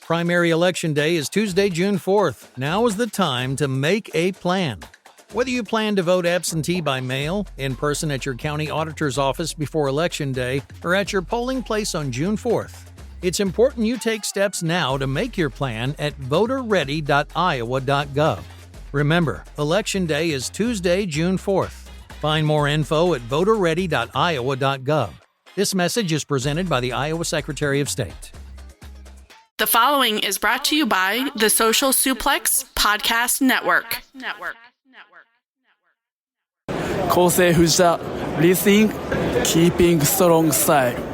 Primary Election Day is Tuesday, June 4th. Now is the time to make a plan. Whether you plan to vote absentee by mail, in person at your county auditor's office before Election Day, or at your polling place on June 4th, it's important you take steps now to make your plan at voterready.iowa.gov. Remember, Election Day is Tuesday, June 4th. Find more info at voterready.iowa.gov. This message is presented by the Iowa Secretary of State. The following is brought to you by the Social Suplex Podcast Network. Kosei Huja, listening, keeping strong style.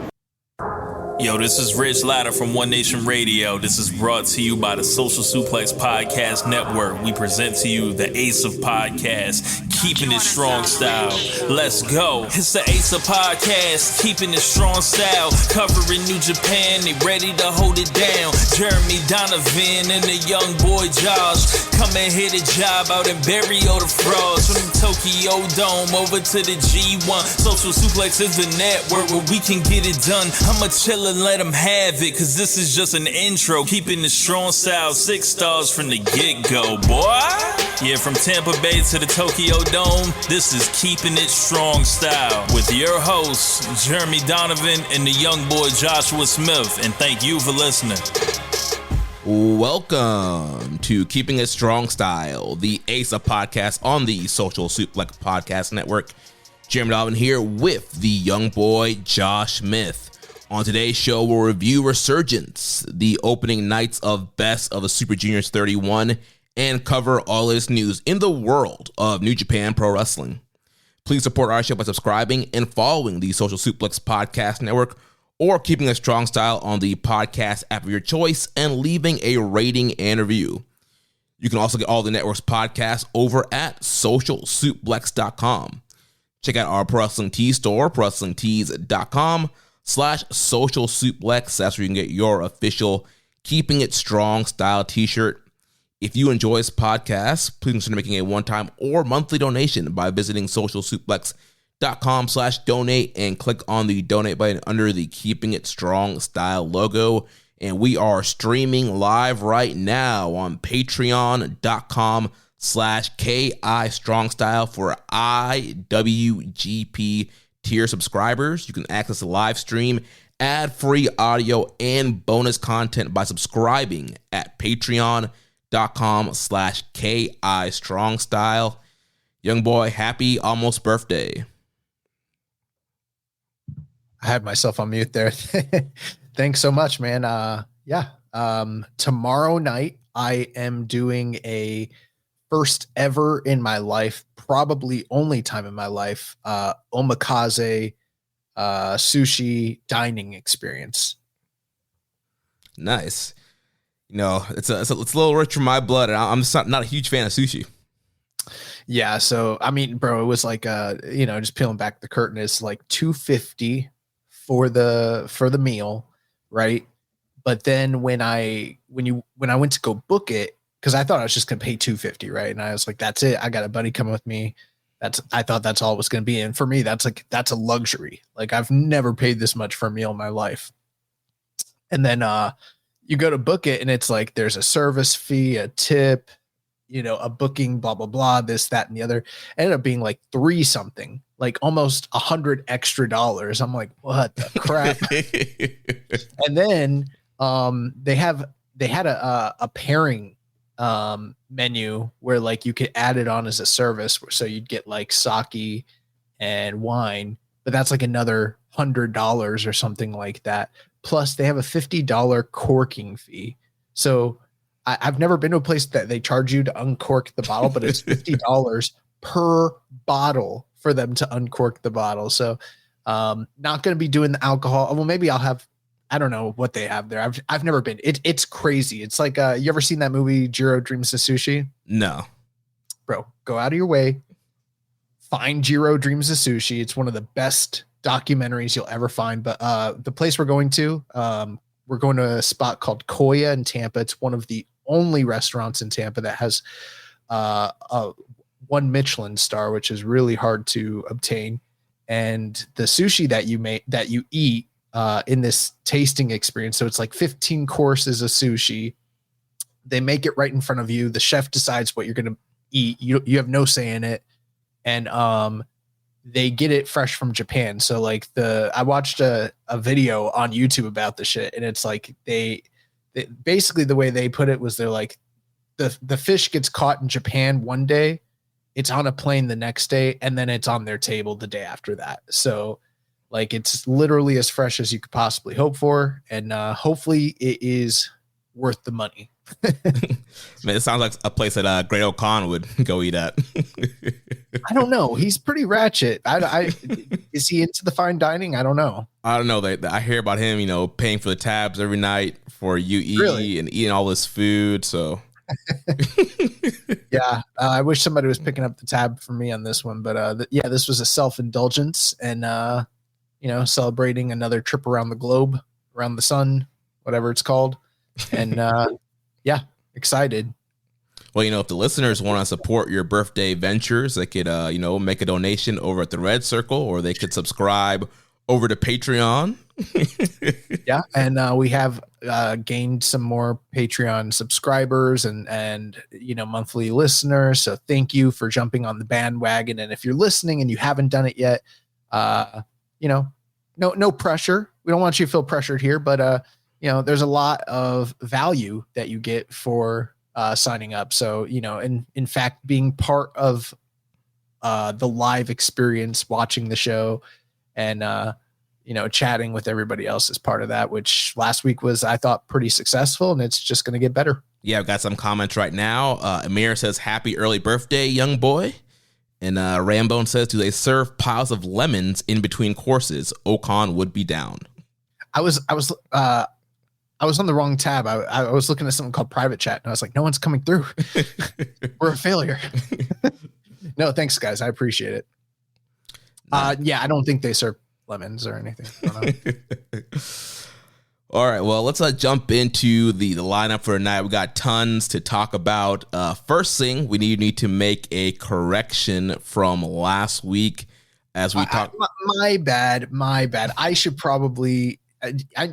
Yo, this is Rich Latta from One Nation Radio. This is brought to you by the Social Suplex Podcast Network. We present to you the Ace of Podcasts, keeping it strong style. Let's go. It's the Ace of Podcasts, keeping it strong style. Covering New Japan, they ready to hold it down. Jeremy Donovan and the young boy Josh come and hit a job out and bury all the frauds. From the Tokyo Dome over to the G1. Social Suplex is the network where we can get it done. I'ma chill and let them have it, cause this is just an intro. Keeping the strong style, 6 stars from the get-go, boy. Yeah, from Tampa Bay to the Tokyo Dome, this is Keeping It Strong Style with your hosts, Jeremy Donovan and the young boy Joshua Smith. And thank you for listening. Welcome to Keeping It Strong Style, the Ace of Podcast on the Social Suplex Podcast Network. Jeremy Donovan here with the young boy Josh Smith. On today's show, we'll review Resurgence, the opening nights of Best of the Super Juniors 31, and cover all this news in the world of New Japan Pro Wrestling. Please support our show by subscribing and following the Social Suplex Podcast Network, or Keeping a Strong Style on the podcast app of your choice, and leaving a rating and review. You can also get all the network's podcasts over at socialsuplex.com. Check out our Pro Wrestling Tees store, prowrestlingtees.com/social suplex. That's where you can get your official Keeping It Strong Style t-shirt. If you enjoy this podcast, please consider making a one-time or monthly donation by visiting socialsuplex.com/donate and click on the donate button under the Keeping It Strong Style logo. And we are streaming live right now on patreon.com/KI Strong Style for IWGP tier subscribers. You can access the live stream, ad-free audio, and bonus content by subscribing at patreon.com/KI Strong Style. Young boy, happy almost birthday. I had myself on mute there. Thanks so much, man. Tomorrow night I am doing a first ever in my life, probably only time in my life, omakase sushi dining experience. Nice. You know, it's a little rich for my blood, and I'm just not a huge fan of sushi. Yeah, so I mean, bro, it was like just peeling back the curtain, it's like $250 for the meal, right? But then when I went to go book it, because I thought I was just gonna pay $250, right? And I was like, that's it. I got a buddy coming with me. I thought that's all it was gonna be. And for me, that's a luxury. Like, I've never paid this much for a meal in my life. And then you go to book it, and it's like there's a service fee, a tip, a booking, blah blah blah, this, that, and the other. It ended up being like $3 something, like almost $100 extra. I'm like, what the crap? And then they had a pairing menu where like you could add it on as a service, so you'd get like sake and wine, but that's like another $100 or something like that. Plus they have a $50 corking fee. So I've never been to a place that they charge you to uncork the bottle, but it's $50 per bottle for them to uncork the bottle. So not going to be doing the alcohol. Well, maybe I'll have, I don't know what they have there. I've never been. It's crazy. It's like, you ever seen that movie Jiro Dreams of Sushi? No. Bro, go out of your way. Find Jiro Dreams of Sushi. It's one of the best documentaries you'll ever find. But the place we're going to a spot called Koya in Tampa. It's one of the only restaurants in Tampa that has a 1 Michelin star, which is really hard to obtain. And the sushi that you eat in this tasting experience. So it's like 15 courses of sushi. They make it right in front of you. The chef decides what you're going to eat. You have no say in it. And they get it fresh from Japan. So like I watched a video on YouTube about the shit, and it's like they basically, the way they put it was, they're like, the fish gets caught in Japan one day, it's on a plane the next day, and then it's on their table the day after that. So like, it's literally as fresh as you could possibly hope for. And hopefully it is worth the money. Man, it sounds like a place that Great O'Con would go eat at. I don't know. He's pretty ratchet. Is he into the fine dining? I don't know. I don't know. I hear about him, paying for the tabs every night for UE Really? and eating all this food. So yeah, I wish somebody was picking up the tab for me on this one. But this was a self-indulgence, and celebrating another trip around the globe, around the sun, whatever it's called. And excited. Well, if the listeners want to support your birthday ventures, they could, make a donation over at the Red Circle, or they could subscribe over to Patreon. Yeah, and we have gained some more Patreon subscribers and monthly listeners. So thank you for jumping on the bandwagon. And if you're listening and you haven't done it yet, no pressure. We don't want you to feel pressured here, but there's a lot of value that you get for signing up. So, in fact, being part of the live experience, watching the show, and chatting with everybody else is part of that, which last week was, I thought, pretty successful, and it's just going to get better. Yeah, I've got some comments right now. Amir says, "Happy early birthday, young boy." And Rambone says, "Do they serve piles of lemons in between courses? Ocon would be down." I was on the wrong tab. I was looking at something called private chat, and I was like, no one's coming through. We're a failure. No, thanks, guys. I appreciate it. I don't think they serve lemons or anything. I don't know. All right, well, let's jump into the lineup for tonight. We got tons to talk about. First thing, we need to make a correction from last week. As we talked, my bad. I should probably.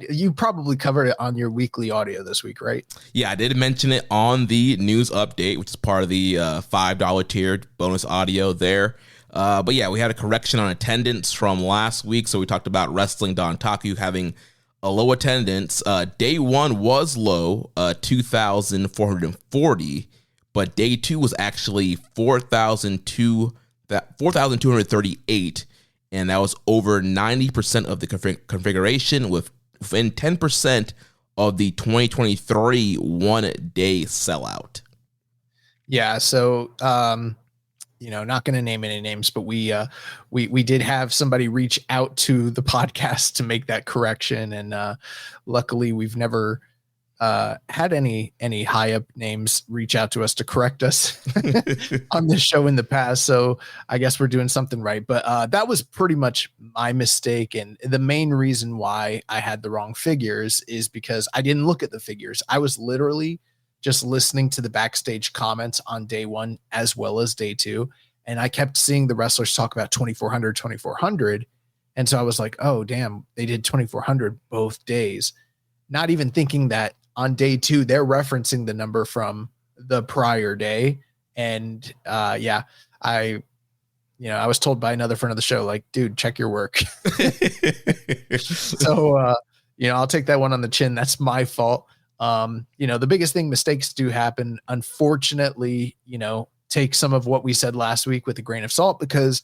You probably covered it on your weekly audio this week, right? Yeah, I did mention it on the news update, which is part of the $5 tiered bonus audio there. But yeah, we had a correction on attendance from last week. So we talked about Wrestling Don Taku having a low attendance. Day one was low, 2,440, but day two was actually 4,238. And that was over 90% of the configuration, within 10% of the 2023 one-day sellout. Yeah, so not going to name any names, but we did have somebody reach out to the podcast to make that correction, and luckily we've never had any high up names reach out to us to correct us on this show in the past. So I guess we're doing something right, but that was pretty much my mistake. And the main reason why I had the wrong figures is because I didn't look at the figures. I was literally just listening to the backstage comments on day one, as well as day two. And I kept seeing the wrestlers talk about 2,400. And so I was like, oh damn, they did 2,400 both days. Not even thinking that on day two, they're referencing the number from the prior day. And I was told by another friend of the show, like, dude, check your work. So, I'll take that one on the chin. That's my fault. The biggest thing, mistakes do happen. Unfortunately, take some of what we said last week with a grain of salt, because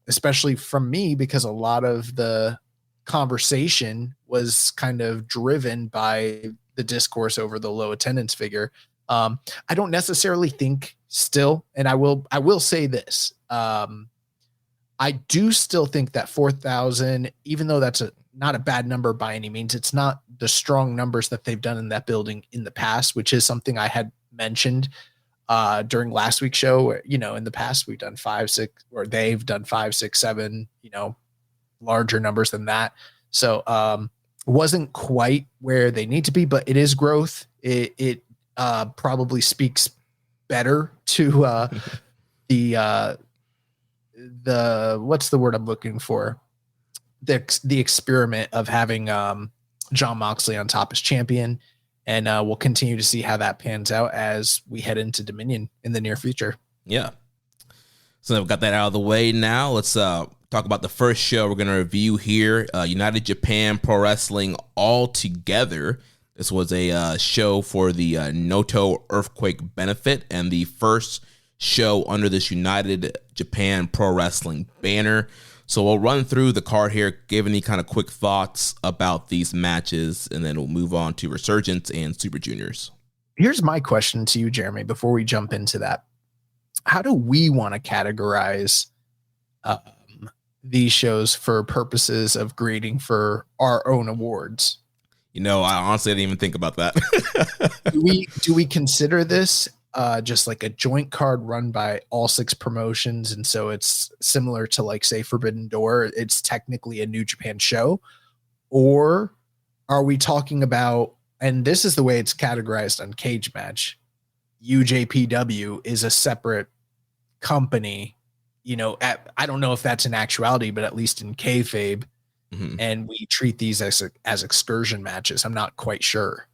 especially from me, because a lot of the conversation was kind of driven by the discourse over the low attendance figure. I don't necessarily think still, and I will say this. I do still think that 4,000, even though that's not a bad number by any means, it's not the strong numbers that they've done in that building in the past, which is something I had mentioned during last week's show, where, in the past we've done 5, 6, or they've done 5, 6, 7, larger numbers than that. So wasn't quite where they need to be, but it is growth. It probably speaks better to the what's the word I'm looking for? the experiment of having Jon Moxley on top as champion, and we'll continue to see how that pans out as we head into Dominion in the near future. Yeah. So we've got that out of the way now. Let's talk about the first show we're going to review here, United Japan Pro Wrestling All Together. This was a show for the Noto Earthquake benefit and the first show under this United Japan Pro Wrestling banner. So we'll run through the card here, give any kind of quick thoughts about these matches, and then we'll move on to Resurgence and Super Juniors. Here's my question to you, Jeremy, before we jump into that. How do we want to categorize these shows for purposes of grading for our own awards? You know, I honestly didn't even think about that. do we consider this just like a joint card run by all 6 promotions, and so it's similar to, like, say, Forbidden Door? It's technically a New Japan show, or are we talking about, and this is the way it's categorized on Cage Match, UJPW is a separate company, you know, I don't know if that's in actuality, but at least in kayfabe, and we treat these as excursion matches. I'm not quite sure.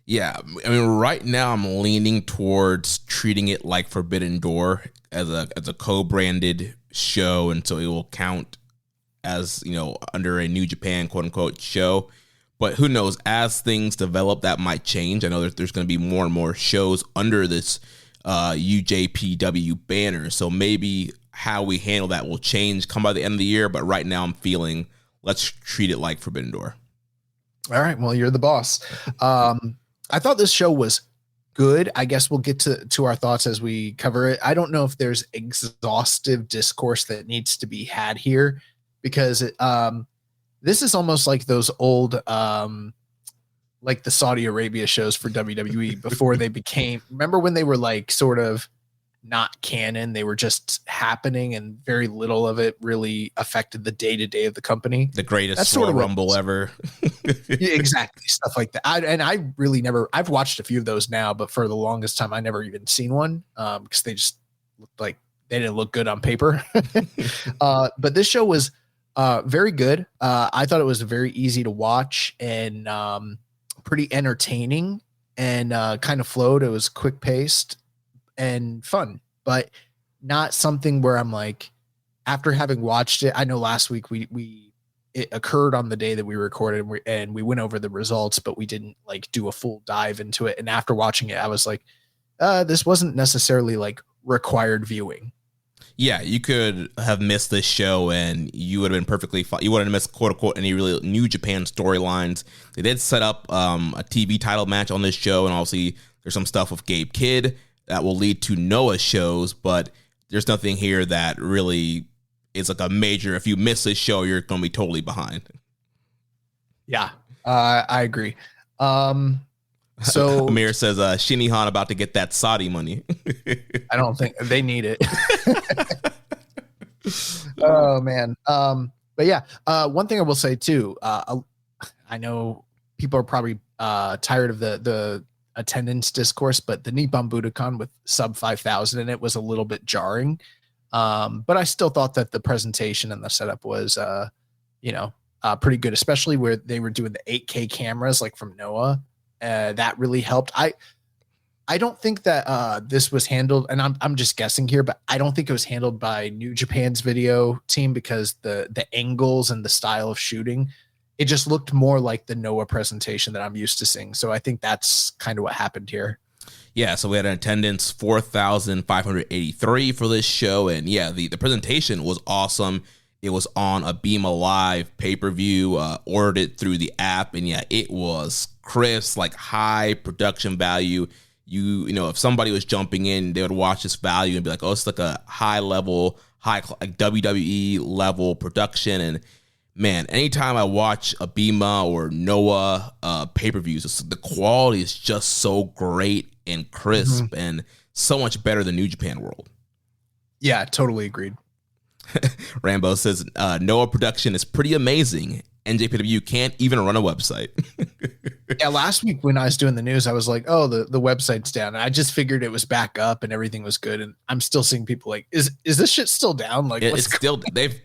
Yeah, I mean, right now I'm leaning towards treating it like Forbidden Door as a co-branded show, and so it will count as, you know, under a New Japan quote unquote show. But who knows? As things develop, that might change. I know that there's going to be more and more shows under this UJPW banner, so maybe how we handle that will change come by the end of the year. But right now I'm feeling let's treat it like Forbidden Door. All right, well, you're the boss. I thought this show was good. I guess we'll get to our thoughts as we cover it. I don't know if there's exhaustive discourse that needs to be had here, because this is almost like those old like the Saudi Arabia shows for WWE before they became, remember when they were like sort of not canon, they were just happening and very little of it really affected the day-to-day of the company. The greatest Royal Rumble ever. Exactly, stuff like that. I really never, I've watched a few of those now, but for the longest time I never even seen one because they just looked like they didn't look good on paper. But this show was very good. I thought it was very easy to watch and pretty entertaining, and kind of flowed. It was quick paced and fun, but not something where I'm like, after having watched it, I know last week it occurred on the day that we recorded, and we went over the results, but we didn't like do a full dive into it. And after watching it, I was like, this wasn't necessarily like required viewing. Yeah, you could have missed this show and you would have been perfectly fine. You wouldn't have missed, quote unquote, any really New Japan storylines. They did set up a TV title match on this show, and obviously there's some stuff with Gabe Kidd that will lead to Noah shows, but there's nothing here that really is like a major, if you miss this show, you're going to be totally behind. Yeah, I agree. So Amir says, Shinihan about to get that Saudi money. I don't think they need it. Oh man. But yeah, one thing I will say too, I know people are probably tired of the attendance discourse, but the Nippon Budokan with sub 5,000 in it was a little bit jarring. But I still thought that the presentation and the setup was, pretty good, especially where they were doing the 8K cameras like from Noah. That really helped. I don't think that this was handled, and I'm just guessing here, but I don't think it was handled by New Japan's video team, because the angles and the style of shooting, it just looked more like the Noah presentation that I'm used to seeing. So I think that's kind of what happened here. Yeah, so we had an attendance 4,583 for this show, and yeah, the presentation was awesome. It was on a Beema Live pay-per-view, ordered it through the app, and yeah, it was crisp, like high production value. You know, if somebody was jumping in, they would watch this value and be like, oh, it's like a high level, like WWE level production. And man, anytime I watch a Beema or Noah pay-per-views, the quality is just so great and crisp and so much better than New Japan World. Yeah, totally agreed. Rambo says, Noah production is pretty amazing. NJPW can't even run a website. Yeah, last week when I was doing the news, I was like, oh, the website's down. And I just figured it was back up and everything was good. And I'm still seeing people like, is this shit still down? Like, it's still, they've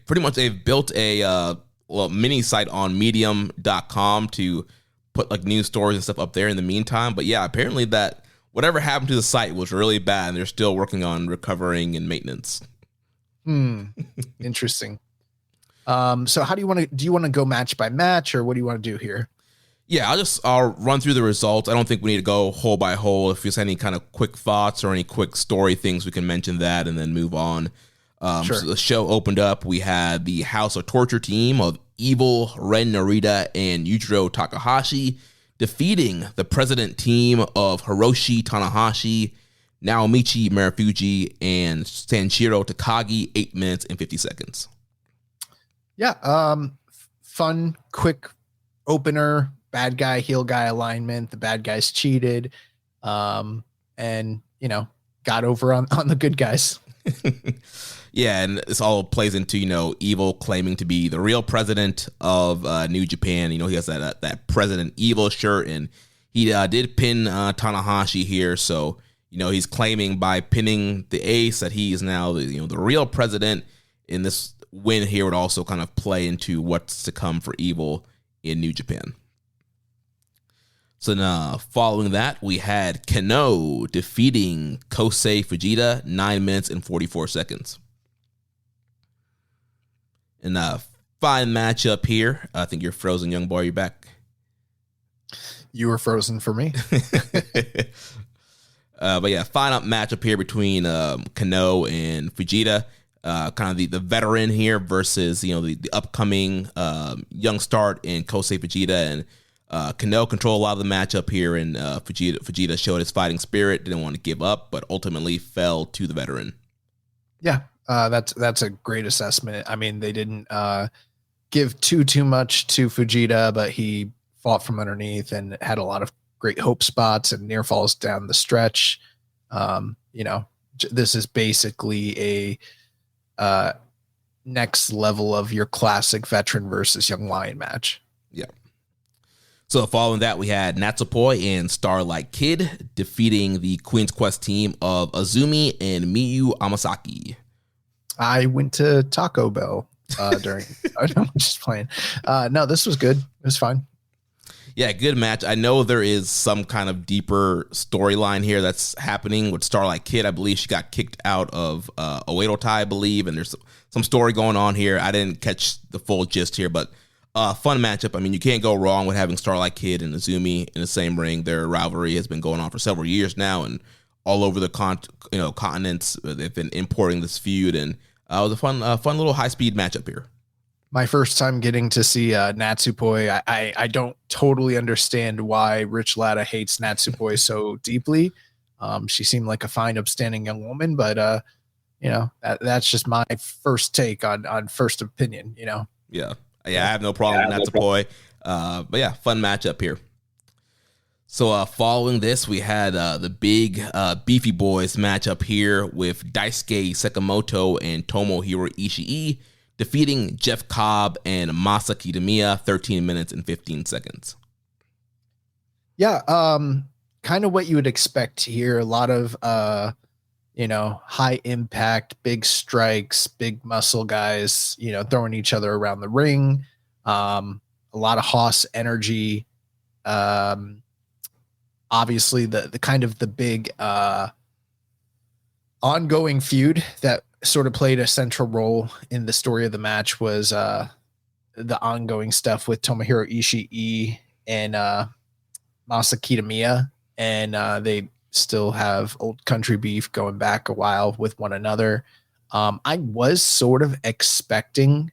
built a mini site on medium.com to put like news stories and stuff up there in the meantime. But yeah, apparently that whatever happened to the site was really bad, and they're still working on recovering and maintenance. Interesting. So how do you want to go match by match, or what do you want to do here? Yeah, I'll run through the results. I don't think we need to go hole by hole. If there's any kind of quick thoughts or any quick story things, we can mention that and then move on. Sure. So the show opened up. We had the House of Torture team of Evil, Ren Narita, and Yujiro Takahashi defeating the President team of Hiroshi Tanahashi, Naomichi Marufuji, and Sanshiro Takagi, 8 minutes and 50 seconds. Yeah. Fun, quick opener, bad guy, heel guy alignment. The bad guys cheated. And, got over on the good guys. Yeah, and this all plays into, Evil claiming to be the real president of New Japan. He has that President Evil shirt, and he did pin Tanahashi here. So, he's claiming by pinning the ace that he is now the real president. In this win here would also kind of play into what's to come for Evil in New Japan. So now, following that, we had Kano defeating Kosei Fujita, 9 minutes and 44 seconds. And fine matchup here. I think you're frozen, young boy. You're back. You were frozen for me. But yeah, fine up matchup here between Kano and Fujita. Kind of the veteran here versus the upcoming young start in Kosei Fujita, and Kano controlled a lot of the matchup here, and Fujita showed his fighting spirit, didn't want to give up, but ultimately fell to the veteran. Yeah, that's a great assessment. I mean, they didn't give too much to Fujita, but he fought from underneath and had a lot of great hope spots and near falls down the stretch. This is basically a next level of your classic veteran versus young lion match. Yeah. So following that, we had Natsupoi and Starlight Kid defeating the Queen's Quest team of Azumi and Miyu Amasaki. I went to Taco Bell during. I'm just playing. No, this was good. It was fine. Yeah, good match. I know there is some kind of deeper storyline here that's happening with Starlight Kid. I believe she got kicked out of Oedo Tai, I believe, and there's some story going on here. I didn't catch the full gist here, but fun matchup. I mean, you can't go wrong with having Starlight Kid and Azumi in the same ring. Their rivalry has been going on for several years now, and all over the continents, they've been importing this feud, and it was a fun little high-speed matchup here. My first time getting to see Natsupoi. I don't totally understand why Rich Latta hates Natsupoi so deeply. She seemed like a fine, upstanding young woman, but that's just my first take on first opinion. Yeah, I have no problem with Natsupoi. But yeah, fun matchup here. So following this, we had the big Beefy Boys matchup here with Daisuke Sekimoto and Tomohiro Ishii defeating Jeff Cobb and Masa Kitamiya, 13 minutes and 15 seconds. Yeah, kind of what you would expect here. A lot of high impact, big strikes, big muscle guys, throwing each other around the ring. A lot of Haas energy. Obviously the kind of the big ongoing feud that sort of played a central role in the story of the match was the ongoing stuff with Tomohiro Ishii and Masa Kitamiya, and they still have old country beef going back a while with one another. I was sort of expecting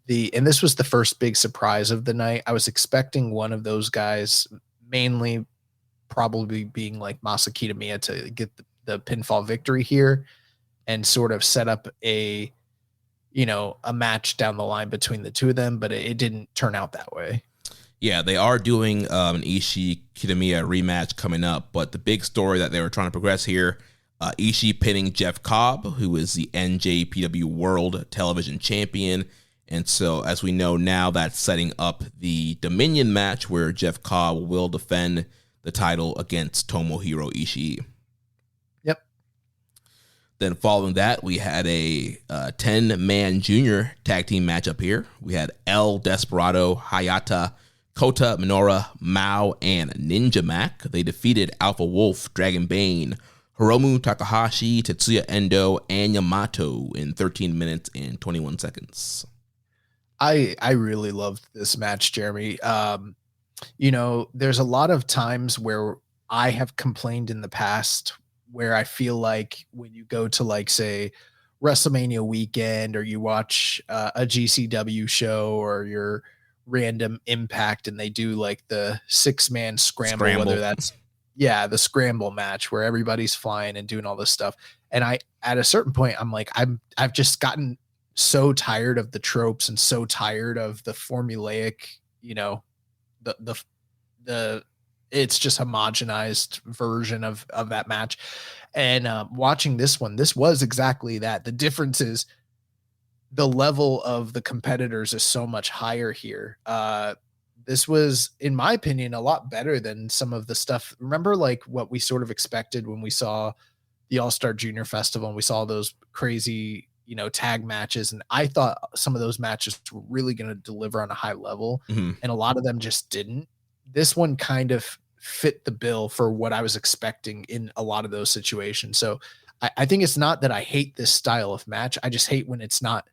and this was the first big surprise of the night. I was expecting one of those guys, mainly probably being like Masa Kitamiya, to get the pinfall victory here and sort of set up a match down the line between the two of them, but it didn't turn out that way. Yeah, they are doing an Ishii Kitamiya rematch coming up, but the big story that they were trying to progress here, Ishii pinning Jeff Cobb, who is the NJPW World Television Champion. And so, as we know now, that's setting up the Dominion match where Jeff Cobb will defend the title against Tomohiro Ishii. Yep. Then following that, we had a 10-man junior tag team matchup here. We had El Desperado, Hayata, Kota Minoura, Mao, and Ninja Mac. They defeated Alpha Wolf, Dragon Bane, Hiromu Takahashi, Tetsuya Endo, and Yamato in 13 minutes and 21 seconds. I really loved this match, Jeremy. There's a lot of times where I have complained in the past where I feel like when you go to, like, say, WrestleMania weekend, or you watch a GCW show, or your random Impact, and they do like the 6-man scramble, whether that's the scramble match where everybody's flying and doing all this stuff. And at a certain point, I'm like, I've just gotten so tired of the tropes and so tired of the formulaic, the it's just homogenized version of that match. And watching this one, this was exactly that. The difference is the level of the competitors is so much higher here. This was, in my opinion, a lot better than some of the stuff. Remember, like, what we sort of expected when we saw the All-Star Junior Festival and we saw those crazy, tag matches. And I thought some of those matches were really going to deliver on a high level, and a lot of them just didn't. This one kind of fit the bill for what I was expecting in a lot of those situations. So I think it's not that I hate this style of match. I just hate when it's not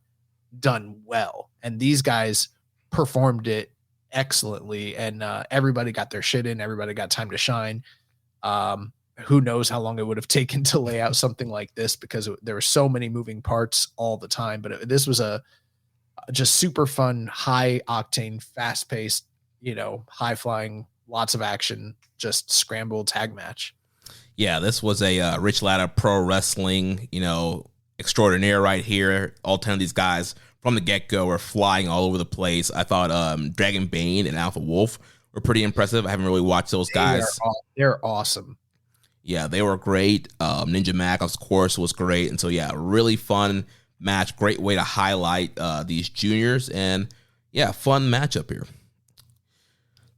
done well. And these guys performed it excellently, and everybody got their shit in. Everybody got time to shine. Who knows how long it would have taken to lay out something like this, because there were so many moving parts all the time. But this was a just super fun, high octane, fast paced, high flying, lots of action, just scramble tag match. Yeah, this was a Rich Latta Pro Wrestling, extraordinaire right here. All 10 of these guys from the get-go were flying all over the place. I thought Dragon Bane and Alpha Wolf were pretty impressive. I haven't really watched those guys. They're awesome. Yeah, they were great. Ninja Mac, of course, was great. And so, yeah, really fun match. Great way to highlight these juniors. And, yeah, fun matchup here.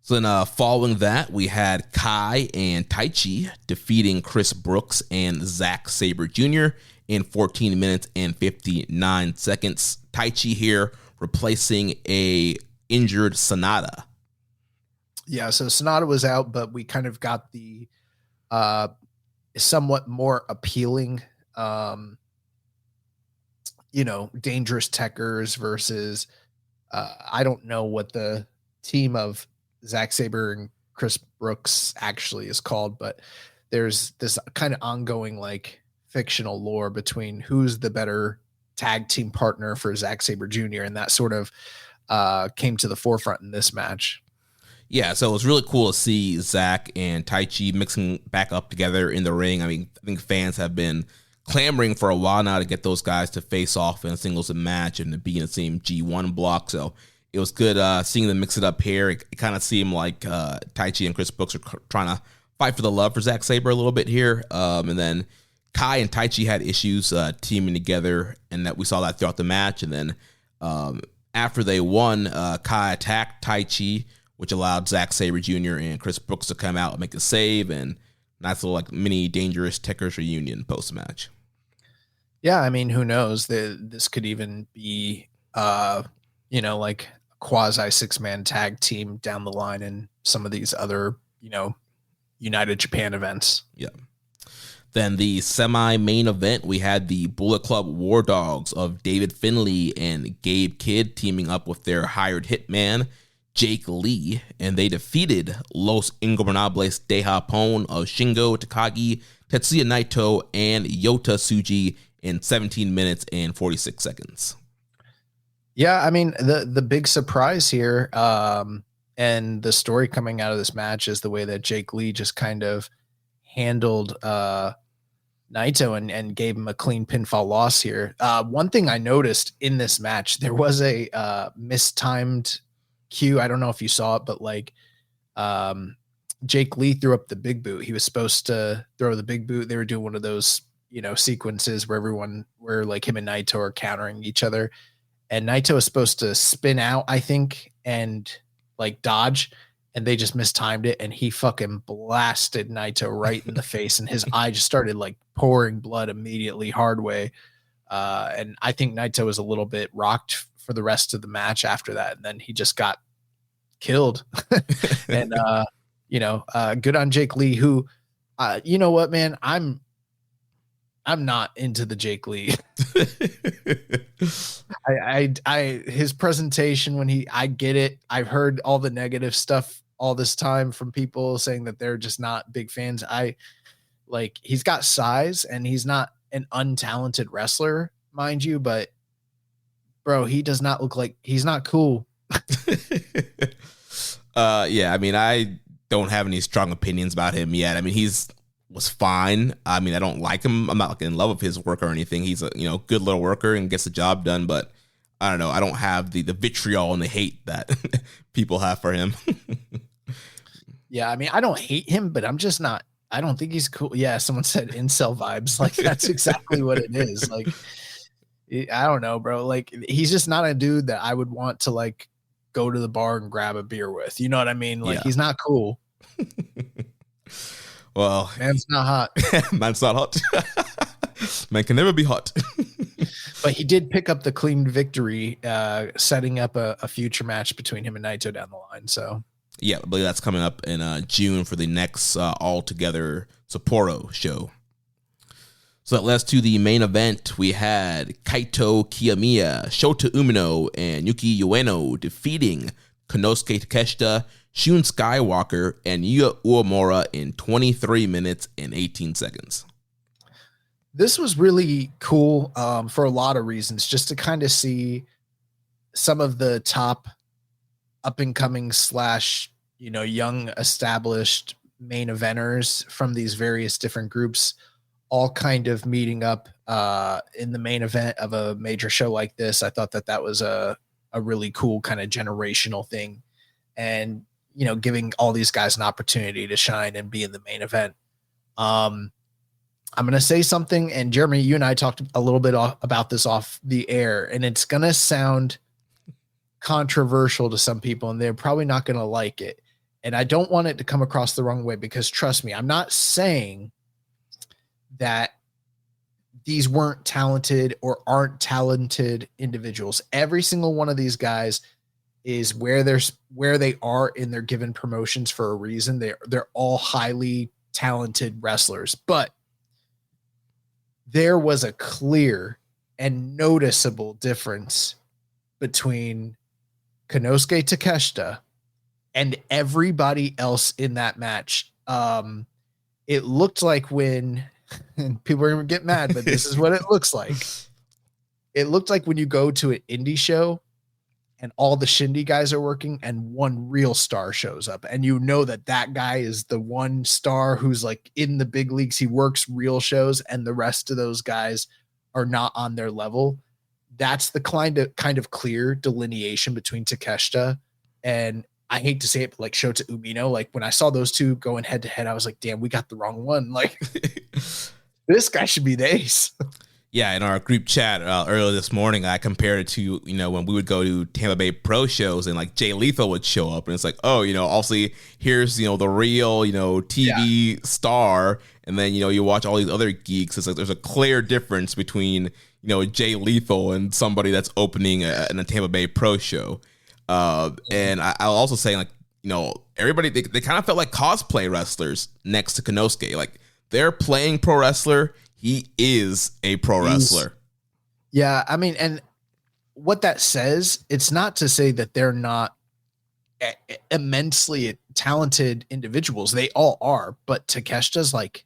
So then following that, we had Kai and Taichi defeating Chris Brooks and Zack Sabre Jr. in 14 minutes and 59 seconds. Taichi here replacing a injured Sonata. Yeah, so Sonata was out, but we kind of got the somewhat more appealing, dangerous techers versus I don't know what the team of Zack Sabre and Chris Brooks actually is called, but there's this kind of ongoing, like, fictional lore between who's the better tag team partner for Zack Sabre Jr., and that sort of came to the forefront in this match. Yeah, so it was really cool to see Zack and Taichi mixing back up together in the ring. I mean, I think fans have been clamoring for a while now to get those guys to face off in a singles match and to be in the same G1 block. So it was good seeing them mix it up here. It kind of seemed like Taichi and Chris Brooks are trying to fight for the love for Zack Sabre a little bit here. And then Kai and Taichi had issues teaming together, and that we saw that throughout the match. And then after they won, Kai attacked Taichi, which allowed Zack Sabre Jr. and Chris Brooks to come out and make a save, and nice little, like, mini dangerous Techers reunion post-match. Yeah, I mean, who knows? This could even be, like, quasi 6-man tag team down the line in some of these other, United Japan events. Yeah. Then the semi-main event, we had the Bullet Club War Dogs of David Finlay and Gabe Kidd teaming up with their hired hitman, Jake Lee, and they defeated Los Ingobernables de Japón of Shingo Takagi, Tetsuya Naito, and Yota Tsuji in 17 minutes and 46 seconds. Yeah, I mean, the big surprise here, and the story coming out of this match is the way that Jake Lee just kind of handled Naito and gave him a clean pinfall loss here. One thing I noticed in this match, there was a mistimed cue. I don't know if you saw it, but like Jake Lee threw up the big boot. He was supposed to throw the big boot. They were doing one of those, sequences where like him and Naito are countering each other. And Naito is supposed to spin out, I think, and like dodge. and they just mistimed it, and he fucking blasted Naito right in the face, and his eye just started like pouring blood immediately, hard way. And I think Naito was a little bit rocked for the rest of the match after that, and then he just got killed. And good on Jake Lee, who, you know what, man, I'm not into the Jake Lee. I his presentation when I get it. I've heard all the negative stuff all this time from people saying that they're just not big fans. He's got size and he's not an untalented wrestler, mind you, but bro, he does not look like he's not cool. Yeah, I mean, I don't have any strong opinions about him yet. I mean, was fine. I mean, I don't like him. I'm not like in love with his work or anything. He's a good little worker and gets the job done, but I don't know. I don't have the vitriol and the hate that people have for him. Yeah, I mean, I don't hate him, but I'm just not. I don't think he's cool. Yeah, someone said incel vibes. Like, that's exactly what it is. Like, I don't know, bro. Like, he's just not a dude that I would want to like go to the bar and grab a beer with. You know what I mean? Like, He's not cool. Well, man's not hot. Man's not hot. Man can never be hot. But he did pick up the clean victory, setting up a future match between him and Naito down the line. So yeah, I believe that's coming up in June for the next All Together Sapporo show. So that led us to the main event. We had Kaito Kiyomiya, Shota Umino, and Yuki Ueno defeating Konosuke Takeshita, Shun Skywalker, and Yuya Uemura in 23 minutes and 18 seconds. This was really cool for a lot of reasons, just to kind of see some of the top up-and-coming / young established main eventers from these various different groups all kind of meeting up in the main event of a major show like this. I thought that was a really cool kind of generational thing, and giving all these guys an opportunity to shine and be in the main event. I'm going to say something, and Jeremy, you and I talked a little bit about this off the air, and it's going to sound controversial to some people, and they're probably not going to like it. And I don't want it to come across the wrong way, because trust me, I'm not saying that these weren't talented or aren't talented individuals. Every single one of these guys is where they are in their given promotions for a reason. They're all highly talented wrestlers, but there was a clear and noticeable difference between Konosuke Takeshita and everybody else in that match. It looked like when, and people are going to get mad, but this is what it looks like. It looked like when you go to an indie show and all the shindy guys are working and one real star shows up, and that guy is the one star who's like in the big leagues. He works real shows and the rest of those guys are not on their level. That's the kind of clear delineation between Takeshita and, I hate to say it, but like Shota Umino. Like, when I saw those two going head to head, I was like, damn, we got the wrong one. Like, this guy should be the ace. Yeah, in our group chat earlier this morning, I compared it to, when we would go to Tampa Bay Pro shows and like Jay Lethal would show up, and it's like, oh, obviously here's, the real, TV star. And then, you watch all these other geeks. It's like, there's a clear difference between, Jay Lethal and somebody that's opening in a Tampa Bay Pro show. And I'll also say, like, everybody, they kind of felt like cosplay wrestlers next to Konosuke. Like, they're playing pro wrestler. He is a pro wrestler. Yeah. I mean, and what that says, it's not to say that they're not immensely talented individuals. They all are, but Takeshita's like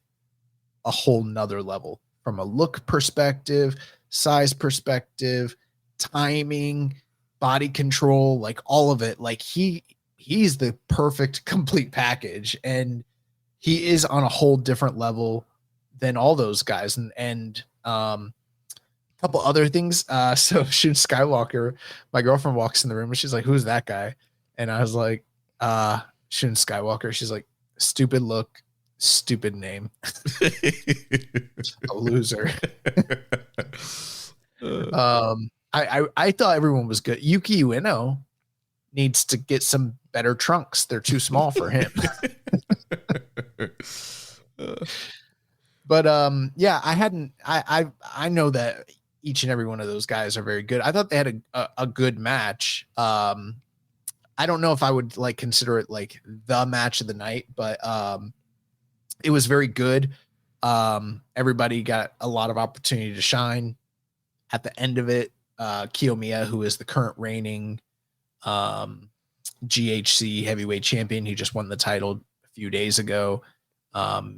a whole nother level from a look perspective, size perspective, timing, body control, like all of it. Like, he's the perfect complete package, and he is on a whole different level than all those guys. And a couple other things. So Shun Skywalker, my girlfriend walks in the room and she's like, who's that guy? And I was like, Shun Skywalker. She's like, stupid look, stupid name. A loser. I thought everyone was good. Yuki Ueno, needs to get some better trunks. They're too small for him. But yeah, I know that each and every one of those guys are very good. I thought they had a good match. I don't know if I would like consider it like the match of the night, but it was very good. Everybody got a lot of opportunity to shine. At the end of it, Kiyomiya, who is the current reigning GHC heavyweight champion, he just won the title a few days ago.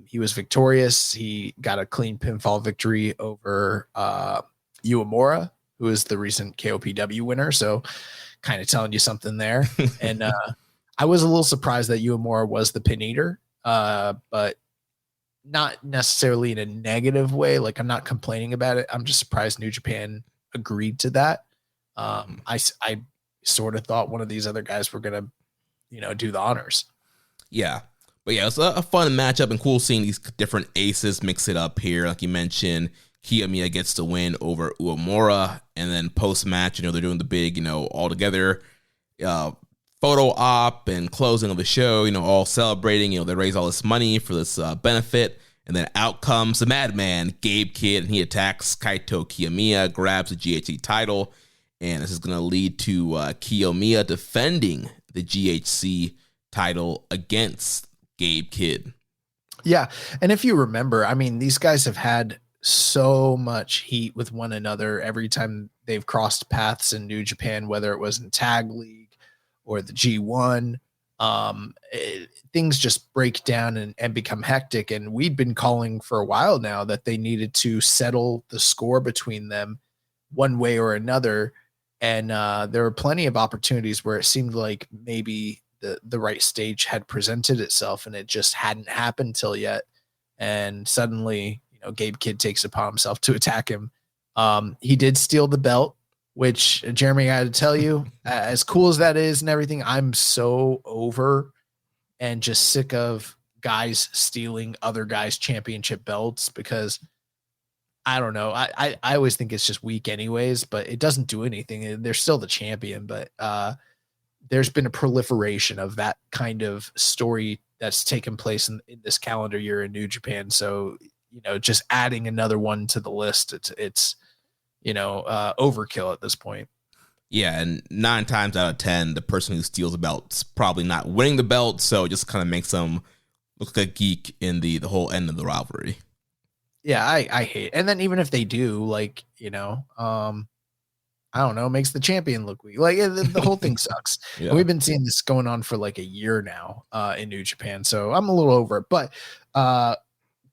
He was victorious. He got a clean pinfall victory over Uemura, who is the recent KOPW winner. So kind of telling you something there. And I was a little surprised that Uemura was the pin eater, but not necessarily in a negative way. Like, I'm not complaining about it. I'm just surprised New Japan agreed to that. I sort of thought one of these other guys were going to, do the honors. Yeah. But yeah, it's a fun matchup and cool seeing these different aces mix it up here. Like you mentioned, Kiyomiya gets the win over Uemura, and then post-match, they're doing the big, all together photo op and closing of the show, all celebrating, they raise all this money for this benefit, and then out comes the madman, Gabe Kidd, and he attacks Kaito Kiyomiya, grabs the GHC title, and this is going to lead to Kiyomiya defending the GHC title against Gabe Kidd. Yeah, and if you remember, I mean, these guys have had so much heat with one another every time they've crossed paths in New Japan, whether it was in Tag League or the G1. Things just break down and become hectic. And we'd been calling for a while now that they needed to settle the score between them one way or another. And there were plenty of opportunities where it seemed like maybe the right stage had presented itself and it just hadn't happened till yet. And suddenly, Gabe Kidd takes it upon himself to attack him. He did steal the belt, which, Jeremy, I had to tell you, as cool as that is and everything, I'm so over and just sick of guys stealing other guys' championship belts, because I don't know. I always think it's just weak anyways, but it doesn't do anything. They're still the champion, but there's been a proliferation of that kind of story that's taken place in this calendar year in New Japan. So, just adding another one to the list, it's overkill at this point. Yeah, and 9 times out of 10, the person who steals the belt's probably not winning the belt, so it just kind of makes them look like a geek in the whole end of the rivalry. Yeah, I hate it. And then even if they do, I don't know, makes the champion look weak. Like, the whole thing sucks. Yeah. And we've been seeing this going on for like a year now in New Japan, so I'm a little over it. But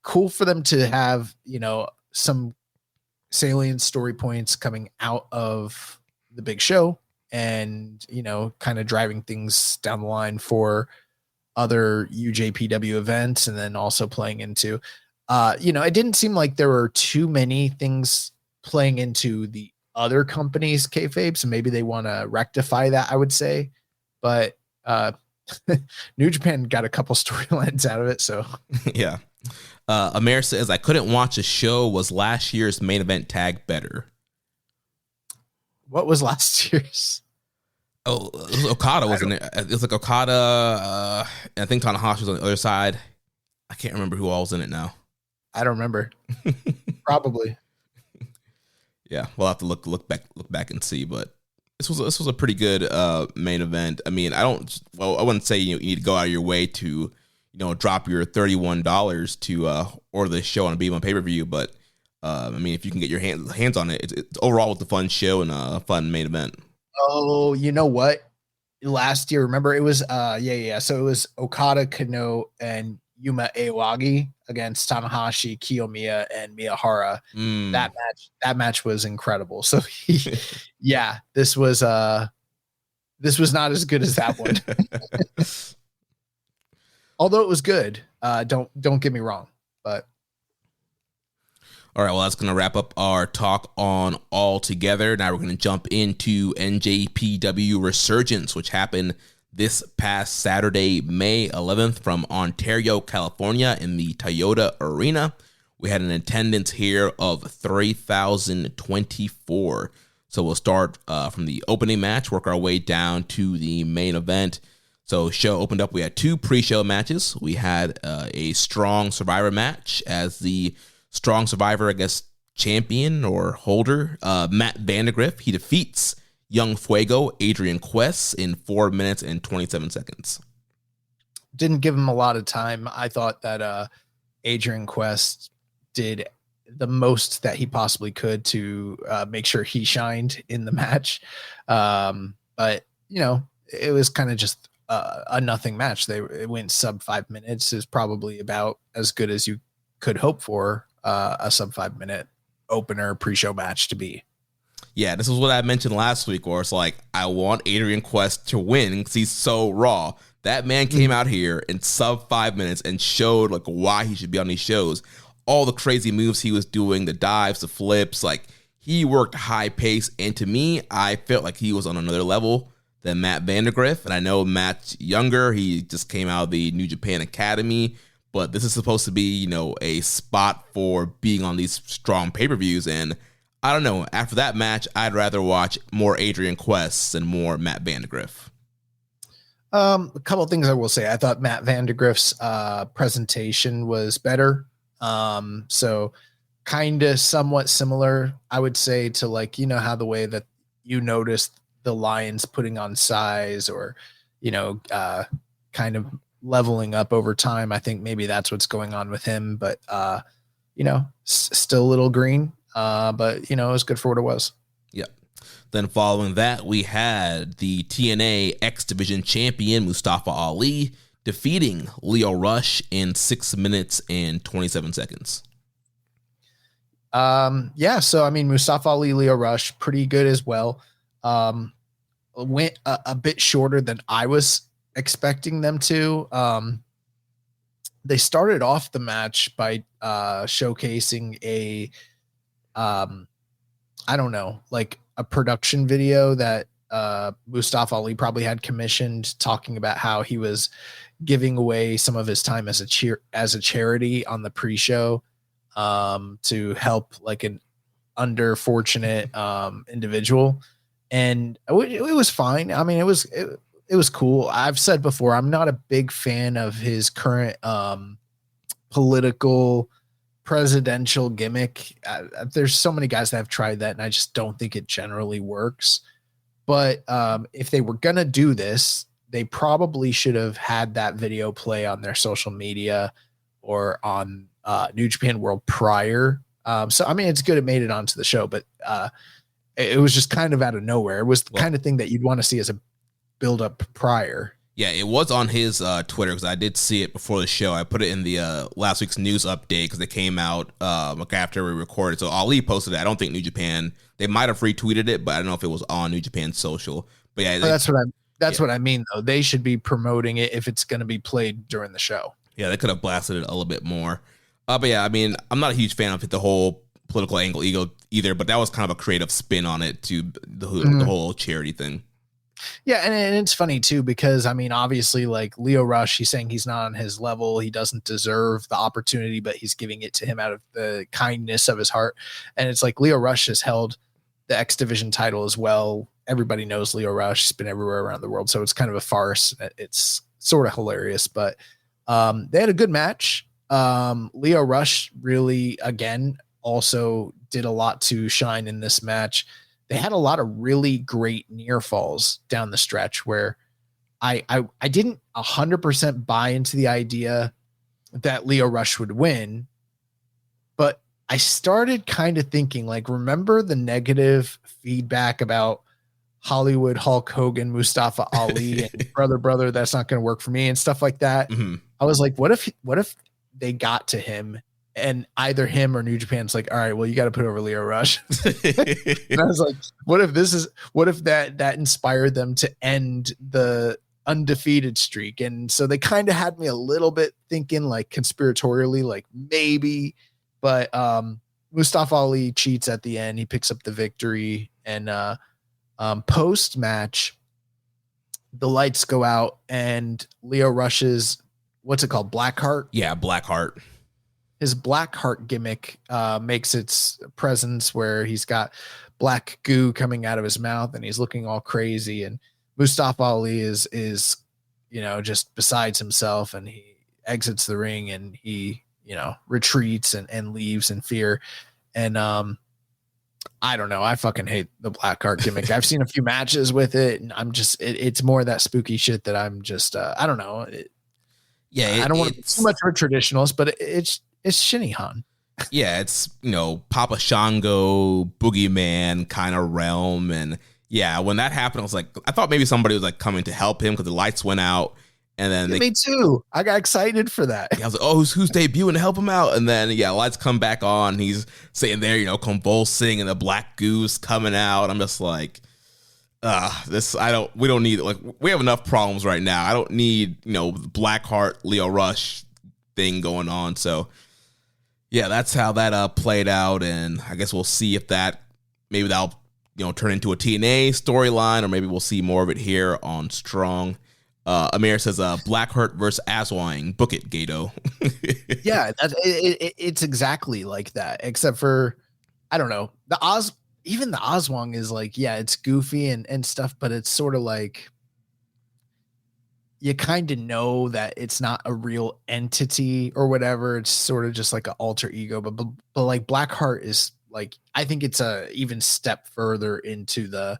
cool for them to have, some salient story points coming out of the big show and, kind of driving things down the line for other UJPW events, and then also playing into, it didn't seem like there were too many things playing into the other companies' kayfabe, so maybe they want to rectify that, I would say. But New Japan got a couple storylines out of it, so yeah. Amir says, I couldn't watch a show. Was last year's main event tag better? What was last year's? Oh, it was Okada, wasn't it? It was like Okada. I think Tanahashi was on the other side. I can't remember who all was in it now. I don't remember. Probably. Yeah, we'll have to look back and see. But this was a pretty good main event. I mean, I wouldn't say you need to go out of your way to drop your $31 to order the show on a B1 pay-per-view, but I mean, if you can get your hands on it, it's overall with a fun show and a fun main event. Oh, you know what? Last year, remember, it was so it was Okada, Kano, and Yuma Aoyagi against Tanahashi, Kiyomiya, and Miyahara. That match was incredible. So this was not as good as that one. Although it was good. Don't get me wrong, but all right, well, that's going to wrap up our talk on All Together. Now we're going to jump into NJPW Resurgence, which happened this past Saturday, May 11th, from Ontario, California, in the Toyota Arena. We had an attendance here of 3,024. So we'll start from the opening match, work our way down to the main event. So show opened up. We had 2 pre-show matches. We had a strong survivor match as the strong survivor, I guess, champion or holder, Matt Vandegrift. He defeats Young Fuego, Adrian Quest, in 4 minutes and 27 seconds. Didn't give him a lot of time. I thought that Adrian Quest did the most that he possibly could to make sure he shined in the match. But, you know, it was kind of just a nothing match. It went sub 5 minutes. Is probably about as good as you could hope for a sub 5 minute opener pre-show match to be. Yeah, this is what I mentioned last week, where it's like, I want Adrian Quest to win because he's so raw. That man came out here in sub 5 minutes and showed like why he should be on these shows. All the crazy moves he was doing, the dives, the flips, like he worked high pace. And to me, I felt like he was on another level than Matt Vandegrift. And I know Matt's younger. He just came out of the New Japan Academy. But this is supposed to be, you know, a spot for being on these strong pay-per-views. And I don't know. After that match, I'd rather watch more Adrian Quest and more Matt Vandegrift. A couple of things I will say. I thought Matt Vandegrift's presentation was better. So kind of somewhat similar, I would say, to like, you know, how the way that you noticed the Lions putting on size or, you know, kind of leveling up over time. I think maybe that's what's going on with him, but, you know, still a little green, but, you know, it was good for what it was. Yep. Then following that, we had the TNA X Division champion Mustafa Ali defeating Leo Rush in 6 minutes and 27 seconds. Yeah. So, I mean, Mustafa Ali, Leo Rush, pretty good as well. Went a bit shorter than I was expecting them to. They started off the match by showcasing a, I don't know, like a production video that Mustafa Ali probably had commissioned, talking about how he was giving away some of his time as a charity on the pre-show to help like an underfortunate individual. And it was fine. I mean, it was cool. I've said before, I'm not a big fan of his current political presidential gimmick. There's so many guys that have tried that, and I just don't think it generally works. But if they were going to do this, they probably should have had that video play on their social media or on New Japan World prior. So, I mean, it's good it made it onto the show, but it was just kind of out of nowhere. It was the kind of thing that you'd want to see as a build up prior. Yeah, it was on his Twitter because I did see it before the show. I put it in the last week's news update because it came out like after we recorded. So Ali posted it. I don't think New Japan, they might have retweeted it, but I don't know if it was on New Japan social. But yeah, that's what I mean though. They should be promoting it if it's going to be played during the show. Yeah, they could have blasted it a little bit more. But yeah, I mean, I'm not a huge fan of the whole political angle either, but that was kind of a creative spin on it to the whole charity thing. Yeah, and it's funny too because I mean, obviously, like Leo Rush, he's saying he's not on his level. He doesn't deserve the opportunity, but he's giving it to him out of the kindness of his heart. And it's like Leo Rush has held the X Division title as well. Everybody knows Leo Rush. He's been everywhere around the world, so it's kind of a farce. It's sort of hilarious, but they had a good match. Leo Rush really, again, also did a lot to shine in this match. They had a lot of really great near falls down the stretch where I didn't 100% buy into the idea that Leo Rush would win, but I started kind of thinking, like, remember the negative feedback about Hollywood Hulk Hogan, Mustafa Ali, and brother, that's not going to work for me and stuff like that. Mm-hmm. I was like, what if they got to him and either him or New Japan's like, all right, well, you got to put over Leo Rush. And I was like, what if that inspired them to end the undefeated streak? And so they kind of had me a little bit thinking like conspiratorially, like maybe, but Mustafa Ali cheats at the end. He picks up the victory, and post match, the lights go out and Leo Rush's, what's it called? Blackheart? Yeah, Blackheart. His Blackheart gimmick makes its presence where he's got black goo coming out of his mouth, and he's looking all crazy. And Mustafa Ali is just besides himself, and he exits the ring, and he retreats and leaves in fear. And I don't know. I fucking hate the black heart gimmick. I've seen a few matches with it, and I'm just it's more of that spooky shit that I'm just I don't know. I don't want to be too much of a traditionalist, but it's Shinihan. Yeah, it's Papa Shango, Boogeyman kind of realm, and yeah, when that happened, I was like, I thought maybe somebody was like coming to help him because the lights went out. And then me too. I got excited for that. I was like, oh, who's debuting to help him out? And then lights come back on. He's sitting there, convulsing, and the black goose coming out. I'm just like, we don't need, like, we have enough problems right now. I don't need, Blackheart, Leo Rush thing going on. So yeah, that's how that played out. And I guess we'll see if that'll turn into a TNA storyline, or maybe we'll see more of it here on Strong. Amir says, Blackheart versus Aswang. Book it, Gato. Yeah, it's exactly like that, except for, I don't know, even the Aswang is like, yeah, it's goofy and stuff, but it's sort of like, you kind of know that it's not a real entity or whatever. It's sort of just like an alter ego, but like Blackheart is like, I think it's a even step further into the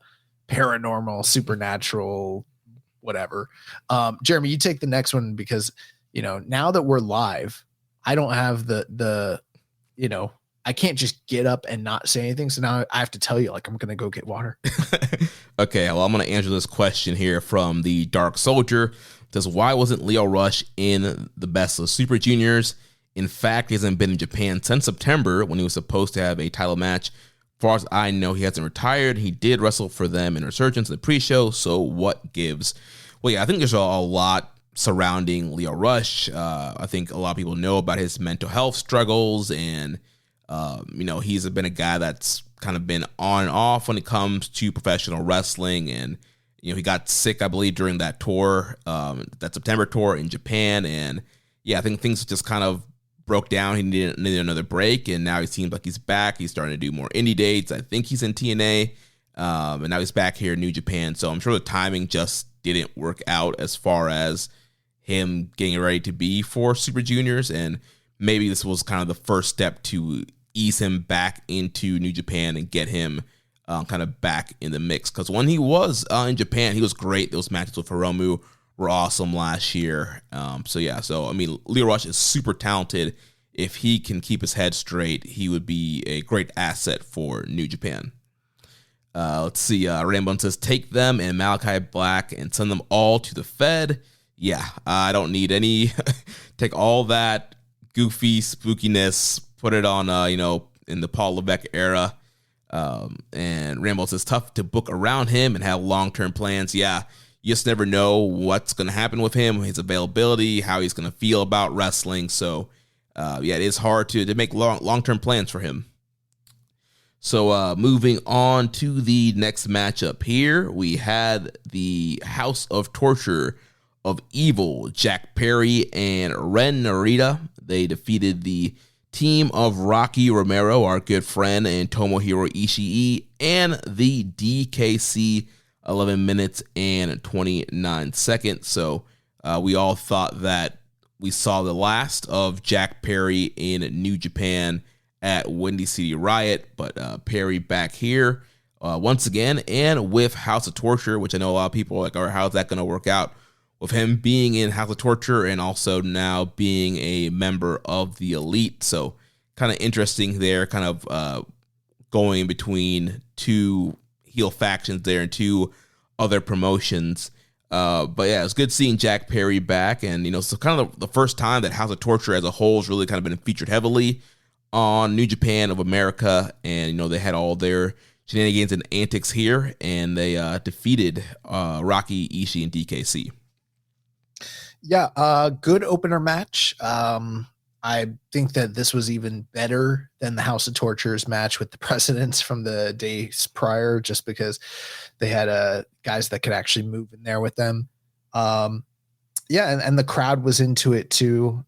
paranormal, supernatural, whatever. Jeremy, you take the next one, because now that we're live, I don't have the I can't just get up and not say anything. So now I have to tell you, like, I'm gonna go get water. Okay, well, I'm gonna answer this question here from the Dark Soldier. It says, why wasn't Leo Rush in the Best of Super Juniors? In fact, he hasn't been in Japan since September, when he was supposed to have a title match. As far as I know, he hasn't retired. He did wrestle for them in Resurgence in the pre-show, so what gives? Well, yeah, I think there's a lot surrounding Leo Rush. I think a lot of people know about his mental health struggles, and he's been a guy that's kind of been on and off when it comes to professional wrestling. And he got sick, I believe, during that tour, that September tour in Japan. And yeah, I think things just kind of broke down. He needed another break, and now he seems like he's back. He's starting to do more indie dates. I think he's in TNA, and now he's back here in New Japan. So I'm sure the timing just didn't work out as far as him getting ready to be for Super Juniors, and maybe this was kind of the first step to ease him back into New Japan and get him kind of back in the mix. Because when he was in Japan, he was great. Those matches with Hiromu were awesome last year. So I mean, Leo Rush is super talented. If he can keep his head straight, he would be a great asset for New Japan. Let's see. Rainbow says, take them and Malachi Black and send them all to the Fed. Yeah, I don't need any. Take all that goofy spookiness, put it on, in the Paul Levesque era. And Rainbow says, tough to book around him and have long-term plans. Yeah, you just never know what's going to happen with him, his availability, how he's going to feel about wrestling. So, it is hard to make long-term plans for him. So moving on to the next matchup here, we had the House of Torture of Evil, Jack Perry and Ren Narita. They defeated the team of Rocky Romero, our good friend, and Tomohiro Ishii, and the DKC 11 minutes and 29 seconds. So we all thought that we saw the last of Jack Perry in New Japan at Windy City Riot, but Perry back here once again, and with House of Torture, which I know a lot of people are like, all right, how's that going to work out? With him being in House of Torture and also now being a member of the Elite. So kind of interesting there, kind of going between two heel factions there and two other promotions. But yeah, it's good seeing Jack Perry back. And, so kind of the first time that House of Torture as a whole has really kind of been featured heavily on New Japan of America. And, they had all their shenanigans and antics here, and they defeated Rocky, Ishii, and DKC. Yeah, good opener match. I think that this was even better than the House of Torture's match with the Presidents from the days prior, just because they had guys that could actually move in there with them. And the crowd was into it too,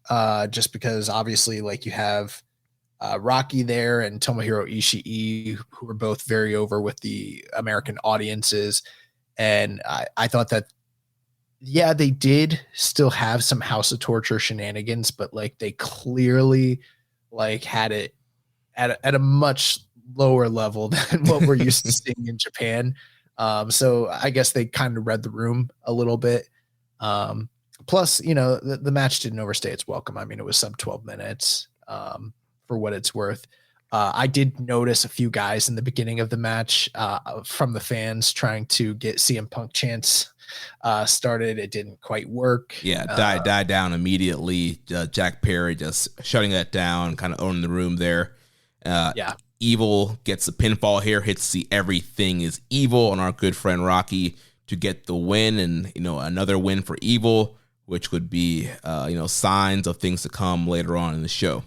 just because obviously, like, you have Rocky there and Tomohiro Ishii, who were both very over with the American audiences. And I thought that, yeah, they did still have some House of Torture shenanigans, but like they clearly like had it at a much lower level than what we're used to seeing in Japan. So I guess they kind of read the room a little bit. Plus, you know, the match didn't overstay its welcome. I mean, it was sub 12 minutes for what it's worth. I did notice a few guys in the beginning of the match from the fans trying to get CM Punk chants started. It didn't quite work. Yeah, died down immediately. Jack Perry just shutting that down, kind of owning the room there. Evil gets a pinfall here, hits the Everything is Evil on our good friend Rocky to get the win, and you know, another win for Evil, which would be signs of things to come later on in the show.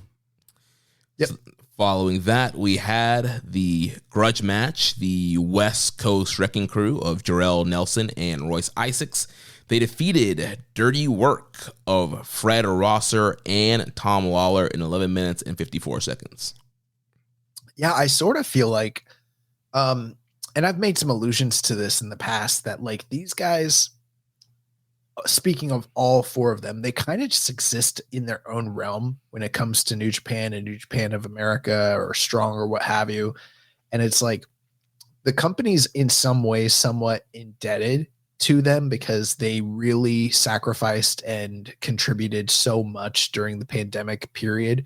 Yep. So following that, we had the grudge match, the West Coast Wrecking Crew of Jarrell Nelson and Royce Isaacs. They defeated Dirty Work of Fred Rosser and Tom Lawler in 11 minutes and 54 seconds. Yeah, I sort of feel like, and I've made some allusions to this in the past, that like these guys, speaking of all four of them, they kind of just exist in their own realm when it comes to New Japan and New Japan of America or Strong or what have you. And it's like the company's in some ways somewhat indebted to them because they really sacrificed and contributed so much during the pandemic period,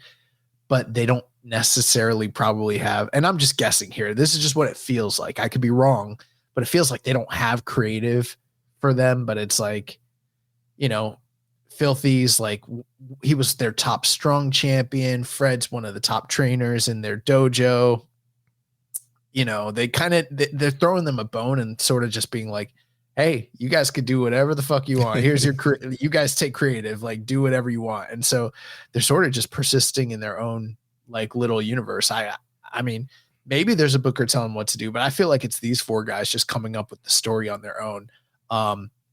but they don't necessarily probably have, and I'm just guessing here, this is just what it feels like, I could be wrong, but it feels like they don't have creative for them. But it's like, you know, Filthy's like, he was their top strong champion, Fred's one of the top trainers in their dojo. You know, they're throwing them a bone and sort of just being like, hey, you guys could do whatever the fuck you want, here's your you guys take creative, like do whatever you want. And so they're sort of just persisting in their own like little universe. I mean, maybe there's a booker telling them what to do, but I feel like it's these four guys just coming up with the story on their own.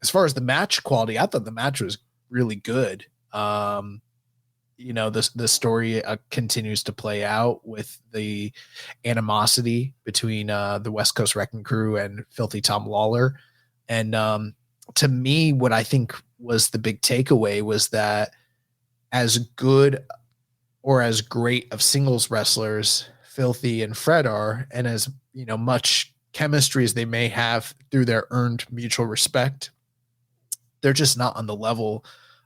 As far as the match quality, I thought the match was really good. You know, the story continues to play out with the animosity between the West Coast Wrecking Crew and Filthy Tom Lawler. And to me, what I think was the big takeaway was that as good or as great of singles wrestlers Filthy and Fred are, and as, you know, much chemistry as they may have through their earned mutual respect, they're just not on the level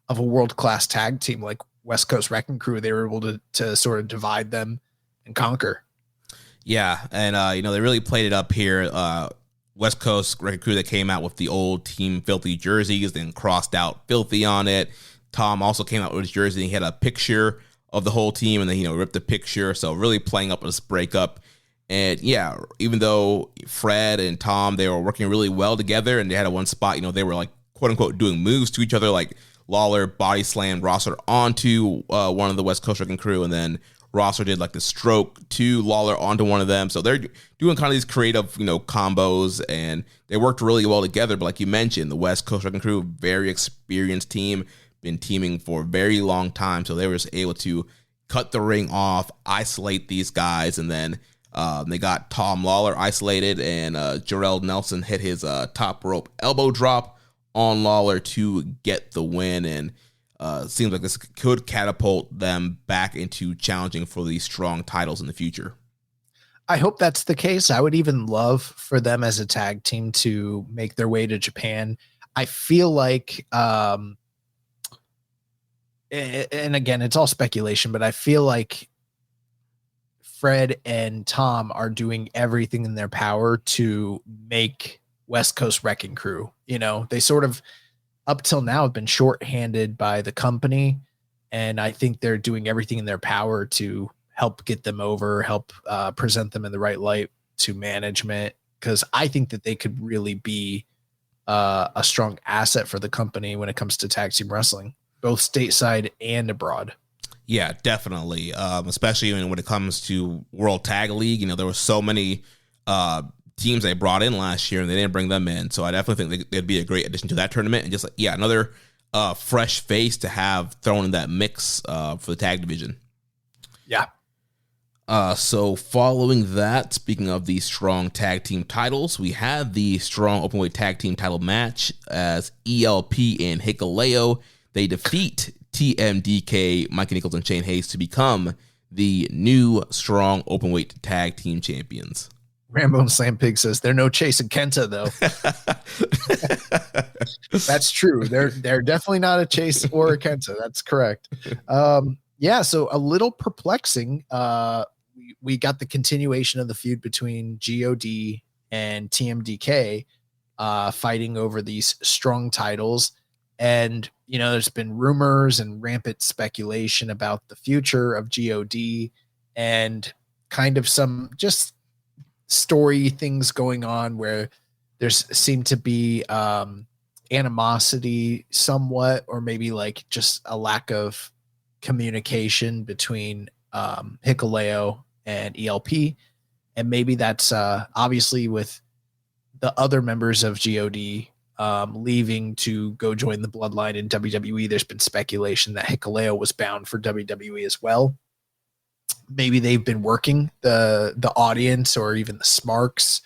of a world-class tag team like West Coast Wrecking Crew. They were able to sort of divide them and conquer. Yeah, and they really played it up here. West Coast Wrecking Crew that came out with the old Team Filthy jerseys, then crossed out Filthy on it. Tom also came out with his jersey, and he had a picture of the whole team, and then, you know, ripped the picture. So really playing up this breakup. And yeah, even though Fred and Tom, they were working really well together, and they had a one spot, you know, they were like quote unquote doing moves to each other, like Lawler body slammed Rosser onto one of the West Coast Wrecking Crew, and then Rosser did like the stroke to Lawler onto one of them. So they're doing kind of these creative, you know, combos, and they worked really well together. But like you mentioned, the West Coast Wrecking Crew, very experienced team, been teaming for a very long time. So they were just able to cut the ring off, isolate these guys, and then they got Tom Lawler isolated, and Jarrell Nelson hit his top rope elbow drop on Lawler to get the win. And seems like this could catapult them back into challenging for these strong titles in the future. I hope that's the case. I would even love for them as a tag team to make their way to Japan. I feel like, and again, it's all speculation, but I feel like Fred and Tom are doing everything in their power to make West Coast Wrecking Crew, you know, they sort of up till now have been shorthanded by the company. And I think they're doing everything in their power to help get them over, help present them in the right light to management. Cause I think that they could really be a strong asset for the company when it comes to tag team wrestling, both stateside and abroad. Yeah, definitely. Especially when it comes to World Tag League, you know, there were so many teams they brought in last year and they didn't bring them in. So I definitely think they'd be a great addition to that tournament. And just like, yeah, another fresh face to have thrown in that mix for the tag division. Yeah. So following that, speaking of the strong tag team titles, we had the strong openweight tag team title match as ELP and Hikuleo. They defeat TMDK, Mikey Nichols and Shane Hayes to become the new strong openweight tag team champions. Rambo and Slam Pig says they're no Chase and Kenta though. That's true. They're definitely not a Chase or a Kenta. That's correct. Yeah. So a little perplexing. We got the continuation of the feud between God and TMDK fighting over these strong titles. And, you know, there's been rumors and rampant speculation about the future of God and kind of some just story things going on where there's seemed to be animosity somewhat, or maybe like just a lack of communication between Hikuleo and ELP. And maybe that's obviously with the other members of God leaving to go join the bloodline in WWE. There's been speculation that Hikuleo was bound for WWE as well. Maybe they've been working the audience or even the Smarks,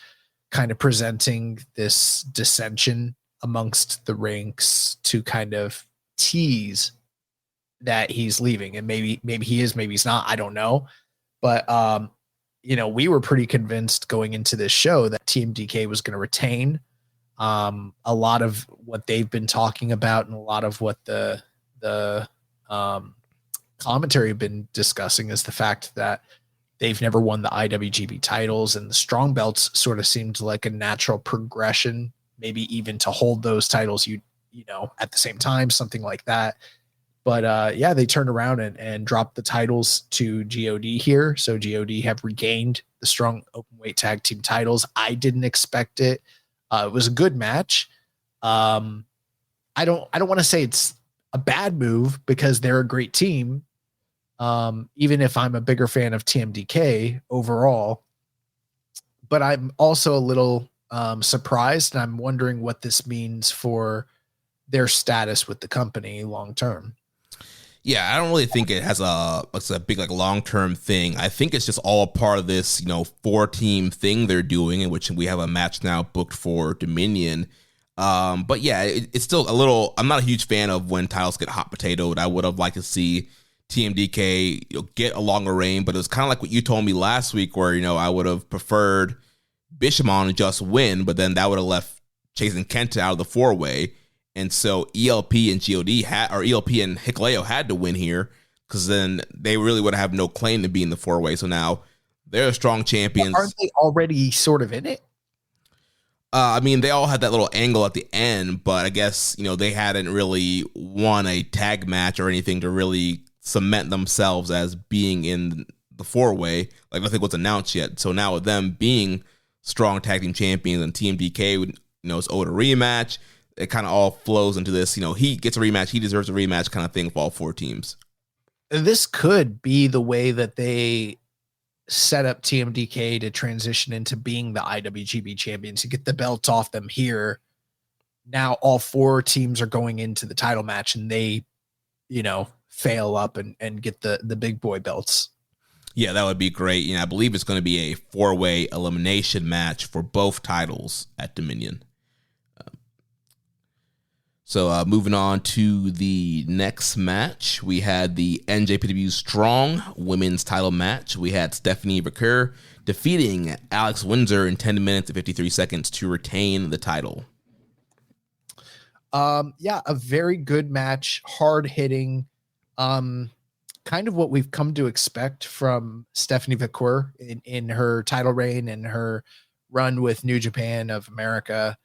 kind of presenting this dissension amongst the ranks to kind of tease that he's leaving. And maybe he is, maybe he's not. I don't know. But, you know, we were pretty convinced going into this show that TMDK was going to retain. A lot of what they've been talking about and a lot of what the commentary have been discussing is the fact that they've never won the IWGP titles, and the strong belts sort of seemed like a natural progression, maybe even to hold those titles, you know, at the same time, something like that. But yeah, they turned around and dropped the titles to God here. So God have regained the strong openweight tag team titles. I didn't expect it. It was a good match. I don't want to say it's a bad move because they're a great team. Even if I'm a bigger fan of TMDK overall, but I'm also a little surprised, and I'm wondering what this means for their status with the company long term. Yeah, I don't really think it has a big like long-term thing. I think it's just all a part of this, you know, 4-team thing they're doing, in which we have a match now booked for Dominion. But yeah, it's still a little, I'm not a huge fan of when titles get hot potatoed. I would have liked to see TMDK, you know, get a longer reign, but it was kind of like what you told me last week where, you know, I would have preferred Bishamon to just win, but then that would have left Chase and Kenta out of the 4-way. And so ELP and ELP and Hikuleo had to win here, because then they really would have no claim to be in the 4-way. So now they're strong champions. Aren't they already sort of in it? I mean, they all had that little angle at the end, but I guess, you know, they hadn't really won a tag match or anything to really cement themselves as being in the 4-way. Like, nothing was announced yet. So now with them being strong tag team champions and TMDK, you know, is owed a rematch, it kind of all flows into this, you know, he gets a rematch, he deserves a rematch kind of thing for all 4 teams. This could be the way that they set up TMDK to transition into being the IWGP champions. You get the belts off them here. Now all 4 teams are going into the title match, and they, you know, fail up and get the big boy belts. Yeah, that would be great. You know, I believe it's going to be a 4-way elimination match for both titles at Dominion. So moving on to the next match, we had the NJPW Strong Women's title match. We had Stephanie Vaquer defeating Alex Windsor in 10 minutes and 53 seconds to retain the title. Yeah, a very good match, hard hitting, kind of what we've come to expect from Stephanie Vaquer in her title reign and her run with New Japan of America.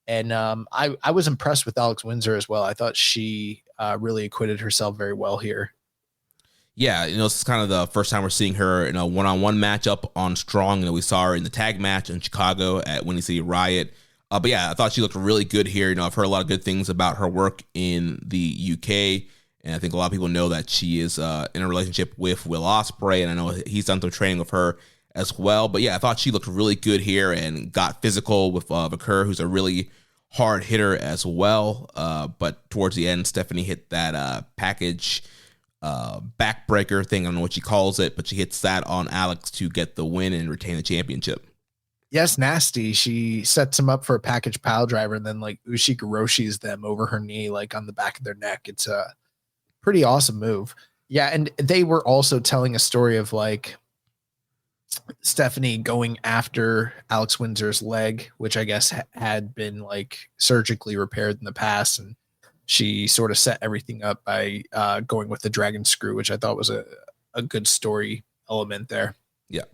And I was impressed with Alex Windsor as well. I thought she really acquitted herself very well here. Yeah, you know, this is kind of the first time we're seeing her in a one-on-one matchup on Strong. You know, we saw her in the tag match in Chicago at Windy City Riot. But yeah, I thought she looked really good here. You know, I've heard a lot of good things about her work in the UK. And I think a lot of people know that she is in a relationship with Will Ospreay. And I know he's done some training with her as well. But yeah, I thought she looked really good here and got physical with Vaquer, who's a really hard hitter as well. But towards the end, Stephanie hit that package backbreaker thing. I don't know what she calls it, but she hits that on Alex to get the win and retain the championship. Yes, nasty. She sets him up for a package pile driver, and then like Ushika Roshi's them over her knee, like on the back of their neck. It's a pretty awesome move. Yeah, and they were also telling a story of like Stephanie going after Alex Windsor's leg, which I guess had been like surgically repaired in the past, and she sort of set everything up by going with the dragon screw, which I thought was a good story element there. Yeah.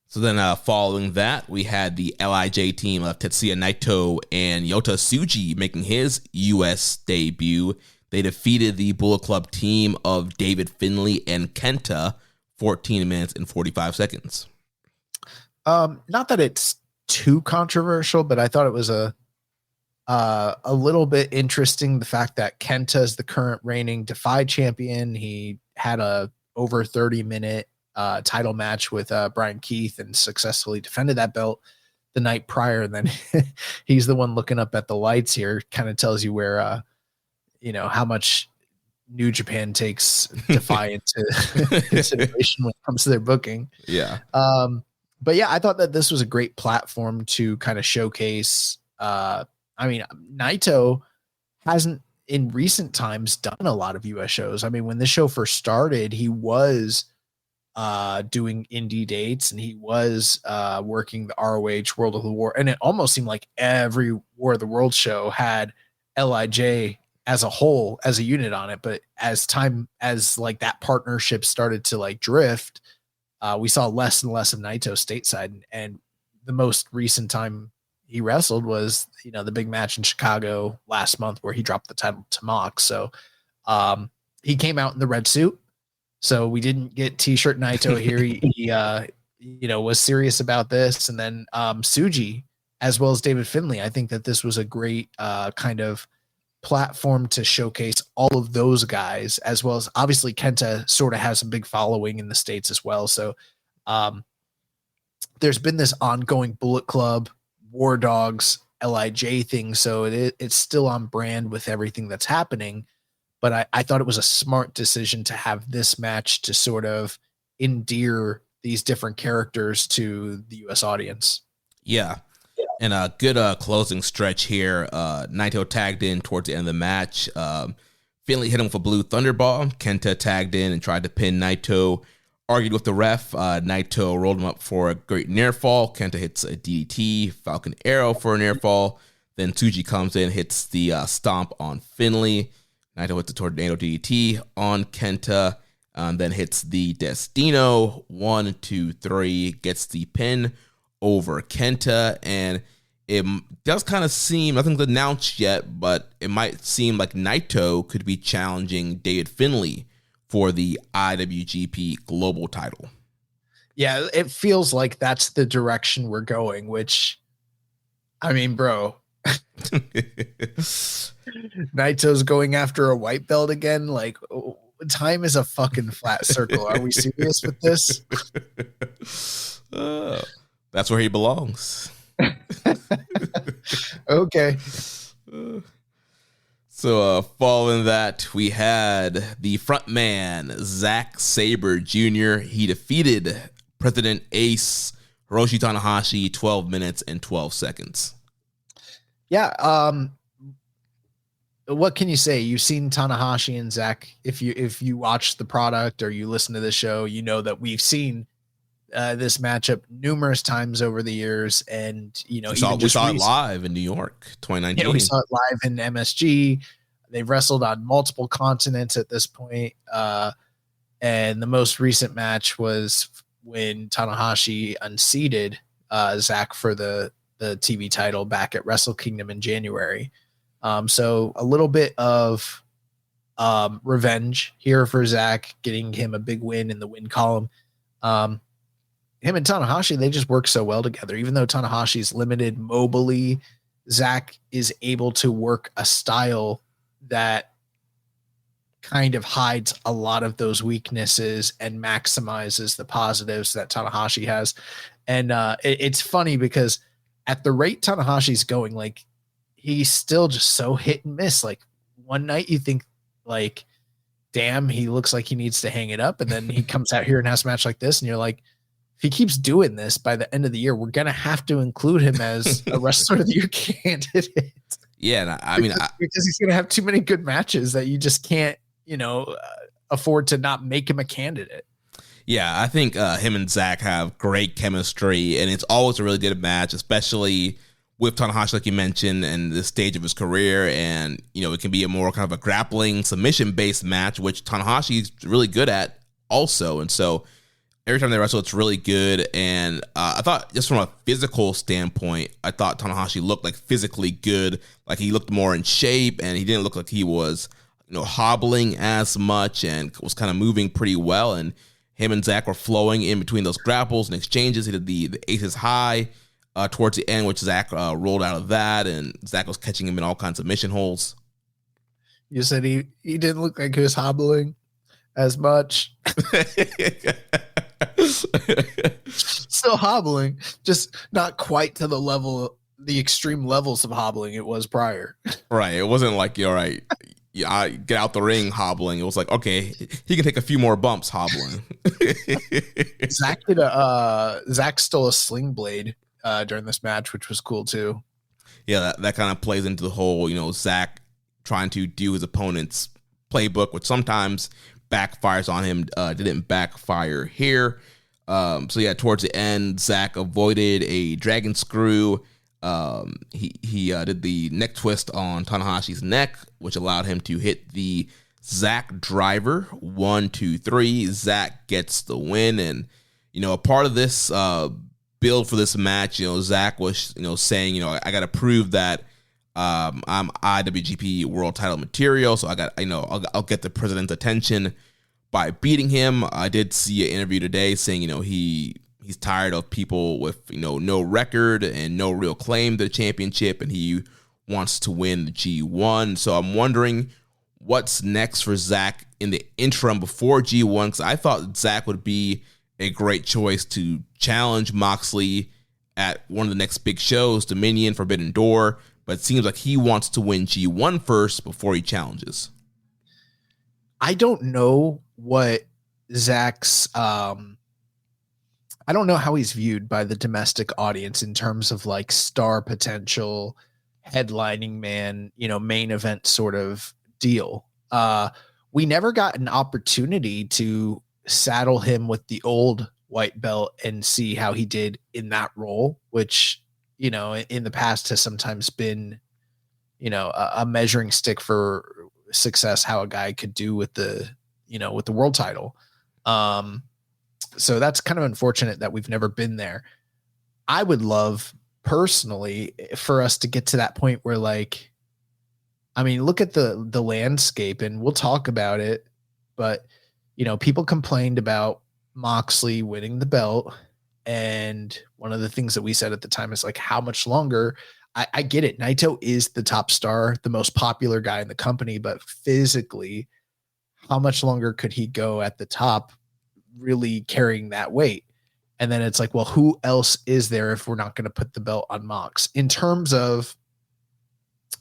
So then following that, we had the LIJ team of Tetsuya Naito and Yota Tsuji making his U.S. debut. They defeated the Bullet Club team of David Finlay and Kenta 14 minutes and 45 seconds. Not that it's too controversial, but I thought it was a little bit interesting. The fact that Kenta is the current reigning Defy champion. He had a over 30-minute title match with Brian Keith and successfully defended that belt the night prior. And then he's the one looking up at the lights here. Kind of tells you where, how much New Japan takes Defy into consideration when it comes to their booking. Yeah. But yeah, I thought that this was a great platform to kind of showcase. Naito hasn't in recent times done a lot of US shows. I mean, when this show first started, he was doing indie dates and he was working the ROH World of the War. And it almost seemed like every War of the World show had LIJ as a whole, as a unit on it. But as like that partnership started to like drift, we saw less and less of Naito stateside. And the most recent time he wrestled was, the big match in Chicago last month where he dropped the title to Mox. So he came out in the red suit. So we didn't get T-shirt Naito here. He was serious about this. And then Tsuji, as well as David Finlay, I think that this was a great kind of platform to showcase all of those guys, as well as obviously Kenta sort of has a big following in the States as well. So there's been this ongoing Bullet Club, War Dogs, LIJ thing. So it's still on brand with everything that's happening. But I thought it was a smart decision to have this match to sort of endear these different characters to the U.S. audience. Yeah. And a good closing stretch here. Naito tagged in towards the end of the match. Finlay hit him with a blue thunderball. Kenta tagged in and tried to pin Naito. Argued with the ref. Naito rolled him up for a great near fall. Kenta hits a DDT. Falcon Arrow for a near fall. Then Tsuji comes in, hits the stomp on Finlay. Naito hits the Tornado DDT on Kenta. Then hits the Destino. 1, 2, 3. Gets the pin over Kenta. And it does kind of seem, nothing's announced yet, but it might seem like Naito could be challenging David Finlay for the IWGP Global title. Yeah, it feels like that's the direction we're going, which, I mean, bro, Naito's going after a white belt again. Like, time is a fucking flat circle. Are we serious with this? That's where he belongs. Okay. So following that, we had the front man, Zack Sabre Jr. He defeated President Ace Hiroshi Tanahashi 12 minutes and 12 seconds. Yeah. What can you say? You've seen Tanahashi and Zack. If you watch the product or you listen to the show, you know that we've seen this matchup numerous times over the years. And, we saw it live in New York, 2019. Yeah, we saw it live in MSG. They've wrestled on multiple continents at this point. And the most recent match was when Tanahashi unseated Zack for the TV title back at Wrestle Kingdom in January. So a little bit of revenge here for Zack, getting him a big win in the win column. Him and Tanahashi, they just work so well together. Even though Tanahashi's limited mobily, Zack is able to work a style that kind of hides a lot of those weaknesses and maximizes the positives that Tanahashi has. And it's funny because at the rate Tanahashi's going, like, he's still just so hit and miss. Like, one night you think like damn, he looks like he needs to hang it up. And then he comes out here and has a match like this. And you're like, if he keeps doing this by the end of the year, we're going to have to include him as a Wrestler of the Year candidate. Yeah. Because he's going to have too many good matches that you just can't, afford to not make him a candidate. Yeah, I think him and Zach have great chemistry, and it's always a really good match, especially with Tanahashi, like you mentioned, and the stage of his career. And, it can be a more kind of a grappling submission-based match, which Tanahashi is really good at also. And so every time they wrestle, it's really good. And I thought just from a physical standpoint, I thought Tanahashi looked like physically good. Like he looked more in shape, and he didn't look like he was, hobbling as much, and was kind of moving pretty well. And him and Zach were flowing in between those grapples and exchanges. He did the aces high towards the end, which Zach rolled out of that, and Zach was catching him in all kinds of mission holes. You said he didn't look like he was hobbling as much. Still hobbling, just not quite to the extreme levels of hobbling it was prior. Right. It wasn't like, all right, I get out the ring hobbling. It was like, okay, he can take a few more bumps hobbling. Zach stole a sling blade during this match, which was cool too. Yeah, that kind of plays into the whole, Zach trying to do his opponent's playbook, which sometimes backfires on him. Didn't backfire here. So yeah, towards the end, Zach avoided a dragon screw. He did the neck twist on Tanahashi's neck, which allowed him to hit the Zach driver. 1, 2, 3. Zach gets the win. And, a part of this build for this match, Zach was, saying, I got to prove that I'm IWGP World Title material. So I'll get the president's attention by beating him. I did see an interview today saying, he's tired of people with, no record and no real claim to the championship, and he wants to win the G1. So I'm wondering what's next for Zach in the interim before G1, because I thought Zach would be a great choice to challenge Moxley at one of the next big shows, Dominion, Forbidden Door, but it seems like he wants to win G1 first before he challenges. I don't know what Zach's I don't know how he's viewed by the domestic audience in terms of like star potential, headlining man, main event sort of deal. We never got an opportunity to saddle him with the old white belt and see how he did in that role, which, in the past has sometimes been, a measuring stick for success, how a guy could do with the world title. So that's kind of unfortunate that we've never been there. I would love personally for us to get to that point where look at the landscape, and we'll talk about it, but people complained about Moxley winning the belt. And one of the things that we said at the time is like, how much longer? I get it. Naito is the top star, the most popular guy in the company, but physically, how much longer could he go at the top, really carrying that weight? And then it's like, well, who else is there if we're not going to put the belt on Mox in terms of,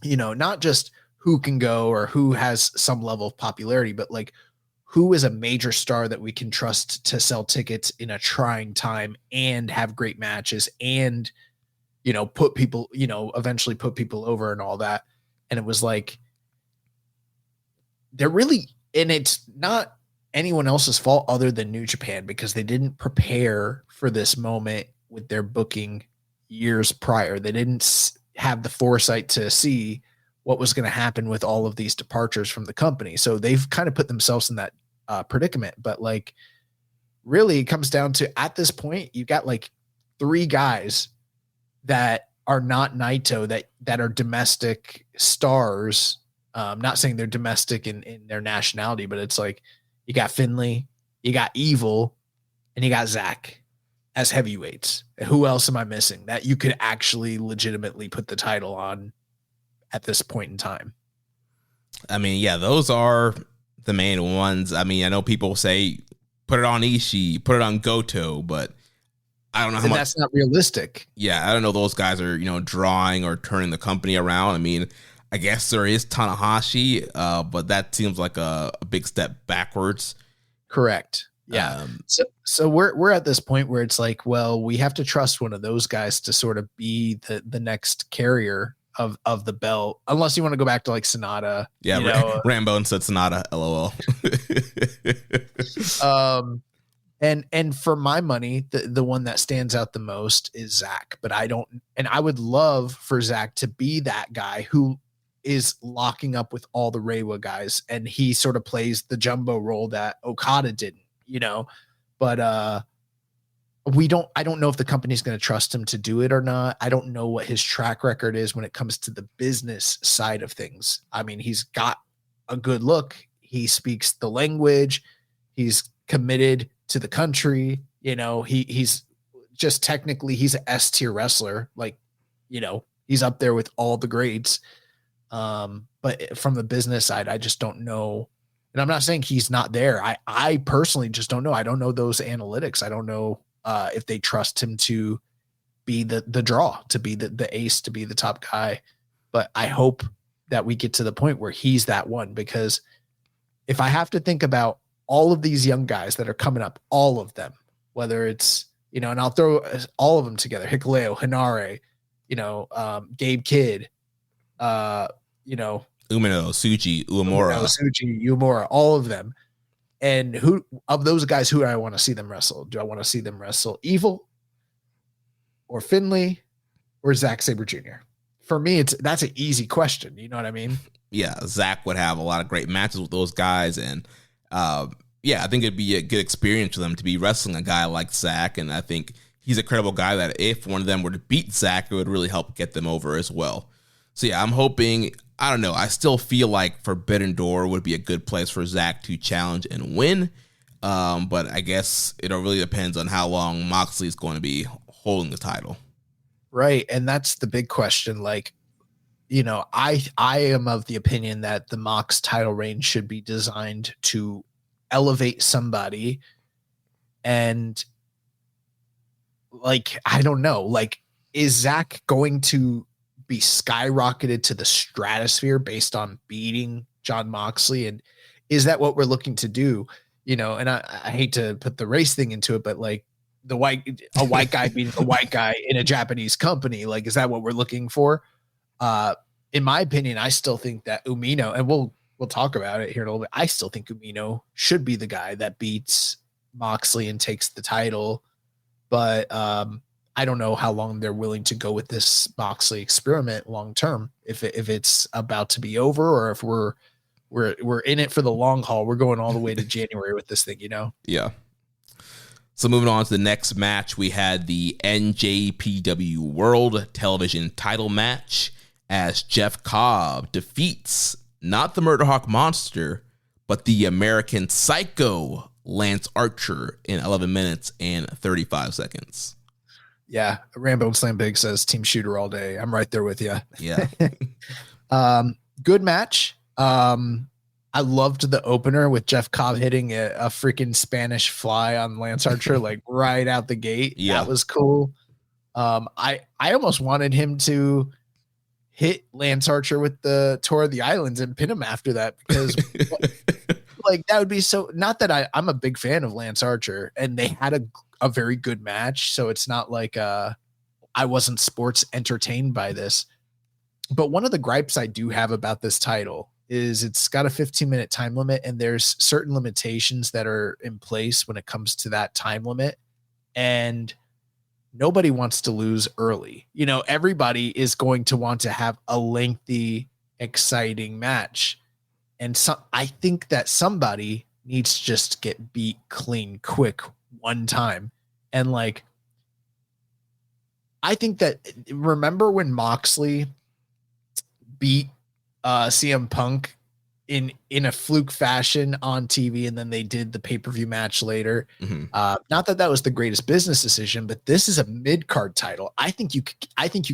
not just who can go or who has some level of popularity, but like who is a major star that we can trust to sell tickets in a trying time and have great matches and, put people, eventually put people over and all that. And it was like, they're really, and it's not anyone else's fault other than New Japan, because they didn't prepare for this moment with their booking years prior. They didn't have the foresight to see what was going to happen with all of these departures from the company. So they've kind of put themselves in that predicament. But like, really it comes down to, at this point, you got like 3 guys that are not Naito that are domestic stars. Not saying they're domestic in their nationality, but it's like, you got Finlay, you got Evil, and you got Zach as heavyweights. Who else am I missing that you could actually legitimately put the title on at this point in time? I mean, yeah, those are the main ones. I mean, I know people say put it on Ishii, put it on Goto, but I don't know how much. That's not realistic. Yeah, I don't know. Those guys are, drawing or turning the company around. I mean, I guess there is Tanahashi, but that seems like a big step backwards. Correct. Yeah. So we're at this point where it's like, well, we have to trust one of those guys to sort of be the next carrier of the belt, unless you want to go back to like Sonata. Yeah, Rambo and said Sonata, LOL. And for my money, the one that stands out the most is Zach. But I would love for Zach to be that guy who is locking up with all the Reiwa guys, and he sort of plays the jumbo role that Okada didn't, but I don't know if the company's going to trust him to do it or not. I don't know what his track record is when it comes to the business side of things. I mean, he's got a good look. He speaks the language. He's committed to the country. He's just technically he's an S tier wrestler. Like, he's up there with all the grades. But from the business side, I just don't know. And I'm not saying he's not there. I personally just don't know. I don't know those analytics. I don't know if they trust him to be the draw, to be the ace, to be the top guy. But I hope that we get to the point where he's that one, because if I have to think about all of these young guys that are coming up, all of them, whether it's, and I'll throw all of them together, Hikuleo, Hinare, Gabe Kidd, Umino, Suji, Uemura, all of them. And who of those guys, who do I want to see them wrestle? Do I want to see them wrestle Evil or Finley or Zack Sabre Jr.? For me, that's an easy question. You know what I mean? Yeah, Zach would have a lot of great matches with those guys. And I think it'd be a good experience for them to be wrestling a guy like Zach. And I think he's a credible guy that if one of them were to beat Zach, it would really help get them over as well. So yeah, I'm hoping, I don't know, I still feel like Forbidden Door would be a good place for Zach to challenge and win. But I guess it really depends on how long Moxley is going to be holding the title. Right. And that's the big question. Like, I am of the opinion that the Mox title reign should be designed to elevate somebody. And like, I don't know, like, is Zach going to be skyrocketed to the stratosphere based on beating Jon Moxley? And is that what we're looking to do? And I hate to put the race thing into it, but like a white guy beating a white guy in a Japanese company, like, is that what we're looking for? In my opinion, I still think that Umino, and we'll talk about it here in a little bit, I still think Umino should be the guy that beats Moxley and takes the title. But I don't know how long they're willing to go with this Moxley experiment long term. If it's about to be over, or if we're in it for the long haul. We're going all the way to January with this thing, Yeah. So moving on to the next match, we had the NJPW World Television title match as Jeff Cobb defeats not the Murderhawk Monster, but the American Psycho Lance Archer in 11 minutes and 35 seconds. Yeah, Rambo Slam Big says team shooter all day. I'm right there with you. Yeah. Good match. I loved the opener with Jeff Cobb hitting a freaking Spanish fly on Lance Archer, like right out the gate. Yeah. That was cool. I almost wanted him to hit Lance Archer with the Tour of the Islands and pin him after that, because like that would be so, not that I'm a big fan of Lance Archer, and they had a very good match. So it's not like I wasn't sports entertained by this. But one of the gripes I do have about this title is it's got a 15-minute time limit, and there's certain limitations that are in place when it comes to that time limit. And nobody wants to lose early. Everybody is going to want to have a lengthy, exciting match. And I think that somebody needs to just get beat clean, quick, one time. And like, I think that, remember when Moxley beat CM Punk in a fluke fashion on TV, and then they did the pay-per-view match later. Mm-hmm. Not that was the greatest business decision, but this is a mid-card title. I think you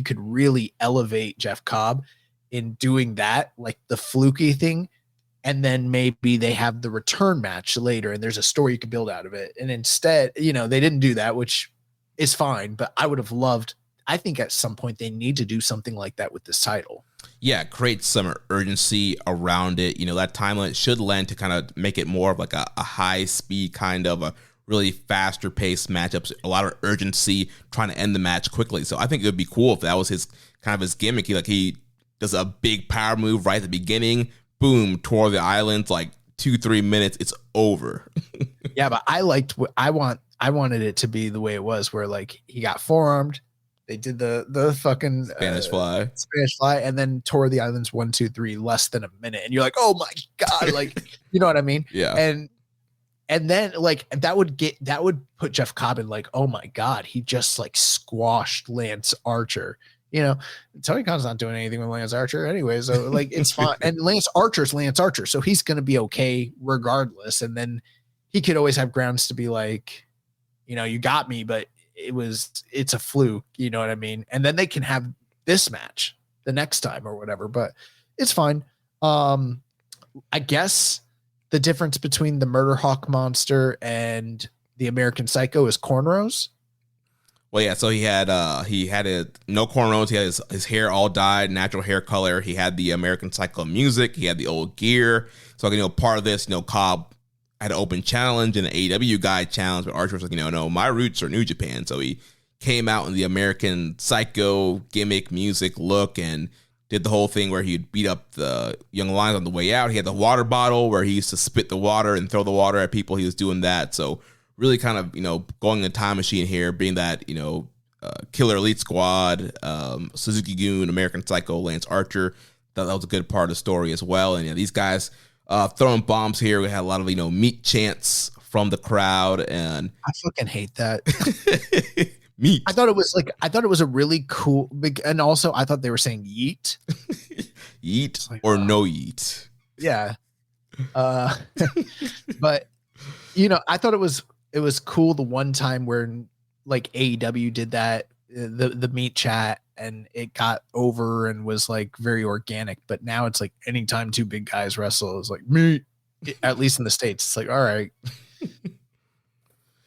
could really elevate Jeff Cobb in doing that, like the fluky thing. And then maybe they have the return match later, and there's a story you can build out of it. And instead, they didn't do that, which is fine, but I would have loved, I think at some point they need to do something like that with this title. Yeah, create some urgency around it. That time limit should lend to kind of make it more of like a high speed kind of a really faster paced matchups, a lot of urgency, trying to end the match quickly. So I think it would be cool if that was his gimmick. He does a big power move right at the beginning, boom, tour the islands, like 2-3 minutes, it's over. Yeah, but I wanted it to be the way it was, where like he got forearmed. They did the fucking Spanish fly, and then tore the islands 1, 2, 3, less than a minute, and you're like, oh my god, like you know what I mean? Yeah. And then like that would put Jeff Cobb in like, oh my god, he just like squashed Lance Archer. Tony Khan's not doing anything with Lance Archer anyway, so like it's fine. And Lance Archer's Lance Archer, so he's gonna be okay regardless. And then he could always have grounds to be like, you got me, but it's a fluke, you know what I mean? And then they can have this match the next time or whatever, but it's fine. I guess the difference between the Murder Hawk Monster and the American Psycho is cornrows. Well, yeah, so he had no cornrows. He had his hair all dyed, natural hair color. He had the American Psycho music. He had the old gear. So, part of this, Cobb had an open challenge and an AEW guy challenge, but Archer was like, no, my roots are New Japan. So he came out in the American Psycho gimmick, music, look, and did the whole thing where he'd beat up the young lions on the way out. He had the water bottle where he used to spit the water and throw the water at people. He was doing that. So really kind of, going in a time machine here, being that, Killer Elite Squad, Suzuki Goon, American Psycho, Lance Archer. That was a good part of the story as well. And these guys throwing bombs here. We had a lot of, meat chants from the crowd. And I fucking hate that. Meat. I thought it was a really cool big, and also I thought they were saying yeet. Yeet like, or no yeet. Yeah. But I thought it was cool the one time where like AEW did that, the meat chat, and it got over and was like very organic. But now it's like anytime two big guys wrestle, it's like meat. At least in the States, it's like, all right,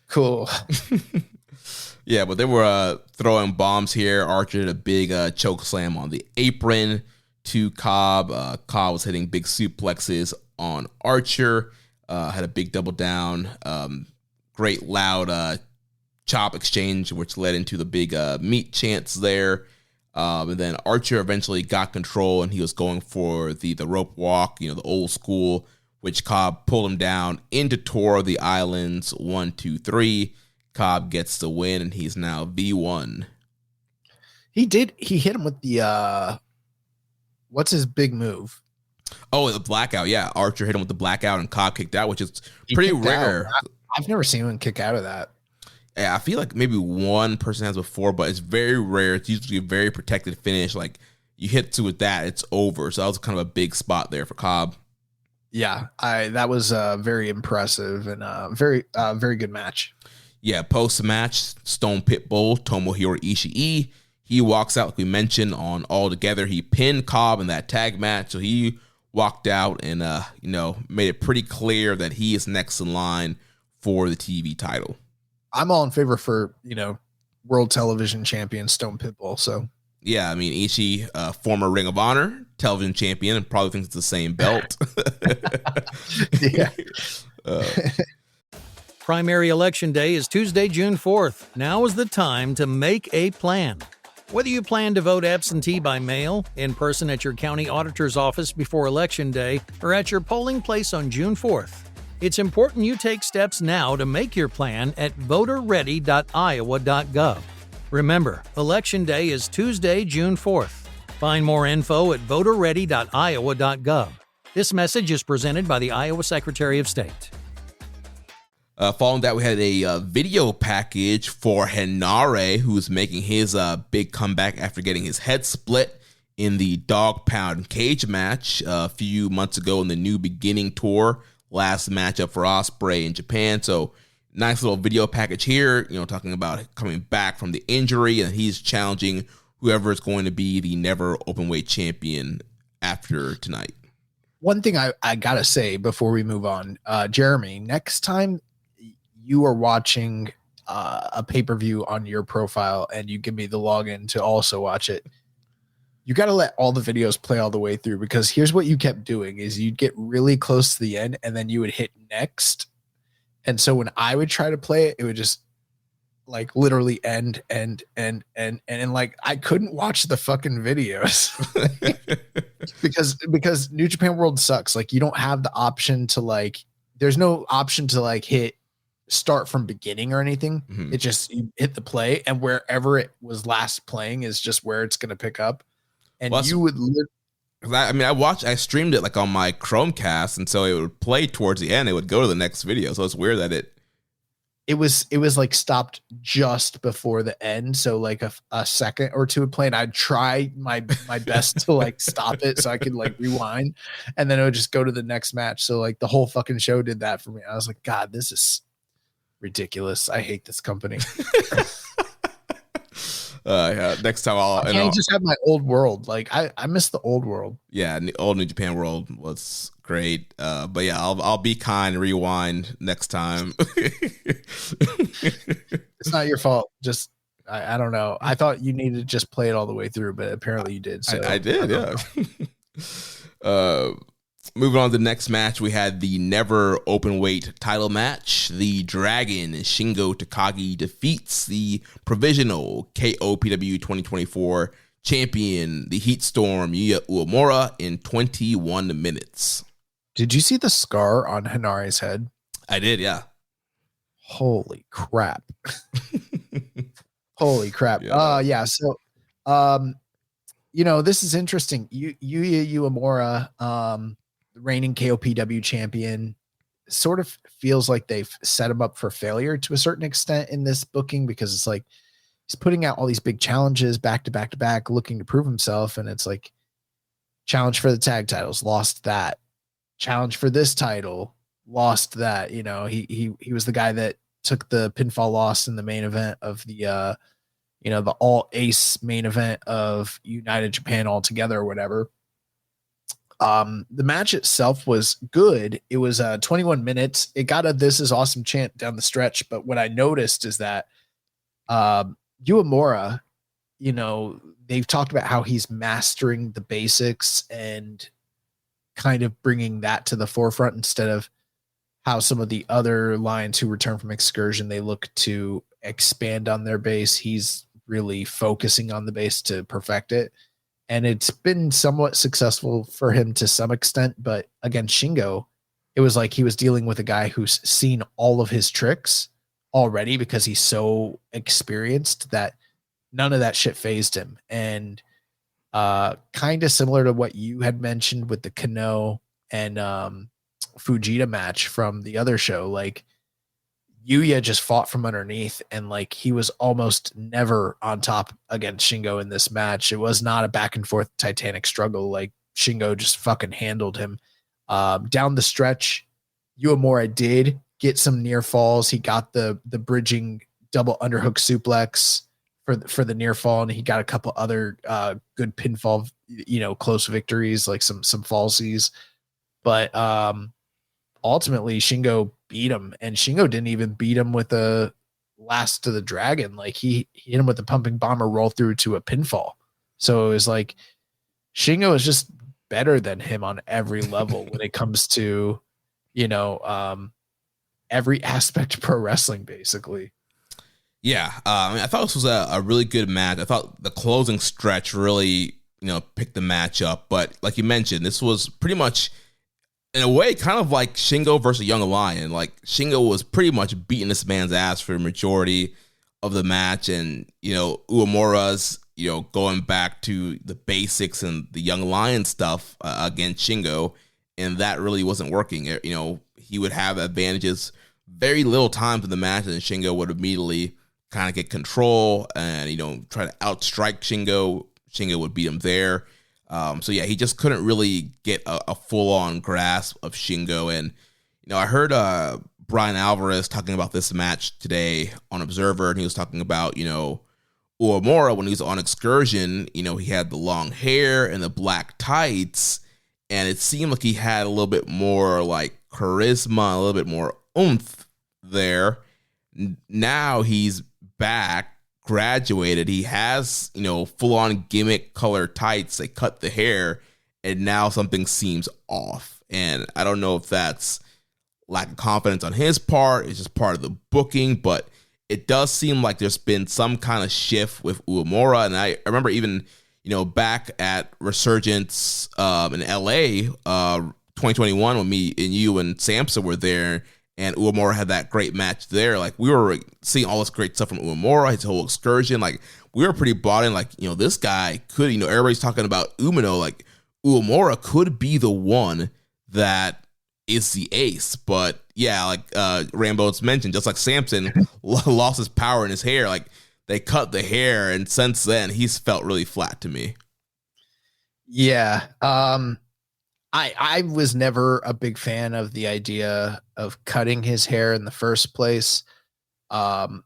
cool. Yeah, but they were throwing bombs here. Archer did a big choke slam on the apron to Cobb. Cobb was hitting big suplexes on Archer. Had a big double down. Great loud chop exchange, which led into the big meat chants there. And then Archer eventually got control, and he was going for the rope walk, the old school, which Cobb pulled him down into Tour of the Islands 1, 2, 3. Cobb gets the win, and he's now V1. He hit him with the what's his big move? Oh, the blackout. Yeah, Archer hit him with the blackout, and Cobb kicked out, which is pretty rare. I've never seen him kick out of that. Yeah, I feel like maybe one person has before, but it's very rare. It's usually a very protected finish. Like you hit two with that, it's over. So that was kind of a big spot there for Cobb. Yeah, that was very impressive and very good match. Yeah, post-match, Stone Pitbull, Tomohiro Ishii, he walks out, like we mentioned, on All Together. He pinned Cobb in that tag match, so he walked out and, made it pretty clear that he is next in line for the TV title. I'm all in favor for, world television champion Stone Pitbull, so. Yeah, I mean, Ishii, former Ring of Honor television champion, and probably thinks it's the same belt. Yeah. Primary Election Day is Tuesday, June 4th. Now is the time to make a plan. Whether you plan to vote absentee by mail, in person at your county auditor's office before Election Day, or at your polling place on June 4th, it's important you take steps now to make your plan at voterready.iowa.gov. Remember, Election Day is Tuesday, June 4th. Find more info at voterready.iowa.gov. This message is presented by the Iowa Secretary of State. Following that, we had a video package for Henare, who's making his big comeback after getting his head split in the Dog Pound cage match a few months ago in the New Beginning Tour, last matchup for Ospreay in Japan. So nice little video package here, talking about coming back from the injury, and he's challenging whoever is going to be the never openweight champion after tonight. One thing I gotta say before we move on, Jeremy, next time you are watching a pay-per-view on your profile and you give me the login to also watch it, you got to let all the videos play all the way through, because here's what you kept doing is you'd get really close to the end and then you would hit next. And so when I would try to play it, it would just like literally end. And like, I couldn't watch the fucking videos because New Japan World sucks. Like, you don't have the option to like, there's no option to like hit start from beginning or anything. Mhm. It just, you hit the play, and wherever it was last playing is just where it's going to pick up. And Well, you would I streamed it like on my Chromecast, and so it would play towards the end. It would go to the next video. So it's weird that it was like stopped just before the end. So like a second or two would play, and I'd try my best to like stop it so I could like rewind, and then it would just go to the next match. So like the whole fucking show did that for me. I was like, God, this is ridiculous. I hate this company. yeah, next time I can't just have my old world. Like I miss the old world. Yeah, the old New Japan World was great. But yeah, I'll be kind, rewind next time. It's not your fault. Just I don't know. I thought you needed to just play it all the way through, but apparently you did. So I did, yeah. Moving on to the next match, we had the never open weight title match. The Dragon Shingo Takagi defeats the provisional KOPW 2024 champion, the Heat Storm Yuya Uemura, in 21 minutes. Did you see the scar on Hanare's head? I did, yeah. Holy crap. Holy crap. Yeah. So, this is interesting. Yuya Uemura, reigning KOPW champion, sort of feels like they've set him up for failure to a certain extent in this booking, because it's like he's putting out all these big challenges back to back to back, looking to prove himself. And it's like, challenge for the tag titles, lost that. Challenge for this title, lost that. He was the guy that took the pinfall loss in the main event of the the all ace main event of United Japan Altogether or whatever. The match itself was good. It was 21 minutes. It got a "This is awesome" chant down the stretch. But what I noticed is that Uemura, they've talked about how he's mastering the basics and kind of bringing that to the forefront, instead of how some of the other lions who return from excursion, they look to expand on their base. He's really focusing on the base to perfect it. And it's been somewhat successful for him to some extent. But against Shingo, it was like he was dealing with a guy who's seen all of his tricks already, because he's so experienced that none of that shit fazed him. And kind of similar to what you had mentioned with the Kano and Fujita match from the other show, like Yuya just fought from underneath, and like he was almost never on top against Shingo in this match. It was not a back and forth titanic struggle. Like, Shingo just fucking handled him. Down the stretch, Uemura did get some near falls. He got the bridging double underhook suplex for the near fall, and he got a couple other good pinfall, close victories, like some falsies. But ultimately Shingo beat him, and Shingo didn't even beat him with a last to the dragon. Like, he hit him with the pumping bomber roll through to a pinfall. So it was like Shingo is just better than him on every level when it comes to, every aspect of pro wrestling, basically. Yeah. I thought this was a really good match. I thought the closing stretch really, picked the match up. But like you mentioned, this was pretty much, in a way, kind of like Shingo versus Young Lion. Like, Shingo was pretty much beating this man's ass for the majority of the match. And, Uemura's, going back to the basics and the Young Lion stuff against Shingo. And that really wasn't working. He would have advantages very little times in the match, and Shingo would immediately kind of get control and, try to outstrike Shingo. Shingo would beat him there. So yeah, he just couldn't really get a full-on grasp of Shingo. And, I heard Brian Alvarez talking about this match today on Observer, and he was talking about, Uemura, when he was on excursion, he had the long hair and the black tights, and it seemed like he had a little bit more like charisma, a little bit more oomph there. Now he's back graduated. He has, full on gimmick color tights. They cut the hair, and now something seems off. And I don't know if that's lack of confidence on his part. It's just part of the booking, but it does seem like there's been some kind of shift with Uemura. And I remember even, back at Resurgence in LA, 2021, when me and you and Samson were there, and Uemura had that great match there. Like, we were seeing all this great stuff from Uemura, his whole excursion. Like, we were pretty bought in, like, this guy could, everybody's talking about Umino, like, Uemura could be the one that is the ace. But yeah, like Rambo's mentioned, just like Samson lost his power in his hair, like, they cut the hair, and since then he's felt really flat to me. Yeah. I was never a big fan of the idea of cutting his hair in the first place. The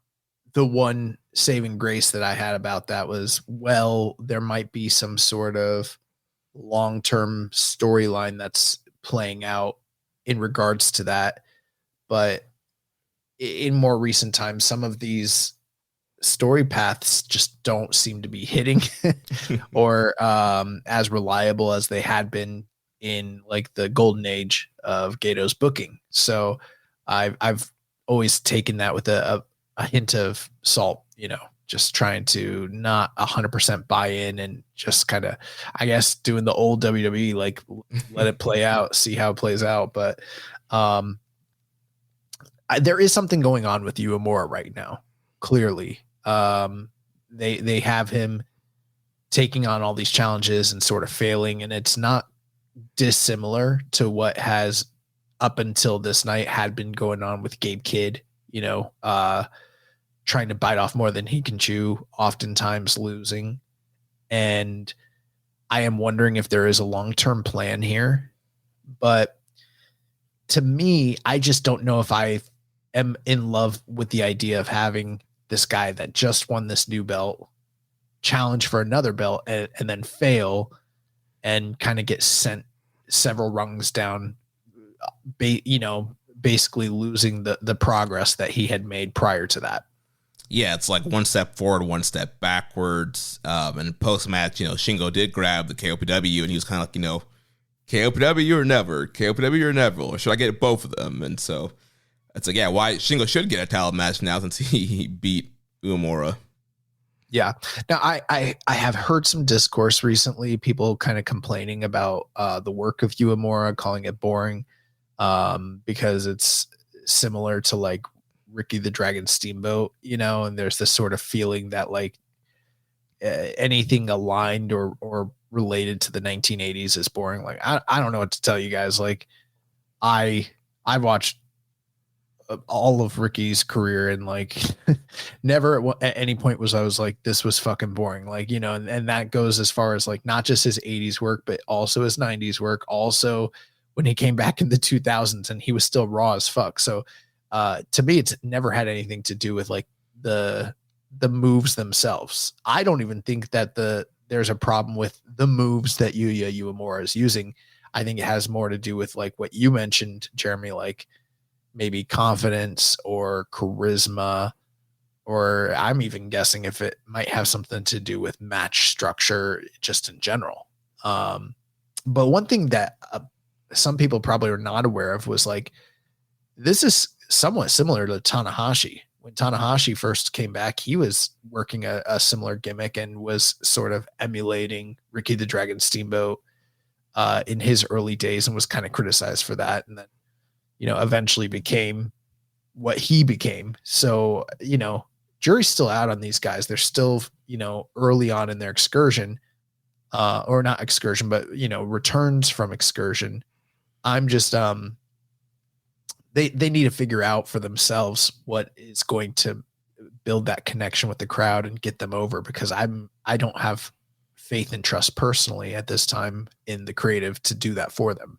one saving grace that I had about that was, well, there might be some sort of long-term storyline that's playing out in regards to that. But in more recent times, some of these story paths just don't seem to be hitting or as reliable as they had been in like the golden age of Gato's booking. So I've always taken that with a hint of salt, just trying to not 100% buy in and just kind of, I guess, doing the old WWE, like, let it play out, see how it plays out. But there is something going on with Uemura right now. Clearly, they have him taking on all these challenges and sort of failing, and it's not dissimilar to what has up until this night had been going on with Gabe Kidd, trying to bite off more than he can chew, oftentimes losing. And I am wondering if there is a long-term plan here, but to me, I just don't know if I am in love with the idea of having this guy that just won this new belt challenge for another belt and then fail and kind of get sent several rungs down, basically losing the progress that he had made prior to that. Yeah, it's like one step forward, one step backwards. And post-match, Shingo did grab the KOPW, and he was kind of like, KOPW or never, KOPW or never, or should I get both of them? And so it's like, yeah, why Shingo should get a title match now since he beat Uemura. Yeah. Now, I have heard some discourse recently, people kind of complaining about the work of Uemura, calling it boring because it's similar to like Ricky the Dragon Steamboat, and there's this sort of feeling that like anything aligned or related to the 1980s is boring. Like, I don't know what to tell you guys. Like, I watched all of Ricky's career, and like never at any point I was like, this was fucking boring. Like, and that goes as far as like not just his 80s work, but also his 90s work. Also when he came back in the 2000s and he was still raw as fuck. So to me, it's never had anything to do with like the moves themselves. I don't even think that there's a problem with the moves that Yuya Uemura is using. I think it has more to do with like what you mentioned, Jeremy, like maybe confidence or charisma, or I'm even guessing if it might have something to do with match structure just in general. But one thing that some people probably are not aware of was like, this is somewhat similar to Tanahashi. When Tanahashi first came back, he was working a similar gimmick and was sort of emulating Ricky the Dragon Steamboat in his early days, and was kind of criticized for that. And then, eventually became what he became. So, jury's still out on these guys. They're still, early on in their excursion, or not excursion, but, returns from excursion. I'm just, they need to figure out for themselves what is going to build that connection with the crowd and get them over, because I don't have faith and trust personally at this time in the creative to do that for them.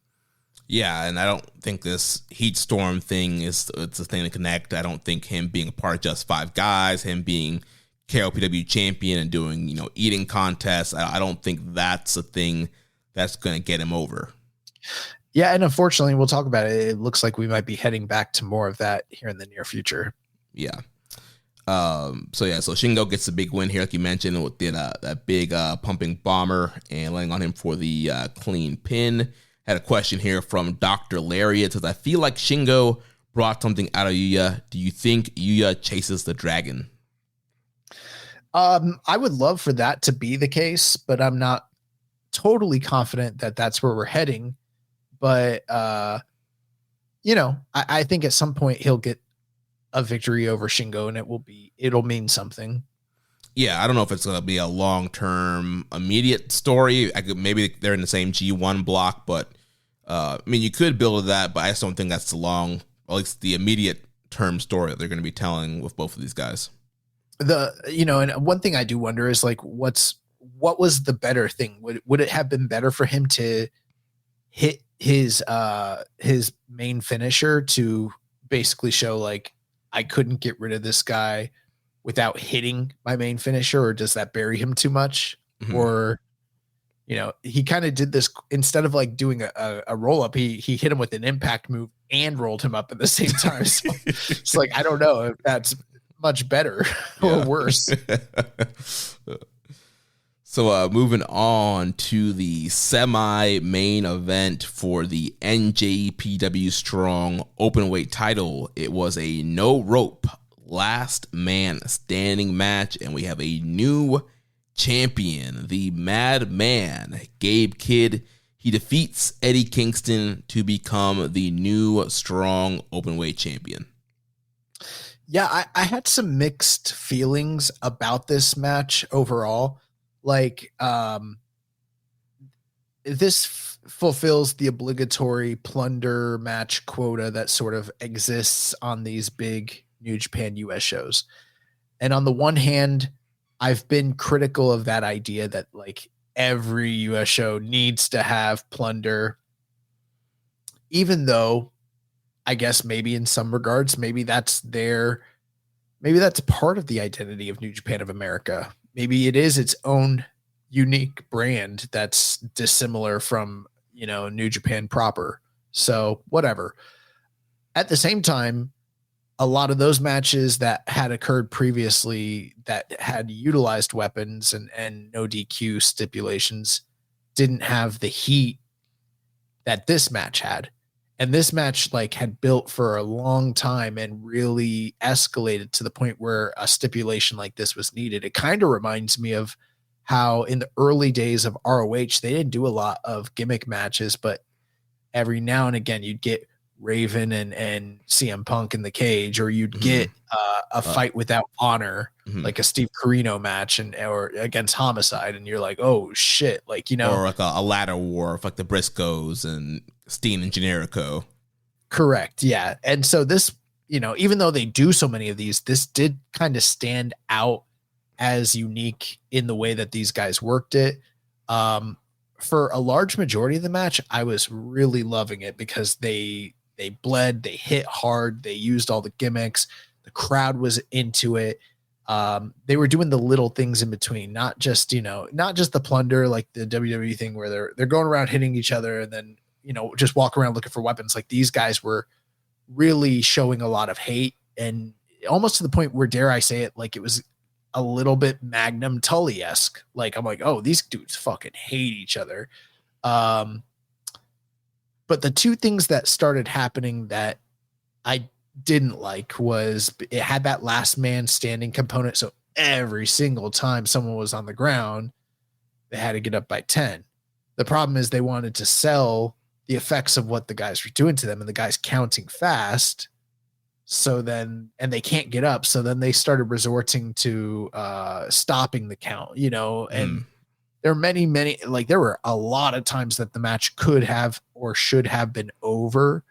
Yeah, and I don't think this Heat Storm thing it's a thing to connect. I don't think him being a part of Just Five Guys, him being KOPW champion and doing, eating contests, I don't think that's a thing that's going to get him over. Yeah, and unfortunately, we'll talk about it. It looks like we might be heading back to more of that here in the near future. Yeah. So Shingo gets a big win here, like you mentioned, with that big pumping bomber and laying on him for the clean pin. Had a question here from Dr. Larry. It says, I feel like Shingo brought something out of Yuya. Do you think Yuya chases the dragon? I would love for that to be the case, but I'm not totally confident that that's where we're heading. But, I think at some point he'll get a victory over Shingo and it'll mean something. Yeah, I don't know if it's going to be a long-term immediate story. Maybe they're in the same G1 block, but you could build to that, but I just don't think that's at least the immediate term story that they're going to be telling with both of these guys. And one thing I do wonder is like, what was the better thing? Would it have been better for him to hit his main finisher to basically show like, I couldn't get rid of this guy without hitting my main finisher, or does that bury him too much? Mm-hmm. Or, he kind of did this instead of like doing a roll up, he hit him with an impact move and rolled him up at the same time. So it's like, I don't know if that's much better or worse. So moving on to the semi-main event for the NJPW Strong Openweight title. It was a no-rope, last man standing match, and we have a new champion, the Madman, Gabe Kidd. He defeats Eddie Kingston to become the new Strong Openweight champion. Yeah, I had some mixed feelings about this match overall. Like, this fulfills the obligatory plunder match quota that sort of exists on these big New Japan US shows. And on the one hand, I've been critical of that idea that like every US show needs to have plunder, even though I guess maybe in some regards, maybe that's part of the identity of New Japan of America. Maybe it is its own unique brand that's dissimilar from, New Japan proper. So whatever. At the same time, a lot of those matches that had occurred previously that had utilized weapons and no DQ stipulations didn't have the heat that this match had. And this match had built for a long time and really escalated to the point where a stipulation like this was needed. It kind of reminds me of how in the early days of ROH, they didn't do a lot of gimmick matches, but every now and again you'd get Raven and CM Punk in the cage, or you'd get a fight without honor, like a Steve Corino match or against Homicide. And you're like, oh shit. Or like a ladder war of like the Briscoes and Steen and Generico. Correct. Yeah. And so this, even though they do so many of these, this did kind of stand out as unique in the way that these guys worked it. For a large majority of the match, I was really loving it because they bled, they hit hard, they used all the gimmicks, the crowd was into it. They were doing the little things in between, not just the plunder, like the WWE thing where they're going around hitting each other and then, just walk around looking for weapons. Like these guys were really showing a lot of hate, and almost to the point where, dare I say it, like it was a little bit Magnum Tully-esque. Like, I'm like, oh, these dudes fucking hate each other. But the two things that started happening that I didn't like was it had that last man standing component. So every single time someone was on the ground, they had to get up by 10. The problem is they wanted to sell the effects of what the guys were doing to them, and the guys counting fast. So then, and they can't get up. So then they started resorting to stopping the count, and there are many, there were a lot of times that the match could have or should have been over,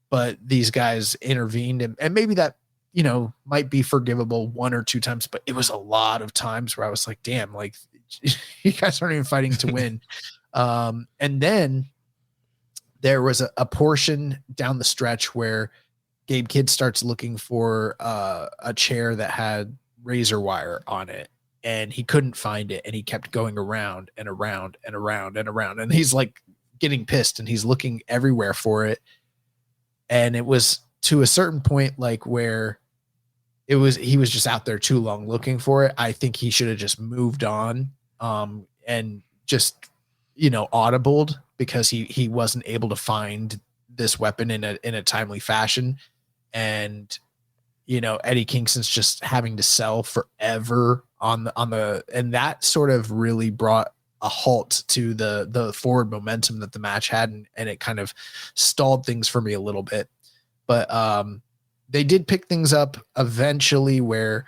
but these guys intervened, and maybe that, might be forgivable one or two times, but it was a lot of times where I was like, damn, like you guys aren't even fighting to win. And then there was a portion down the stretch where Gabe Kidd starts looking for a chair that had razor wire on it, and he couldn't find it, and he kept going around and around and around and around, and he's like getting pissed, and he's looking everywhere for it. And it was to a certain point, like where he was just out there too long looking for it. I think he should have just moved on, and just, audibled, because he wasn't able to find this weapon in a timely fashion. And, Eddie Kingston's just having to sell forever on the, and that sort of really brought a halt to the forward momentum that the match had. And it kind of stalled things for me a little bit, but, they did pick things up eventually, where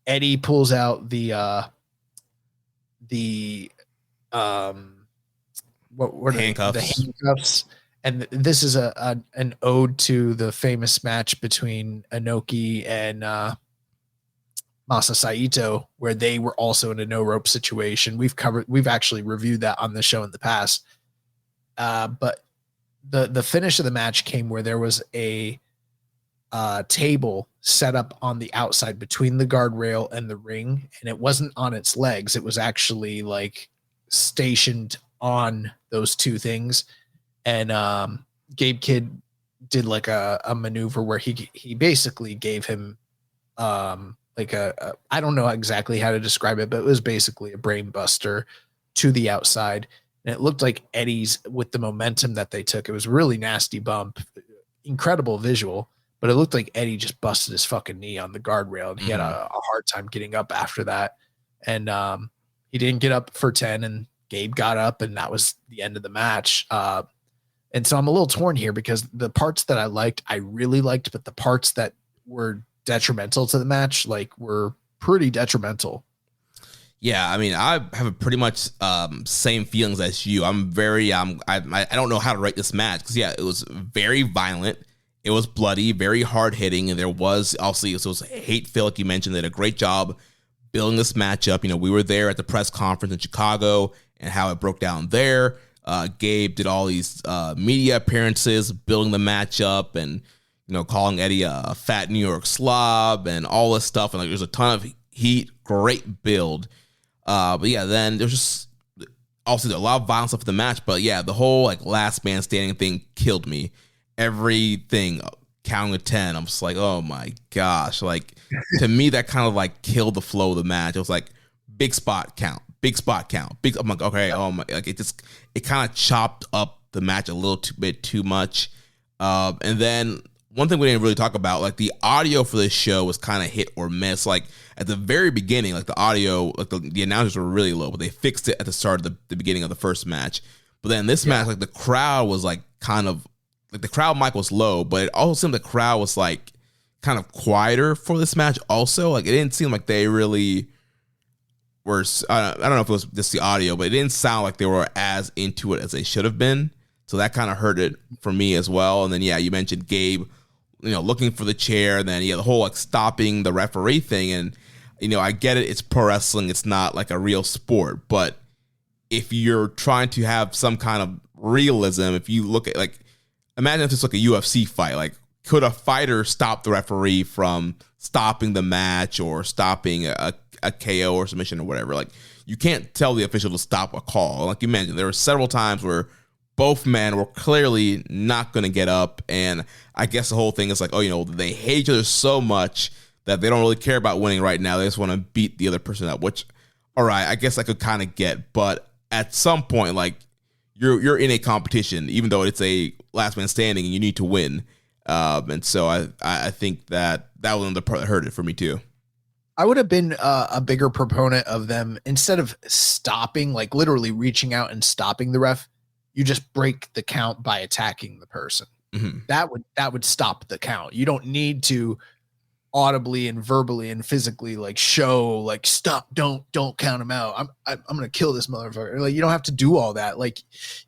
Eddie pulls out the handcuffs. The handcuffs. And this is an ode to the famous match between Inoki and Masa Saito, where they were also in a no rope situation. We've actually reviewed that on the show in the past. But the finish of the match came where there was a table set up on the outside between the guardrail and the ring, and it wasn't on its legs. It was actually like stationed on those two things. And Gabe Kidd did like a maneuver where he basically gave him like I don't know exactly how to describe it, but it was basically a brain buster to the outside. And it looked like Eddie's, with the momentum that they took, it was a really nasty bump, incredible visual, but it looked like Eddie just busted his fucking knee on the guardrail, and he had a hard time getting up after that. And he didn't get up for 10, and Gabe got up, and that was the end of the match. And so I'm a little torn here, because the parts that I really liked, but the parts that were detrimental to the match, were pretty detrimental. Yeah, I mean, I have a pretty much same feelings as you. I'm very I don't know how to rate this match, because it was very violent. It was bloody, very hard hitting, and there was obviously, it was hate-filled, like you mentioned. They did a great job building this matchup. We were there at the press conference in Chicago and how it broke down there. Gabe did all these media appearances, building the matchup, and calling Eddie a fat New York slob and all this stuff. And there's a ton of heat, great build. But then there's just obviously a lot of violence stuff in the match. But the whole last man standing thing killed me. Everything counting to 10, I'm just like, oh my gosh. To me, that kind of killed the flow of the match. It was like big spot count. I'm like, okay, oh my, it kind of chopped up the match a little bit too much. And then one thing we didn't really talk about, the audio for this show was kind of hit or miss. At the very beginning, the audio, the announcers were really low, but they fixed it at the start of the beginning of the first match. But then this match, the crowd was kind of, the crowd mic was low, but it also seemed the crowd was kind of quieter for this match also. It didn't seem like they really were, I don't know if it was just the audio, but it didn't sound like they were as into it as they should have been. So that kind of hurt it for me as well. And then, you mentioned Gabe, looking for the chair, and then, the whole stopping the referee thing. And, I get it. It's pro wrestling. It's not a real sport. But if you're trying to have some kind of realism, if you look at imagine if it's a UFC fight, could a fighter stop the referee from stopping the match or stopping a KO or submission or whatever? You can't tell the official to stop a call. Like you mentioned, there were several times where both men were clearly not going to get up. And I guess the whole thing is they hate each other so much that they don't really care about winning right now. They just want to beat the other person up, which, all right, I guess I could kind of get. But at some point, you're in a competition, even though it's a last man standing and you need to win. And so I think that was the part that hurt it for me too. I would have been a bigger proponent of them, instead of stopping, literally reaching out and stopping the ref, you just break the count by attacking the person. Mm-hmm. That would stop the count. You don't need to audibly and verbally and physically show stop, don't count him out. I'm gonna kill this motherfucker. You don't have to do all that.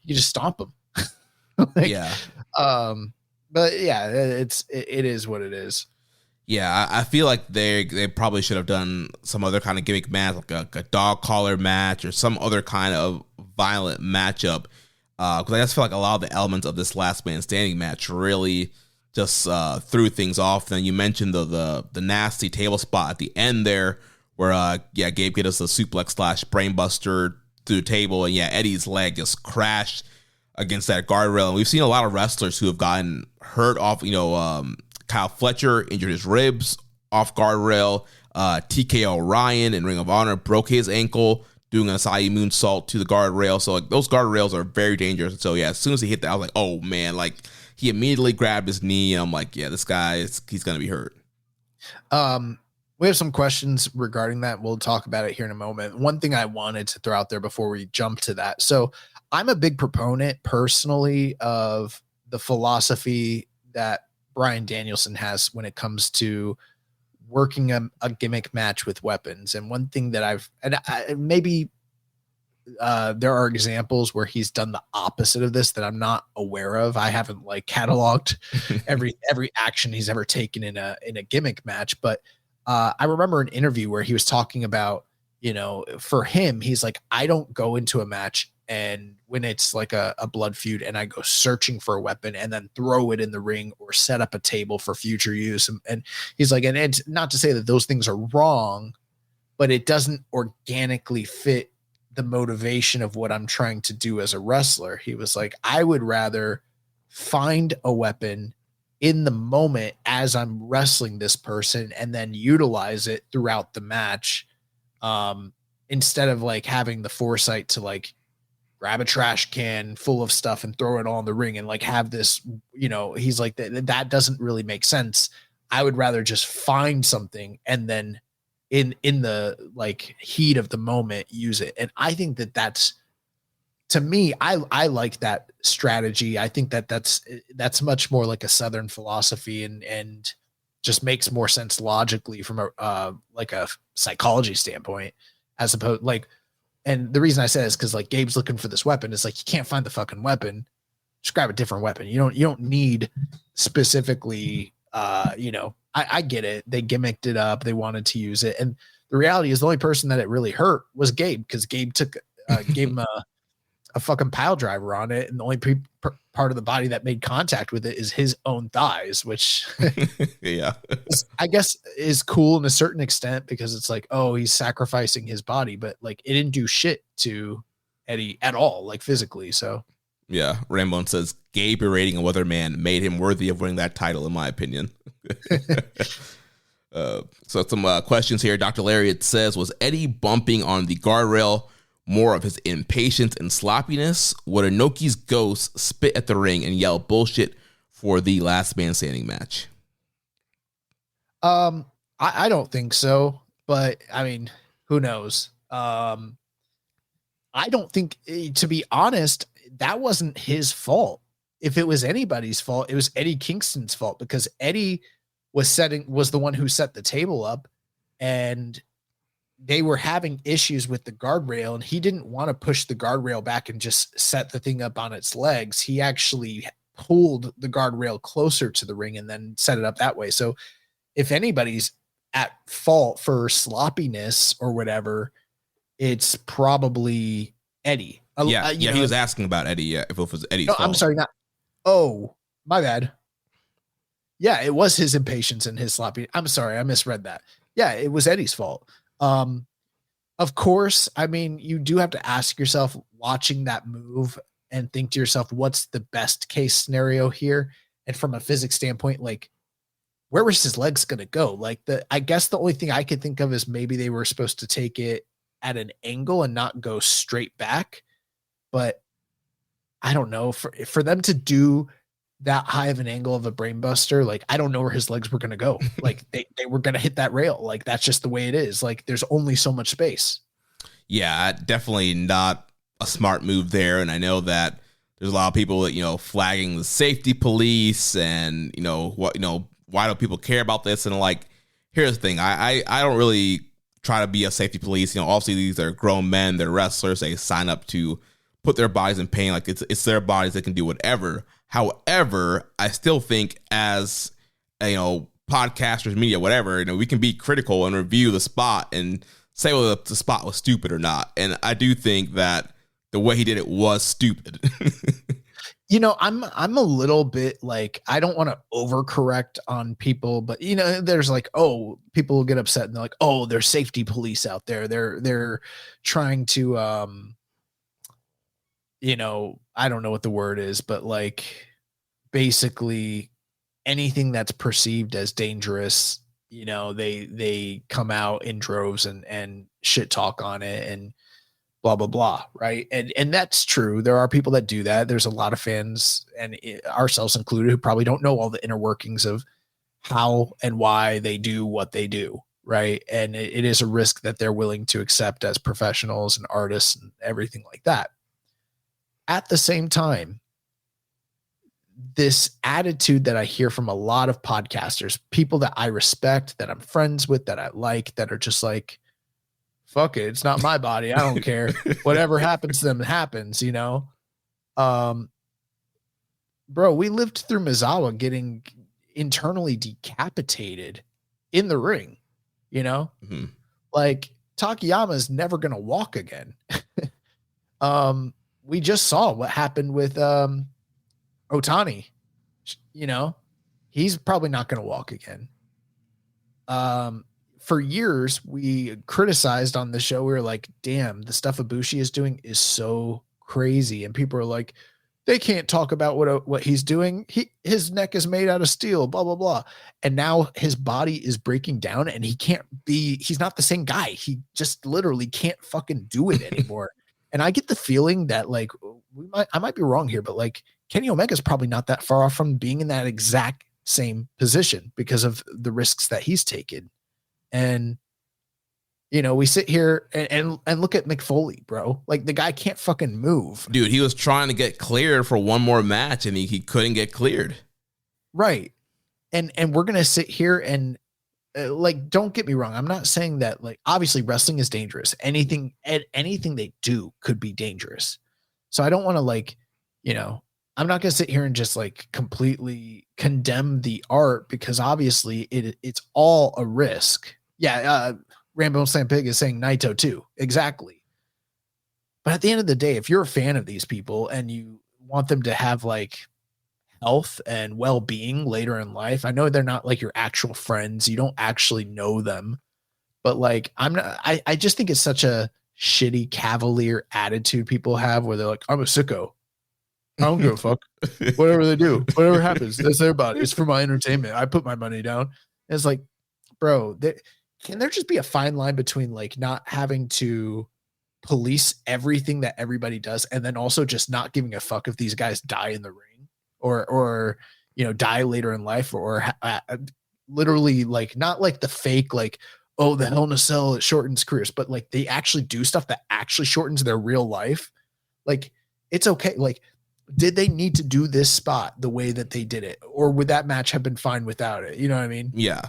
You just stomp him. But it is what it is. Yeah, I feel like they probably should have done some other kind of gimmick match, a dog collar match or some other kind of violent matchup. Because I just feel like a lot of the elements of this last man standing match really just threw things off. Then you mentioned the nasty table spot at the end there, where Gabe gave us a suplex / brainbuster through the table, and Eddie's leg just crashed against that guardrail. And we've seen a lot of wrestlers who have gotten hurt off. Kyle Fletcher injured his ribs off guardrail. TKO Ryan in Ring of Honor broke his ankle doing an Asai moonsault to the guardrail. So like those guardrails are very dangerous. So yeah, as soon as he hit that, I was like, oh man, like he immediately grabbed his knee. And I'm like, yeah, this guy he's gonna be hurt. We have some questions regarding that. We'll talk about it here in a moment. One thing I wanted to throw out there before we jump to that. So I'm a big proponent personally of the philosophy that Bryan Danielson has when it comes to working a gimmick match with weapons. And one thing that maybe there are examples where he's done the opposite of this that I'm not aware of. I haven't like cataloged every action he's ever taken in a gimmick match, but I remember an interview where he was talking about, you know, for him, he's like, I don't go into a match and when it's like a blood feud and I go searching for a weapon and then throw it in the ring or set up a table for future use. And he's like, and it's not to say that those things are wrong, but it doesn't organically fit the motivation of what I'm trying to do as a wrestler. He was like, I would rather find a weapon in the moment as I'm wrestling this person and then utilize it throughout the match. Instead of like having the foresight to like grab a trash can full of stuff and throw it all in the ring and like have this, you know, he's like, that doesn't really make sense. I would rather just find something and then in the like heat of the moment use it. And I think that's, to me, I like that strategy. I think that's much more like a Southern philosophy and just makes more sense logically from a like a psychology standpoint, as opposed like, and the reason I say is because like Gabe's looking for this weapon. It's like you can't find the fucking weapon. Just grab a different weapon. You don't need specifically. You know, I get it. They gimmicked it up. They wanted to use it, and the reality is the only person that it really hurt was Gabe because Gabe gave him a fucking pile driver on it, and the only part of the body that made contact with it is his own thighs, which yeah, I guess is cool in a certain extent because it's like, oh, he's sacrificing his body, but like it didn't do shit to Eddie at all, like physically. So yeah, Ramon says Gabe berating a weatherman made him worthy of winning that title, in my opinion. So some questions here. Dr. Lariat says, was Eddie bumping on the guardrail more of his impatience and sloppiness? Would Inoki's ghost spit at the ring and yell bullshit for the last man standing match? I don't think so, but I mean, who knows? I don't think, to be honest, that wasn't his fault. If it was anybody's fault, it was Eddie Kingston's fault because Eddie was the one who set the table up and they were having issues with the guardrail and he didn't want to push the guardrail back and just set the thing up on its legs. He actually pulled the guardrail closer to the ring and then set it up that way. So if anybody's at fault for sloppiness or whatever, it's probably Eddie. Yeah, he was asking about Eddie. Yeah, if it was Eddie's fault. I'm sorry, not. Oh, my bad. Yeah, it was his impatience and his sloppy. I'm sorry, I misread that. Yeah, it was Eddie's fault. Of course, I mean, you do have to ask yourself, watching that move, and think to yourself, what's the best case scenario here? And from a physics standpoint, like, where was his legs going to go? Like, I guess the only thing I could think of is maybe they were supposed to take it at an angle and not go straight back. But I don't know, for them to do that high of an angle of a brain buster, like, I don't know where his legs were going to go. Like they were going to hit that rail. Like, that's just the way it is. Like, there's only so much space. Yeah, definitely not a smart move there. And I know that there's a lot of people that, flagging the safety police and, why don't people care about this? And like, here's the thing. I don't really try to be a safety police. Obviously these are grown men, they're wrestlers. They sign up to put their bodies in pain. Like it's their bodies. They can do whatever. However, I still think as, podcasters, media, whatever, we can be critical and review the spot and say whether the spot was stupid or not. And I do think that the way he did it was stupid. I'm a little bit like, I don't want to overcorrect on people, but there's like, oh, people will get upset and they're like, oh, there's safety police out there. They're trying to, I don't know what the word is, but like basically anything that's perceived as dangerous you know, they come out in droves and shit talk on it and blah blah blah, right? And that's true. There are people that do that. There's a lot of fans, and ourselves included, who probably don't know all the inner workings of how and why they do what they do, right? And it is a risk that they're willing to accept as professionals and artists and everything like that. At the same time, this attitude that I hear from a lot of podcasters, people that I respect, that I'm friends with, that I like, that are just like, fuck it, it's not my body, I don't care, whatever happens to them happens, you know. Bro, we lived through Mizawa getting internally decapitated in the ring, you know. Like Takayama is never gonna walk again. We just saw what happened with Otani, you know, he's probably not gonna walk again. For years, we criticized on the show. We were like, damn, the stuff Ibushi is doing is so crazy. And people are like, they can't talk about what he's doing. His neck is made out of steel, blah, blah, blah. And now his body is breaking down and he's not the same guy. He just literally can't fucking do it anymore. And I get the feeling that like, I might be wrong here, but like Kenny Omega is probably not that far off from being in that exact same position because of the risks that he's taken. And, you know, we sit here and look at Mick Foley, bro. Like the guy can't fucking move. Dude, he was trying to get cleared for one more match and he couldn't get cleared. Right. And we're going to sit here and like, don't get me wrong. I'm not saying that, like, obviously wrestling is dangerous. Anything they do could be dangerous. So I don't want to, like, you know, I'm not going to sit here and just like completely condemn the art because obviously it's all a risk. Yeah. Rambo Slam Pig is saying Naito too. Exactly. But at the end of the day, if you're a fan of these people and you want them to have like health and well-being later in life, I know they're not like your actual friends. You don't actually know them, but like, I just think it's such a shitty cavalier attitude people have where they're like, I'm a sicko. I don't give a fuck. Whatever they do, whatever happens, that's their body. It's for my entertainment. I put my money down. And it's like, bro, can there just be a fine line between like not having to police everything that everybody does and then also just not giving a fuck if these guys die in the ring or you know, die later in life or literally like not like the fake like, oh, the Hell in a Cell, it shortens careers, but like they actually do stuff that actually shortens their real life. Like it's okay. Like, did they need to do this spot the way that they did it? Or would that match have been fine without it? You know what I mean? Yeah.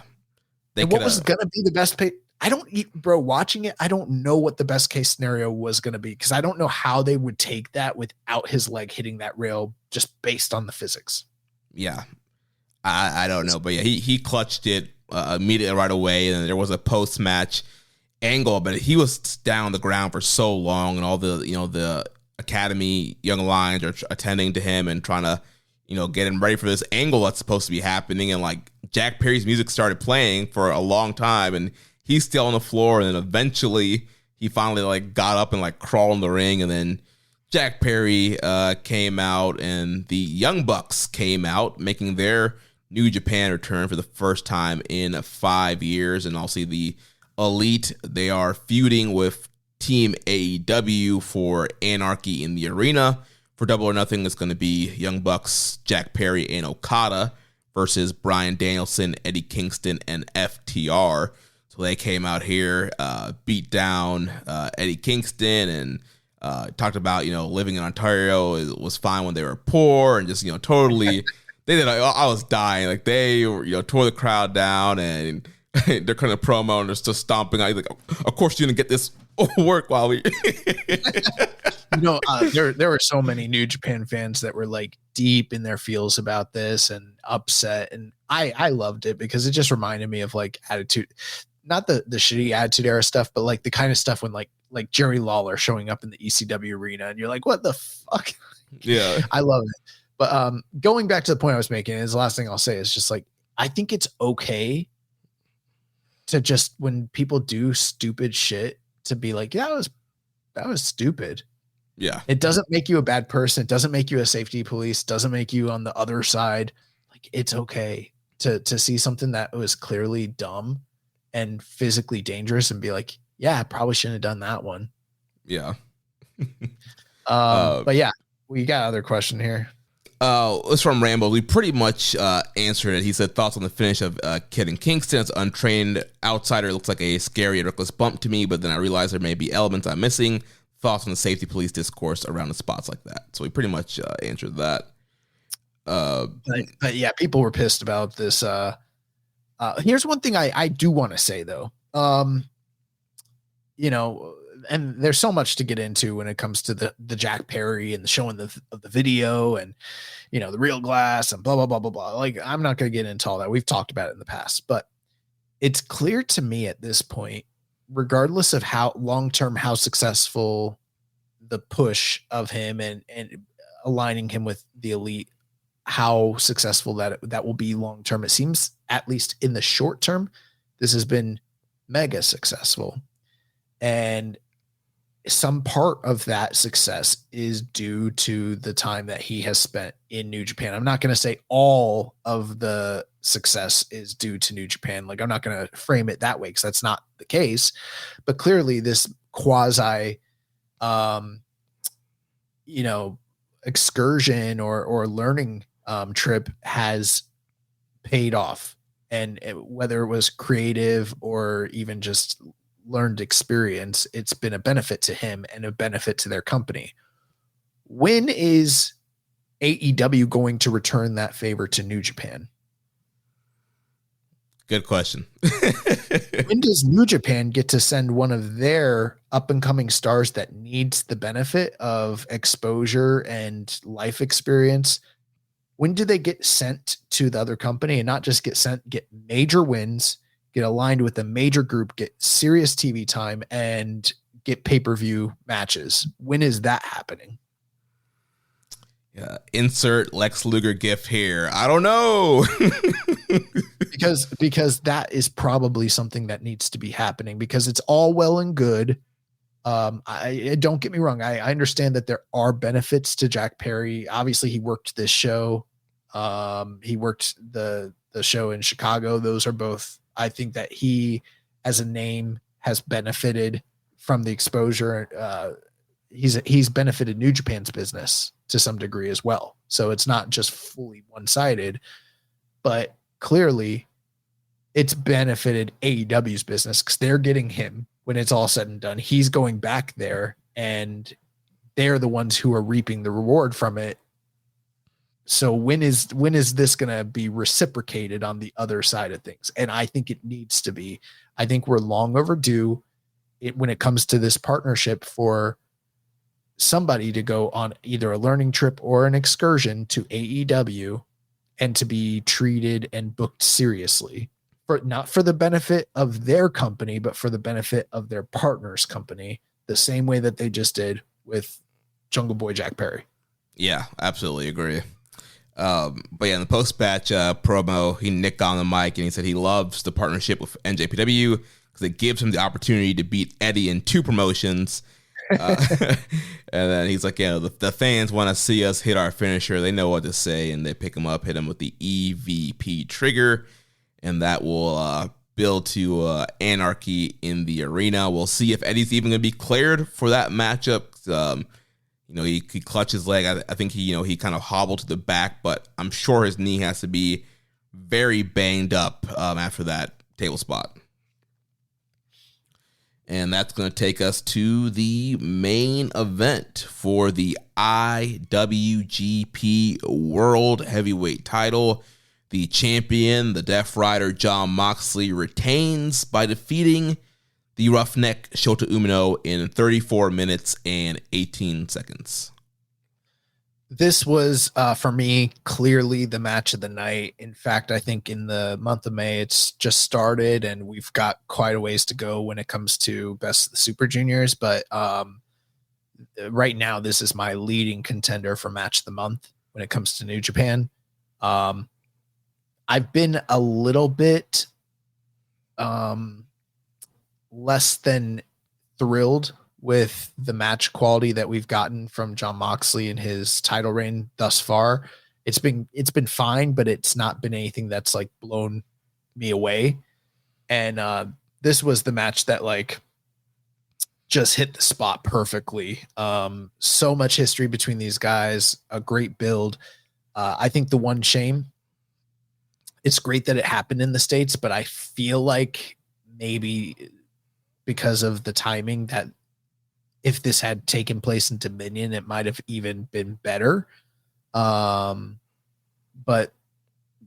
And what was going to be the best pay? Bro, watching it, I don't know what the best case scenario was going to be because I don't know how they would take that without his leg hitting that rail just based on the physics. Yeah. I don't know. But yeah, he clutched it immediately right away. And there was a post-match angle, but he was down on the ground for so long and all the, you know, the Academy Young Lions are attending to him and trying to, you know, get him ready for this angle that's supposed to be happening. And like Jack Perry's music started playing for a long time and he's still on the floor. And then eventually he finally like got up and like crawled in the ring. And then Jack Perry came out and the Young Bucks came out making their New Japan return for the first time in 5 years. And also the Elite, they are feuding with Team AEW for Anarchy in the Arena. For Double or Nothing, it's going to be Young Bucks, Jack Perry, and Okada versus Bryan Danielson, Eddie Kingston, and FTR. So they came out here, beat down Eddie Kingston, and talked about, you know, living in Ontario was fine when they were poor, and just, you know, totally, they did. I was dying. Like they, you know, tore the crowd down, and they're kind of promo, and they're still stomping. Like, of course, you didn't get this work while we. You know, there were so many New Japan fans that were like deep in their feels about this and upset, and I loved it because it just reminded me of like attitude, not the shitty attitude era stuff, but like the kind of stuff when like Jerry Lawler showing up in the ECW arena, and you're like, what the fuck? Yeah, I love it. But going back to the point I was making, is the last thing I'll say is just like I think it's okay to just when people do stupid shit to be like, yeah, that was stupid. Yeah. It doesn't make you a bad person. It doesn't make you a safety police. Doesn't make you on the other side. Like, it's okay to see something that was clearly dumb and physically dangerous and be like, yeah, I probably shouldn't have done that one. Yeah. But yeah, we got other question here. It's from Rambo. We pretty much answered it. He said thoughts on the finish of Kid and Kingston. As an untrained outsider, it looks like a scary and reckless bump to me, but then I realized there may be elements I'm missing. Thoughts on the safety police discourse around the spots like that. So we pretty much answered that. But yeah, people were pissed about this. Here's one thing I do want to say though. You know, and there's so much to get into when it comes to the Jack Perry and the showing of the video and, you know, the real glass and blah, blah, blah, blah, blah. Like, I'm not going to get into all that. We've talked about it in the past, but it's clear to me at this point, regardless of how long-term, how successful the push of him and aligning him with the elite, how successful that will be long-term. It seems, at least in the short term, this has been mega successful. And some part of that success is due to the time that he has spent in New Japan. I'm not going to say all of the success is due to New Japan. Like, I'm not going to frame it that way because that's not the case. But clearly this quasi, you know, excursion or learning trip has paid off. And whether it was creative or even just learned experience, it's been a benefit to him and a benefit to their company. When is AEW going to return that favor to New Japan? Good question. When does New Japan get to send one of their up and coming stars that needs the benefit of exposure and life experience? When do they get sent to the other company and not just get sent, get major wins, get aligned with a major group, get serious TV time, and get pay-per-view matches? When is that happening? Yeah, insert Lex Luger gif here. I don't know. because that is probably something that needs to be happening, because it's all well and good. I don't get me wrong. I understand that there are benefits to Jack Perry. Obviously he worked this show. He worked the show in Chicago. Those are both, I think that he, as a name, has benefited from the exposure. He's benefited New Japan's business to some degree as well. So it's not just fully one-sided, but clearly it's benefited AEW's business because they're getting him when it's all said and done. He's going back there and they're the ones who are reaping the reward from it. So when is this going to be reciprocated on the other side of things? And I think it needs to be. I think we're long overdue when it comes to this partnership for somebody to go on either a learning trip or an excursion to AEW and to be treated and booked seriously, not for the benefit of their company, but for the benefit of their partner's company, the same way that they just did with Jungle Boy Jack Perry. Yeah, absolutely agree. But yeah, in the post-match promo, he nicked on the mic and he said he loves the partnership with NJPW because it gives him the opportunity to beat Eddie in 2 promotions. And then he's like, yeah, the fans want to see us hit our finisher. They know what to say, and they pick him up, hit him with the EVP trigger, and that will build to anarchy in the arena. We'll see if Eddie's even going to be cleared for that matchup. He clutched his leg. I think he kind of hobbled to the back, but I'm sure his knee has to be very banged up after that table spot. And that's going to take us to the main event for the IWGP World Heavyweight title. The champion, the Death Rider Jon Moxley, retains by defeating the Roughneck Shota Umino in 34 minutes and 18 seconds. This was, for me, clearly the match of the night. In fact, I think in the month of May, it's just started, and we've got quite a ways to go when it comes to Best of the Super Juniors. But right now, this is my leading contender for match of the month when it comes to New Japan. I've been a little bit less than thrilled with the match quality that we've gotten from Jon Moxley in his title reign thus far. it's been fine, but it's not been anything that's like blown me away. And this was the match that like just hit the spot perfectly. So much history between these guys, a great build. I think the one shame, it's great that it happened in the States, but I feel like maybe because of the timing that if this had taken place in Dominion, it might have even been better. But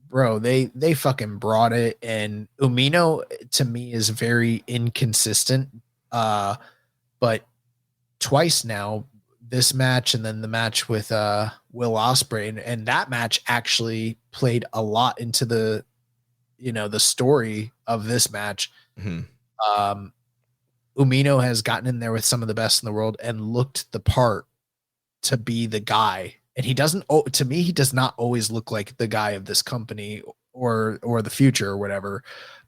bro, they fucking brought it. And Umino to me is very inconsistent. But twice now, this match and then the match with Will Ospreay, and that match actually played a lot into the, the story of this match. Mm-hmm. Umino has gotten in there with some of the best in the world and looked the part to be the guy. And he doesn't, to me, he does not always look like the guy of this company or the future or whatever.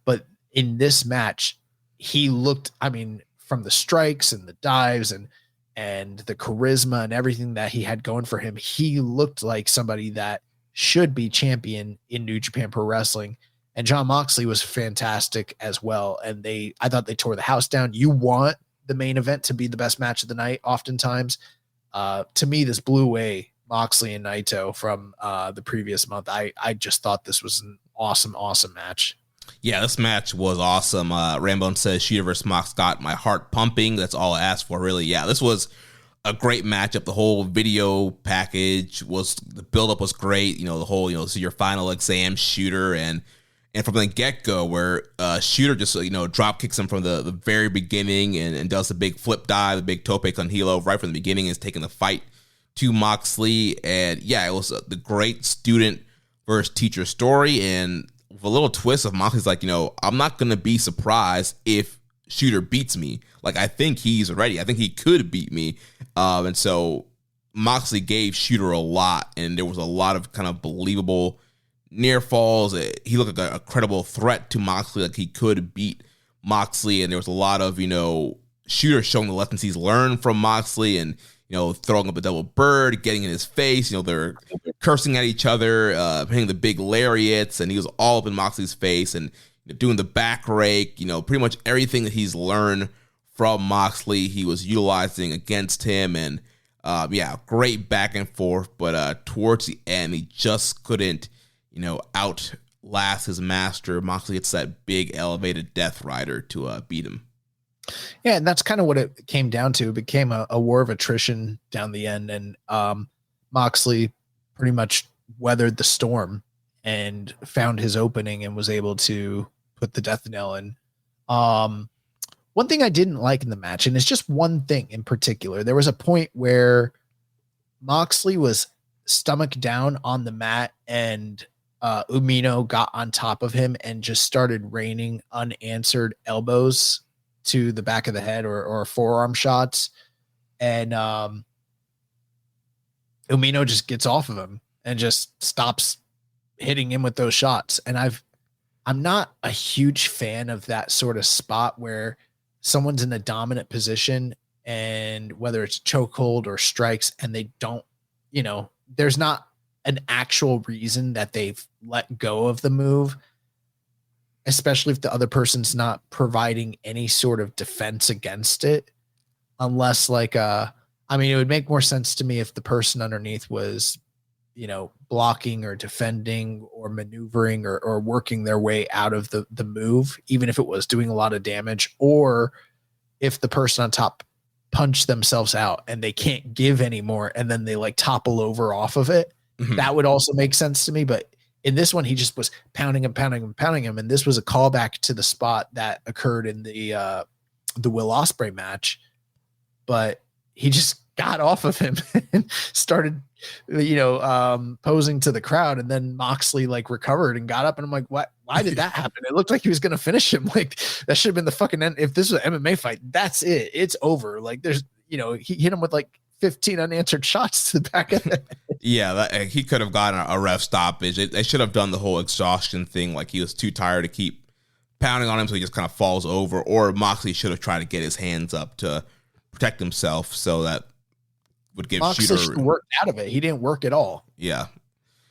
But in this match, he looked, I mean, from the strikes and the dives and the charisma and everything that he had going for him, he looked like somebody that should be champion in New Japan Pro Wrestling. And Jon Moxley was fantastic as well. And I thought they tore the house down. You want the main event to be the best match of the night. Oftentimes, to me, this blew away Moxley and Naito from the previous month. I just thought this was an awesome, awesome match. Yeah, this match was awesome. Rambone says Shooter versus Mox got my heart pumping. That's all I asked for, really. Yeah, this was a great matchup. The whole video package the buildup was great. The whole, this is your final exam, Shooter, and from the get-go where Shooter just, drop kicks him from the very beginning and does the big flip dive, the big tope con hilo right from the beginning, is taking the fight to Moxley. And yeah, it was the great student versus teacher story. And with a little twist of Moxley's like, I'm not going to be surprised if Shooter beats me. Like, I think he's ready. I think he could beat me. And so Moxley gave Shooter a lot, and there was a lot of kind of believable near falls. He looked like a credible threat to Moxley, like he could beat Moxley. And there was a lot of, Shooter showing the lessons he's learned from Moxley and, throwing up a double bird, getting in his face. They're cursing at each other, hitting the big lariats, and he was all up in Moxley's face and doing the back rake. Pretty much everything that he's learned from Moxley, he was utilizing against him. And great back and forth. But towards the end, he just couldn't, outlast his master. Moxley gets that big elevated Death Rider to beat him. Yeah, and that's kind of what it came down to. It became a war of attrition down the end, and Moxley pretty much weathered the storm and found his opening and was able to put the death knell in. One thing I didn't like in the match, and it's just one thing in particular, there was a point where Moxley was stomach down on the mat and Umino got on top of him and just started raining unanswered elbows to the back of the head or forearm shots. And Umino just gets off of him and just stops hitting him with those shots. And I'm not a huge fan of that sort of spot where someone's in a dominant position and whether it's chokehold or strikes and they don't, there's not an actual reason that they've let go of the move, especially if the other person's not providing any sort of defense against it, unless it would make more sense to me if the person underneath was, blocking or defending or maneuvering or working their way out of the move, even if it was doing a lot of damage, or if the person on top punched themselves out and they can't give anymore and then they topple over off of it. Mm-hmm. That would also make sense to me. But in this one, he just was pounding him. And this was a callback to the spot that occurred in the Will Ospreay match. But he just got off of him and started, posing to the crowd. And then Moxley recovered and got up. And I'm like, what? Why did that happen? It looked like he was going to finish him. That should have been the fucking end. If this was an MMA fight, that's it. It's over. There's, he hit him with 15 unanswered shots to the back of it. Yeah, he could have gotten a ref stoppage. They should have done the whole exhaustion thing. He was too tired to keep pounding on him, so he just kind of falls over. Or Moxley should have tried to get his hands up to protect himself, so that would give Moxley Shooter worked out of it. He didn't work at all. Yeah.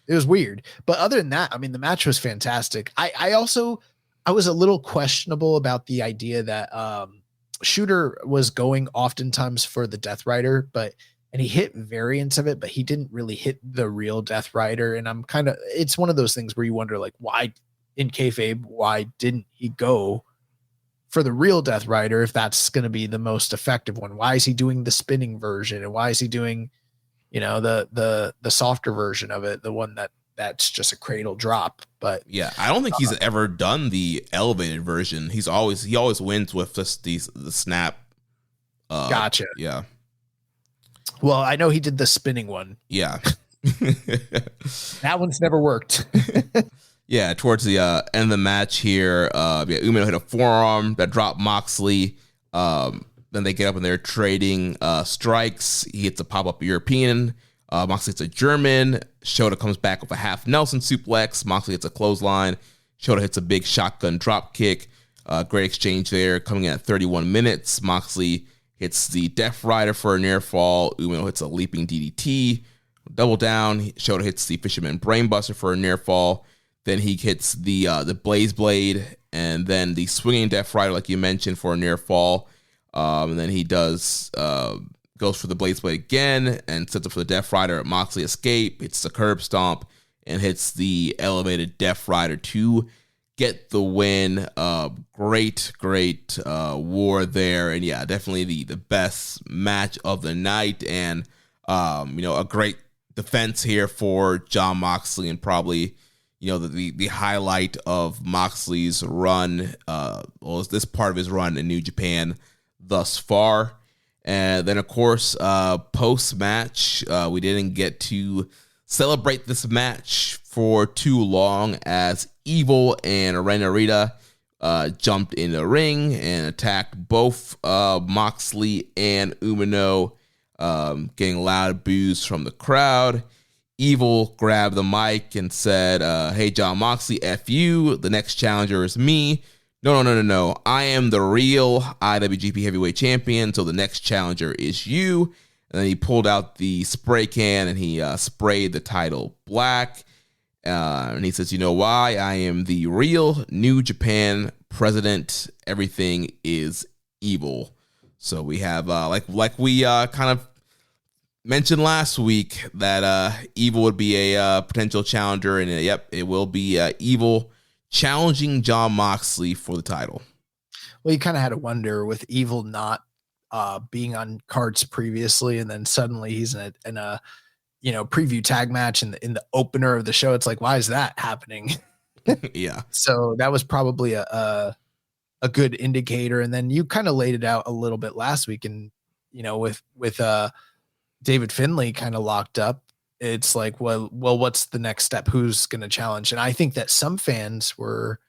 It was weird. But other than that, I mean, the match was fantastic. I was a little questionable about the idea that Shooter was going oftentimes for the Death Rider, and he hit variants of it, but he didn't really hit the real Death Rider. And it's one of those things where you wonder, like, why in kayfabe, why didn't he go for the real Death Rider if that's going to be the most effective one? Why is he doing the spinning version? And why is he doing, the softer version of it, the one that's just a cradle drop? But yeah, I don't think he's ever done the elevated version. He always wins with just the snap. Gotcha. Yeah. Well, I know he did the spinning one. Yeah. That one's never worked. Yeah, towards the end of the match here, Umino hit a forearm that dropped Moxley. Then they get up and they're trading strikes. He hits a pop-up European. Moxley hits a German. Shota comes back with a half Nelson suplex. Moxley hits a clothesline. Shota hits a big shotgun drop kick. Great exchange there. Coming in at 31 minutes, Moxley hits the Death Rider for a near fall. Umino hits a leaping DDT. Double down. Shota hits the Fisherman Brainbuster for a near fall. Then he hits the Blaze Blade and then the swinging Death Rider, like you mentioned, for a near fall. And then he goes for the Blaze Blade again and sets up for the Death Rider. Moxley escape, hits the curb stomp, and hits the elevated Death Rider to get the win. Great war there. And yeah, definitely the best match of the night. And, a great defense here for Jon Moxley, and probably, the highlight of Moxley's run, this part of his run in New Japan thus far. And then, of course, post-match, we didn't get to celebrate this match for too long, as Evil and Ren Narita jumped in the ring and attacked both Moxley and Umino, getting loud boos from the crowd. Evil grabbed the mic and said, hey, Jon Moxley, F you. The next challenger is me. No. I am the real IWGP Heavyweight Champion, so the next challenger is you. And then he pulled out the spray can and he sprayed the title black. And he says, you know why? I am the real New Japan president. Everything is evil. So we have, like we kind of mentioned last week, that Evil would be a potential challenger, and it will be Evil challenging Jon Moxley for the title. Well, you kind of had to wonder with Evil not being on cards previously, and then suddenly he's in a preview tag match in the opener of the show. It's like, why is that happening? Yeah. So that was probably a good indicator. And then you kind of laid it out a little bit last week, and with David Finlay kind of locked up, it's like, well, what's the next step? Who's going to challenge? And I think that some fans were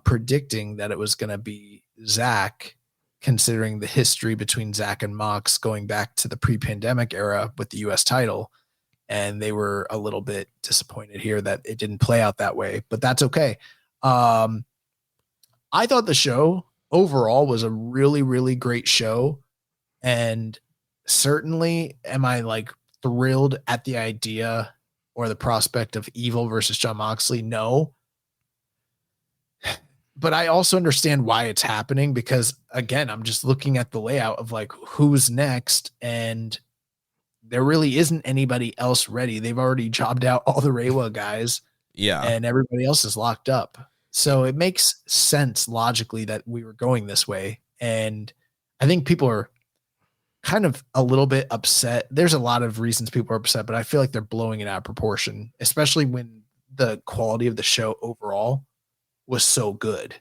predicting that it was going to be Zach, considering the history between Zach and Mox going back to the pre-pandemic era with the US title. And they were a little bit disappointed here that it didn't play out that way, but that's okay. I thought the show overall was a really, really great show. And certainly, am I like thrilled at the idea or the prospect of Evil versus Jon Moxley? No. But I also understand why it's happening, because again, I'm just looking at the layout of like who's next, and there really isn't anybody else ready. They've already jobbed out all the Reiwa guys. Yeah. And everybody else is locked up. So it makes sense logically that we were going this way. And I think people are kind of a little bit upset. There's a lot of reasons people are upset, but I feel like they're blowing it out of proportion, especially when the quality of the show overall was so good.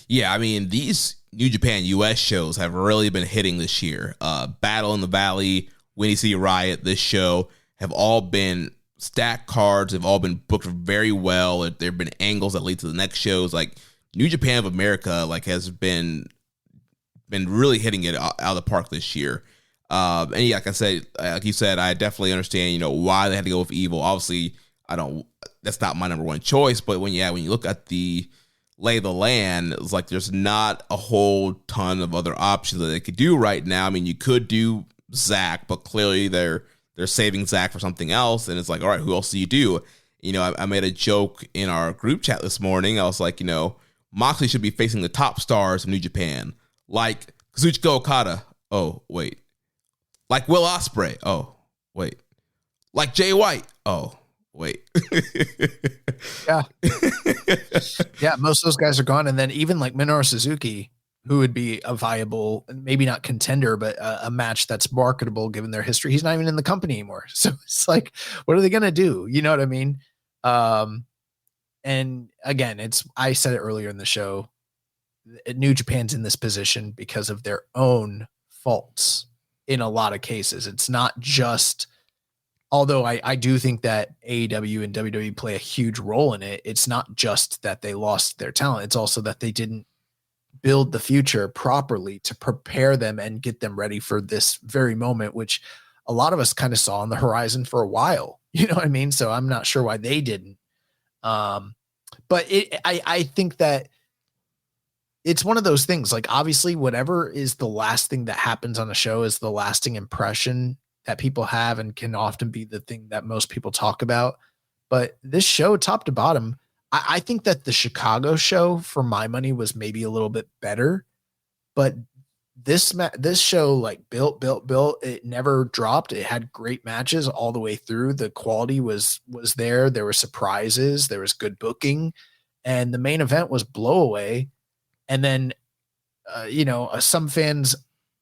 Yeah, I mean, these New Japan US shows have really been hitting this year. Battle in the Valley, Windy City Riot, this show have all been stacked cards. They've all been booked very well. There have been angles that lead to the next shows. Like New Japan of America, like has been really hitting it out of the park this year. And yeah, like I said, like you said, I definitely understand, why they had to go with Evil. Obviously, that's not my number one choice, but when you look at the lay of the land, it's like there's not a whole ton of other options that they could do right now. I mean, you could do Zach, but clearly they're saving Zach for something else, and it's like, all right, who else do you do? I made a joke in our group chat this morning. I was like, Moxley should be facing the top stars of New Japan, like Kazuchika Okada. Oh, wait. Like Will Ospreay. Oh, wait. Like Jay White. Oh, wait. Yeah. Yeah, most of those guys are gone. And then even like Minoru Suzuki, who would be a viable, maybe not contender, but a match that's marketable given their history. He's not even in the company anymore. So it's like, what are they going to do? You know what I mean? And again, I said it earlier in the show, New Japan's in this position because of their own faults in a lot of cases. It's not just, although I do think that AEW and WWE play a huge role in it. It's not just that they lost their talent. It's also that they didn't build the future properly to prepare them and get them ready for this very moment, which a lot of us kind of saw on the horizon for a while. You know what I mean? So I'm not sure why they didn't. But I think that it's one of those things, like obviously whatever is the last thing that happens on a show is the lasting impression that people have and can often be the thing that most people talk about. But this show, top to bottom, I think that the Chicago show, for my money, was maybe a little bit better, but this show like built. It never dropped. It had great matches all the way through. The quality was there. There were surprises. There was good booking, and the main event was blow away. And then, some fans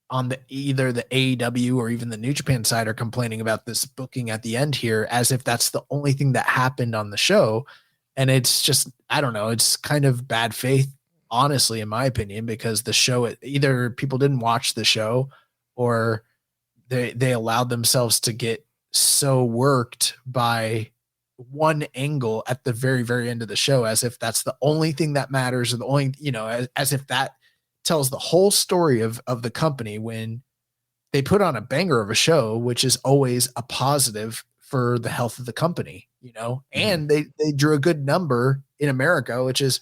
on either the AEW or even the New Japan side are complaining about this booking at the end here, as if that's the only thing that happened on the show. And it's just, I don't know, it's kind of bad faith, honestly, in my opinion, because the show, either people didn't watch the show or they allowed themselves to get so worked by one angle at the very, very end of the show, as if that's the only thing that matters, or the only, as if that tells the whole story of the company, when they put on a banger of a show, which is always a positive for the health of the company, and they drew a good number in America, which is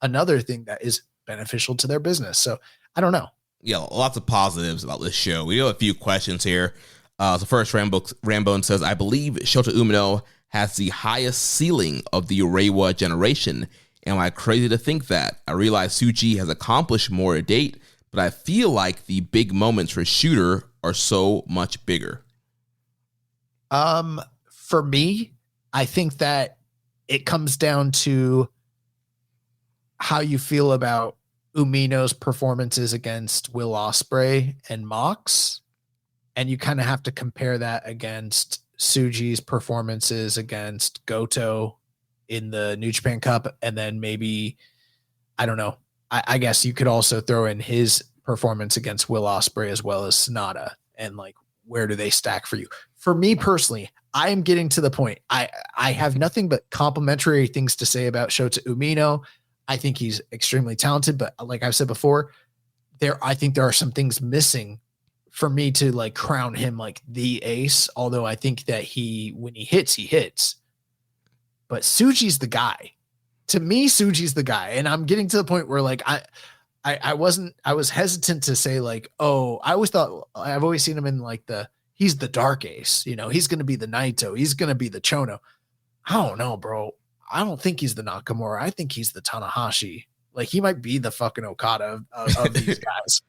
another thing that is beneficial to their business. So I don't know. Yeah, lots of positives about this show. We have a few questions here. So first, Rambone says, I believe Shota Umino has the highest ceiling of the Reiwa generation. Am I crazy to think that? I realize Tsuji has accomplished more to date, but I feel like the big moments for Shooter are so much bigger. For me, I think that it comes down to how you feel about Umino's performances against Will Ospreay and Mox. And you kind of have to compare that against Tsuji's performances against Goto in the New Japan Cup. And then maybe, I don't know, I guess you could also throw in his performance against Will Ospreay as well as Sonata, and like, where do they stack for you? For me personally, I am getting to the point. I have nothing but complimentary things to say about Shota Umino. I think he's extremely talented, but like I've said before, I think there are some things missing for me to like crown him like the ace. Although I think that when he hits. But Tsuji's the guy. To me, Tsuji's the guy, and I'm getting to the point where like I was hesitant to say like, oh, I always thought, I've always seen him in like he's the dark ace, he's going to be the Naito. He's going to be the Chono. I don't know, bro. I don't think he's the Nakamura. I think he's the Tanahashi. Like, he might be the fucking Okada of these guys.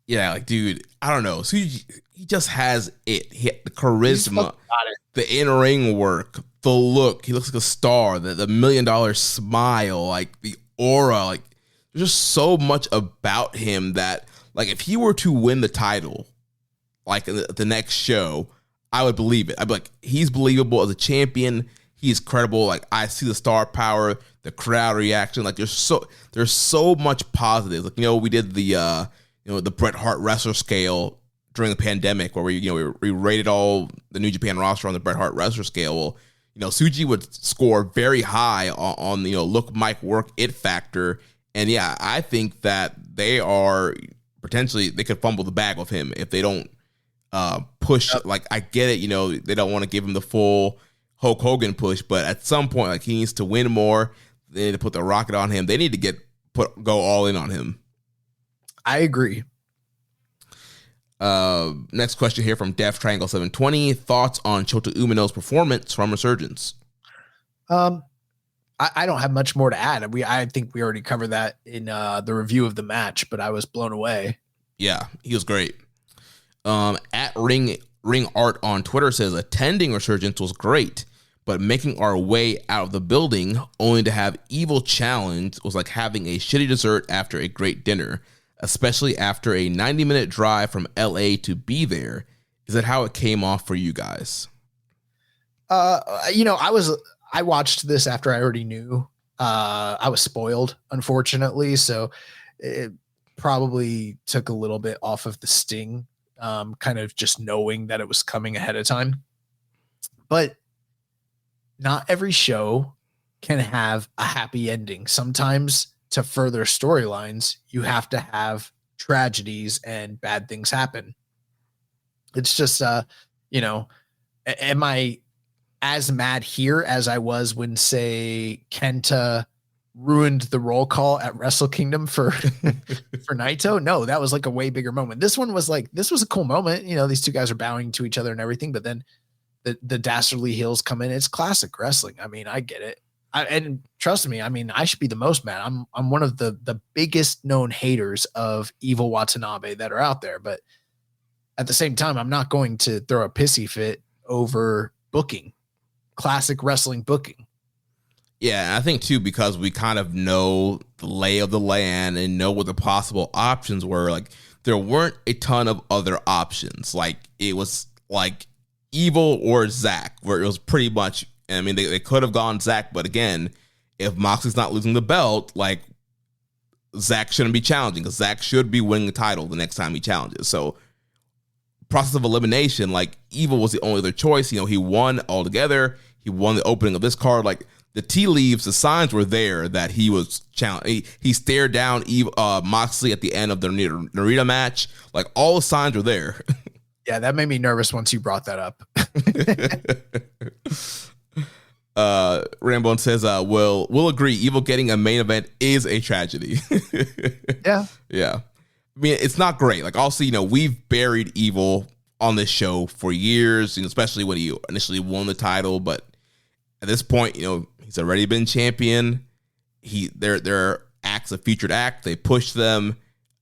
Yeah, like, dude, I don't know. So he just has it. The charisma, the in-ring work, the look. He looks like a star. The $1 million smile, like the aura. Like, there's just so much about him that, like, if he were to win the title, like the next show, I would believe it. I'd be like, he's believable as a champion. He's credible. Like, I see the star power, the crowd reaction. Like, there's so much positive. Like, we did the the Bret Hart wrestler scale during the pandemic, where we rated all the New Japan roster on the Bret Hart wrestler scale. Well, Tsuji would score very high on look, mic, work, it factor. And yeah, I think that they could fumble the bag with him if they don't push. Like, I get it, they don't want to give him the full Hulk Hogan push, but at some point, like, he needs to win more. They need to put the rocket on him. They need to go all in on him. I agree. Next question here from Def Triangle 720. Thoughts on Shota Umino's performance from Resurgence? I don't have much more to add. I think we already covered that in the review of the match, but I was blown away. Yeah, he was great. At Ring Art on Twitter says attending Resurgence was great, but making our way out of the building only to have Evil challenge was like having a shitty dessert after a great dinner, especially after a 90-minute drive from LA to be there. Is that how it came off for you guys? I watched this after I already knew. I was spoiled, unfortunately, so it probably took a little bit off of the sting, kind of just knowing that it was coming ahead of time. But not every show can have a happy ending. Sometimes to further storylines, you have to have tragedies and bad things happen. It's just, am I as mad here as I was when, say, Kenta ruined the roll call at Wrestle Kingdom for Naito? No, that was like a way bigger moment. This one was a cool moment. These two guys are bowing to each other and everything, but then the dastardly heels come in. It's classic wrestling. I mean, I get it. And trust me, I mean, I should be the most mad. I'm one of the biggest known haters of Evil Watanabe that are out there, but at the same time, I'm not going to throw a pissy fit over booking. Classic wrestling booking. Yeah, I think too, because we kind of know the lay of the land and know what the possible options were. Like, there weren't a ton of other options. Like, it was like Evil or Zach, where it was pretty much, I mean, they could have gone Zach, but again, if Moxley's not losing the belt, like, Zach shouldn't be challenging, because Zach should be winning the title the next time he challenges. So, process of elimination, like, Evil was the only other choice. He won altogether. He won the opening of this card. Like, the tea leaves, the signs were there that he was challenged. He stared down Moxley at the end of the Narita match. Like, all the signs were there. Yeah, that made me nervous once you brought that up. Rambone says, we'll agree, Evil getting a main event is a tragedy. Yeah. Yeah. I mean, it's not great. Like, also, we've buried Evil on this show for years, especially when he initially won the title. But at this point, he's already been champion. Their act's a featured act. They push them.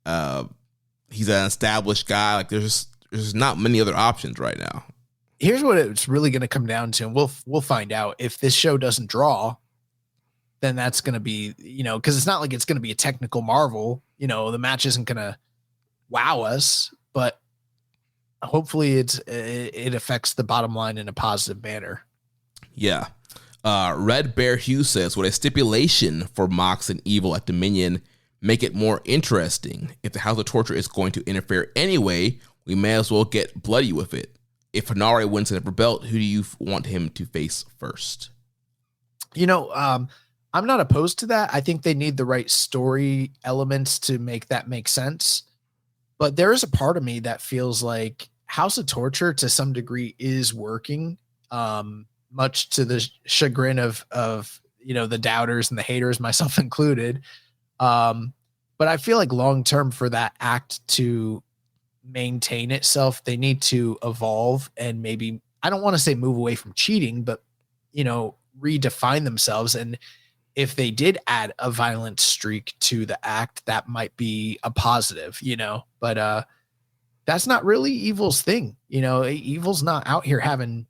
He's an established guy. Like, there's not many other options right now. Here's what it's really going to come down to, and we'll find out. If this show doesn't draw, then that's going to be, because it's not like it's going to be a technical marvel. The match isn't going to wow us, but hopefully it affects the bottom line in a positive manner. Yeah. Red Bear Hugh says, would a stipulation for Mox and Evil at Dominion make it more interesting? If the House of Torture is going to interfere anyway, we may as well get bloody with it. If Hanare wins the belt, who do you want him to face first? I'm not opposed to that. I think they need the right story elements to make that make sense. But there is a part of me that feels like House of Torture to some degree is working, much to the chagrin of the doubters and the haters, myself included. But I feel like long term, for that act to maintain itself, they need to evolve and maybe, I don't want to say move away from cheating, but redefine themselves. And if they did add a violent streak to the act, that might be a positive, but that's not really Evil's thing. Evil's not out here having,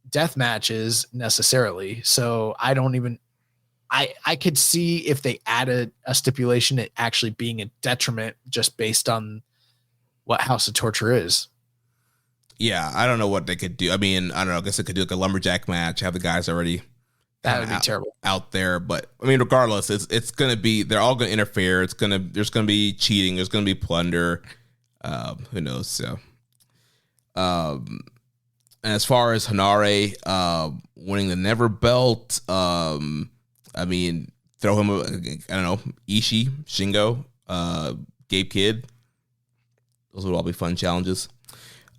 death matches necessarily. So I don't even, I could see if they added a stipulation, it actually being a detriment just based on what House of Torture is. Yeah, I don't know what they could do. I mean, I don't know. I guess they could do like a lumberjack match, have the guys already that would be terrible out there. But I mean, regardless, it's gonna be, they're all gonna interfere. There's gonna be cheating. There's gonna be plunder. Who knows? So, and as far as Hanare winning the Never belt, I mean, throw him. I don't know, Ishii, Shingo, Gabe Kidd. Those would all be fun challenges.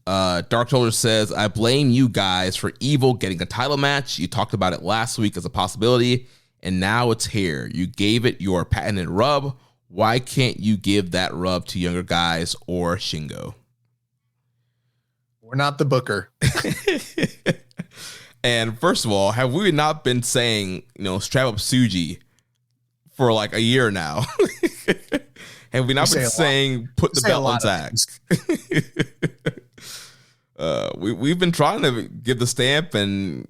Dark Shoulder says, I blame you guys for Evil getting a title match. You talked about it last week as a possibility, and now it's here. You gave it your patented rub. Why can't you give that rub to younger guys or Shingo? We're not the booker. And first of all, have we not been saying, strap up Suji for like a year now? Have we not been saying put the belt on Zach? We've been trying to give the stamp and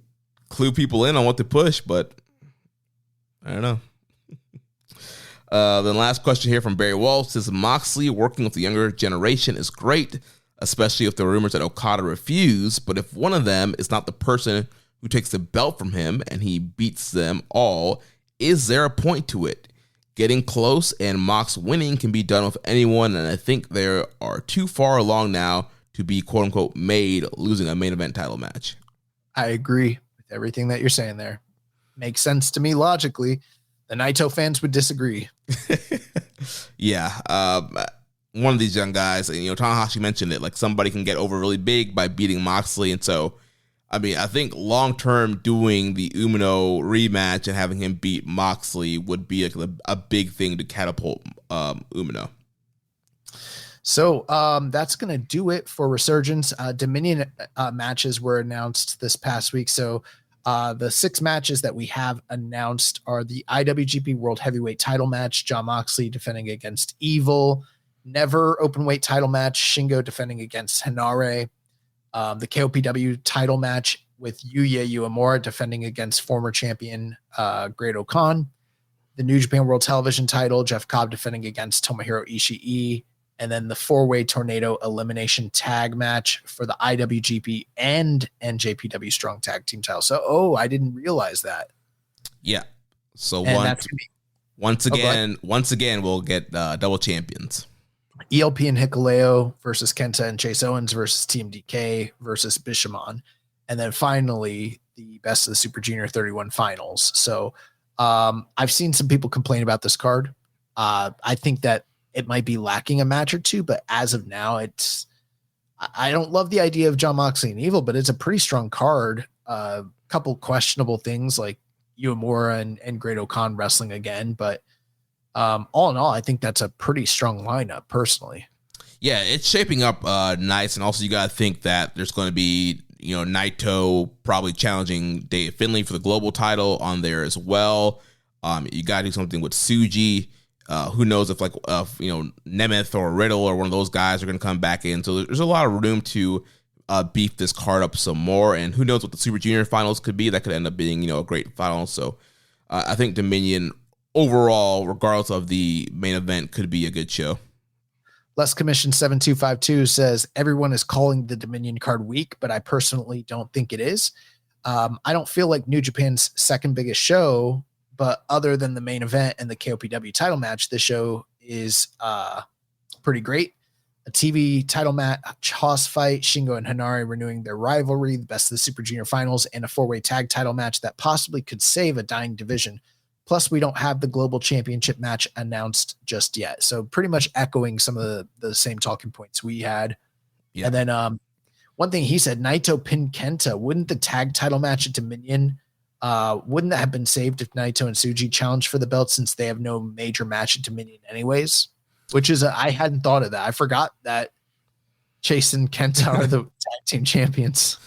clue people in on what to push, but I don't know. Then last question here from Barry Walsh says, Moxley working with the younger generation is great, especially if there are rumors that Okada refused, but if one of them is not the person who takes the belt from him and he beats them all, is there a point to it? Getting close and Mox winning can be done with anyone, and I think they are too far along now to be quote-unquote made losing a main event title match. I agree with everything that you're saying there. Makes sense to me logically. The Naito fans would disagree. Yeah. One of these young guys, and Tanahashi mentioned it, like somebody can get over really big by beating Moxley, and so I think long-term doing the Umino rematch and having him beat Moxley would be a big thing to catapult Umino. So that's going to do it for Resurgence. Dominion matches were announced this past week. So the 6 matches that we have announced are the IWGP World Heavyweight title match, Jon Moxley defending against Evil. Never openweight title match, Shingo defending against Hanare. The KOPW title match with Yuya Uemura defending against former champion Great-O-Khan. The New Japan World Television title, Jeff Cobb defending against Tomohiro Ishii. And then the 4-way tornado elimination tag match for the IWGP and NJPW Strong Tag Team title. So, I didn't realize that. Yeah. So once again, we'll get double champions. ELP and Hikuleo versus Kenta and Chase Owens versus Team DK versus Bishamon. And then finally, the Best of the Super Junior 31 finals. So I've seen some people complain about this card. I think that it might be lacking a match or two, but as of now, I don't love the idea of Jon Moxley and Evil, but it's a pretty strong card. Couple questionable things like Uemura and Great-O-Khan wrestling again, but all in all, I think that's a pretty strong lineup personally. Yeah, it's shaping up nice. And also you got to think that there's going to be, Naito probably challenging Dave Finlay for the global title on there as well. You got to do something with Suji. Who knows if Nemeth or Riddle or one of those guys are going to come back in. So there's a lot of room to beef this card up some more. And who knows what the Super Junior finals could be. That could end up being, a great final. So I think Dominion overall, regardless of the main event, could be a good show. Less Commission 7252 says everyone is calling the Dominion card weak, but I personally don't think it is. I don't feel like New Japan's second biggest show, but other than the main event and the KOPW title match, this show is pretty great. A TV title match, Hoss fight, Shingo and Hanare renewing their rivalry, the Best of the Super Junior finals, and a 4-way tag title match that possibly could save a dying division. Plus, we don't have the global championship match announced just yet. So pretty much echoing some of the same talking points we had. Yeah. And then one thing he said, Naito pinned Kenta. Wouldn't the tag title match at Dominion, wouldn't that have been saved if Naito and Suji challenged for the belt since they have no major match at Dominion anyways? Which is, I hadn't thought of that. I forgot that Chase and Kenta are the tag team champions.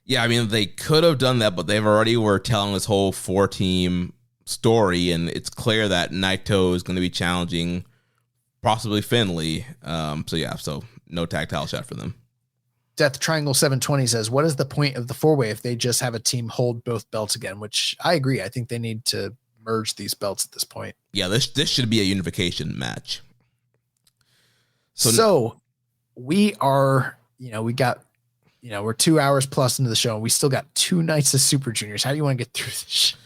Yeah, they could have done that, but they've already were telling this whole 4-team story, and it's clear that Naito is going to be challenging possibly Finlay. So no tag title shot for them. Death Triangle 720 says, what is the point of the 4-way if they just have a team hold both belts again? Which I agree. I think they need to merge these belts at this point. Yeah, this should be a unification match. So we are, we got, we're 2 hours plus into the show and we still got 2 nights of Super Juniors. How do you want to get through this shit?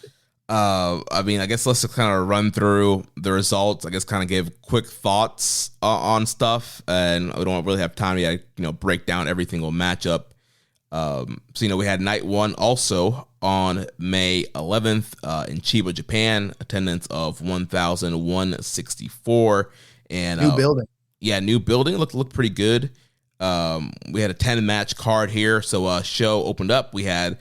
I guess let's just kind of run through the results. I guess kind of give quick thoughts on stuff, and we don't really have time to break down every single matchup. We had night 1 also on May 11th in Chiba, Japan, attendance of 1,164, and new building. Yeah, new building looked pretty good. We had a 10-match card here, so show opened up. We had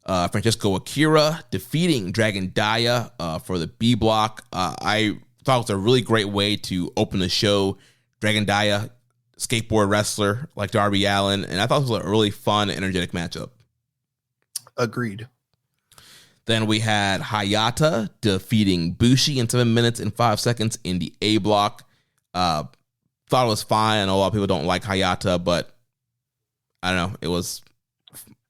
Francesco Akira defeating Dragon Dia for the B block. I thought it was a really great way to open the show. Dragon Dia, skateboard wrestler like Darby Allin, and I thought it was a really fun, energetic matchup. Agreed. Then we had Hayata defeating Bushi in 7 minutes and 5 seconds in the A block. Thought it was fine. I know a lot of people don't like Hayata, but I don't know. It was.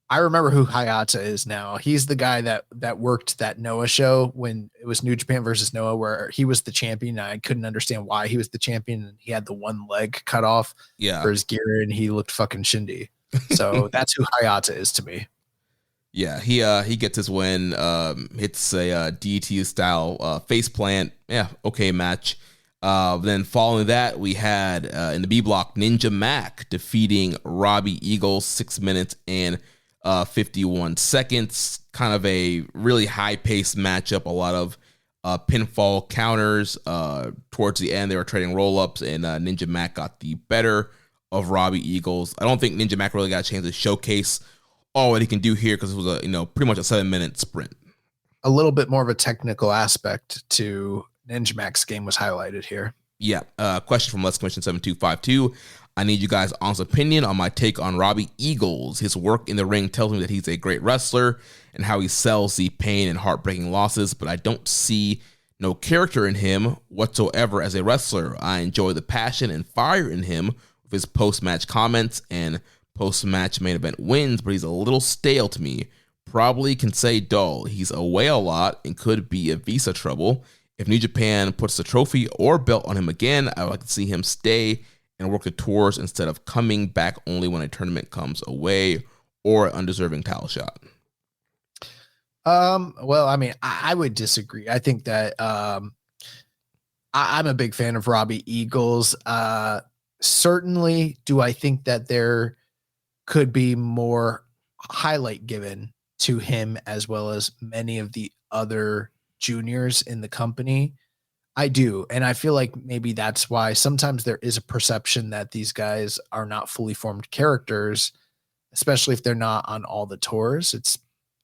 I remember who Hayata is now. He's the guy that worked that Noah show when it was New Japan versus Noah, where he was the champion. I couldn't understand why he was the champion, and he had the one leg cut off for his gear, and he looked fucking shindy. So that's who Hayata is to me. Yeah, he gets his win. Hits a DT style face plant. Yeah, okay match. Then following that, we had in the B block Ninja Mac defeating Robbie Eagles 6 minutes and 51 seconds. Kind of a really high-paced matchup. A lot of pinfall counters. Towards the end, they were trading roll-ups, and Ninja Mac got the better of Robbie Eagles. I don't think Ninja Mac really got a chance to showcase all what he can do here because it was a pretty much a 7-minute sprint. A little bit more of a technical aspect to Ninja Mac's game was highlighted here. Yeah. Question from Let's Commission 7252. I need you guys' honest opinion on my take on Robbie Eagles. His work in the ring tells me that he's a great wrestler and how he sells the pain and heartbreaking losses, but I don't see no character in him whatsoever as a wrestler. I enjoy the passion and fire in him with his post-match comments and post-match main event wins, but he's a little stale to me. Probably can say dull. He's away a lot and could be a visa trouble. If New Japan puts the trophy or belt on him again, I would like to see him stay and work the tours instead of coming back only when a tournament comes away or an undeserving title shot. Well, I mean, I would disagree. I think that I'm a big fan of Robbie Eagles. Certainly, do I think that there could be more highlight given to him as well as many of the other juniors in the company? I do. And I feel like maybe that's why sometimes there is a perception that these guys are not fully formed characters, especially if they're not on all the tours. It's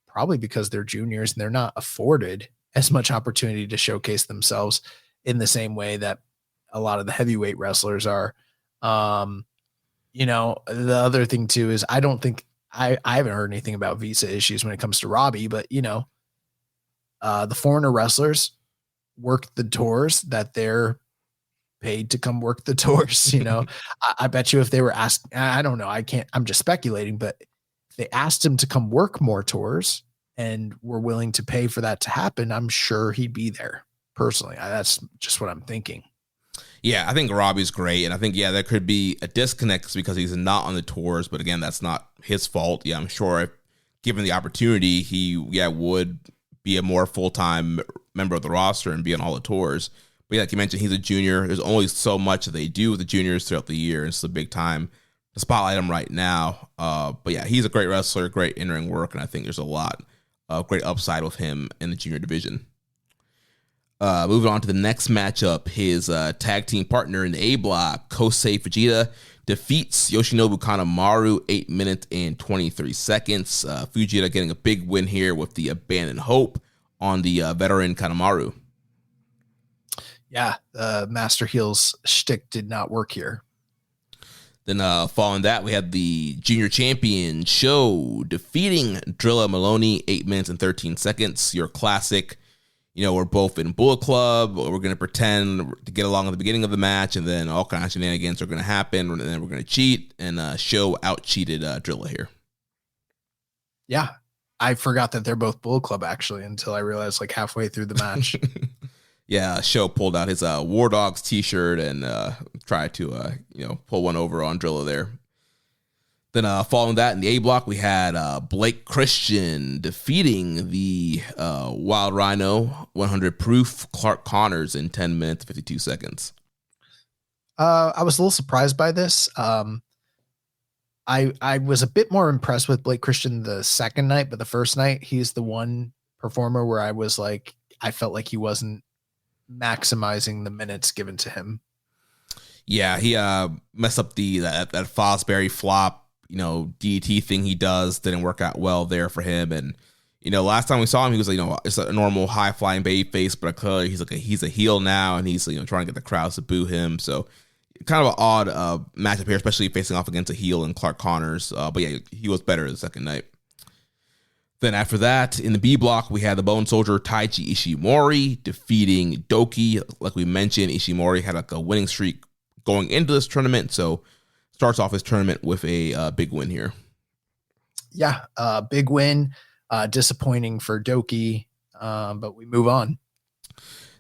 probably because they're juniors and they're not afforded as much opportunity to showcase themselves in the same way that a lot of the heavyweight wrestlers are. The other thing too is I don't think I haven't heard anything about visa issues when it comes to Robbie, but the foreigner wrestlers work the tours that they're paid to come work the tours. I bet you if they were asked, I don't know, I'm just speculating, but if they asked him to come work more tours and were willing to pay for that to happen, I'm sure he'd be there personally. That's just what I'm thinking. Yeah, I think Robbie's great. And I think, there could be a disconnect because he's not on the tours. But again, that's not his fault. Yeah, I'm sure if given the opportunity, he would be a more full-time member of the roster and be on all the tours. But like you mentioned, he's a junior. There's only so much that they do with the juniors throughout the year. It's a big time to spotlight him right now. But yeah, he's a great wrestler, great in-ring work, and I think there's a lot of great upside with him in the junior division. Moving on to the next matchup, his tag team partner in the A block, Kosei Fujita, defeats Yoshinobu Kanemaru 8 minutes and 23 seconds. Fujita getting a big win here with the Abandoned Hope on the veteran Kanemaru. Yeah, Master Heel's shtick did not work here. Then following that, we had the junior champion Show defeating Drilla Maloney 8 minutes and 13 seconds. Your classic, we're both in Bullet Club. We're going to pretend to get along at the beginning of the match, and then all kinds of shenanigans are going to happen, and then we're going to cheat, and Show out-cheated Drilla here. Yeah, I forgot that they're both Bullet Club, actually, until I realized like halfway through the match. Yeah, Show pulled out his War Dogs t-shirt and tried to, pull one over on Drilla there. Then following that in the A block, we had Blake Christian defeating the Wild Rhino 100 proof Clark Connors in 10 minutes, 52 seconds. I was a little surprised by this. I was a bit more impressed with Blake Christian the second night, but the first night, he's the one performer where I was like, I felt like he wasn't maximizing the minutes given to him. Yeah, he messed up that Fosbury flop. DT thing he does didn't work out well there for him. And, last time we saw him, he was, it's a normal high flying baby face, but clearly he's a heel now and he's, trying to get the crowds to boo him. So kind of an odd matchup here, especially facing off against a heel and Clark Connors. But yeah, he was better the second night. Then after that, in the B block, we had the Bone Soldier Taiji Ishimori defeating Doki. Like we mentioned, Ishimori had like a winning streak going into this tournament, so starts off his tournament with a big win here. Yeah, big win. Disappointing for Doki, but we move on.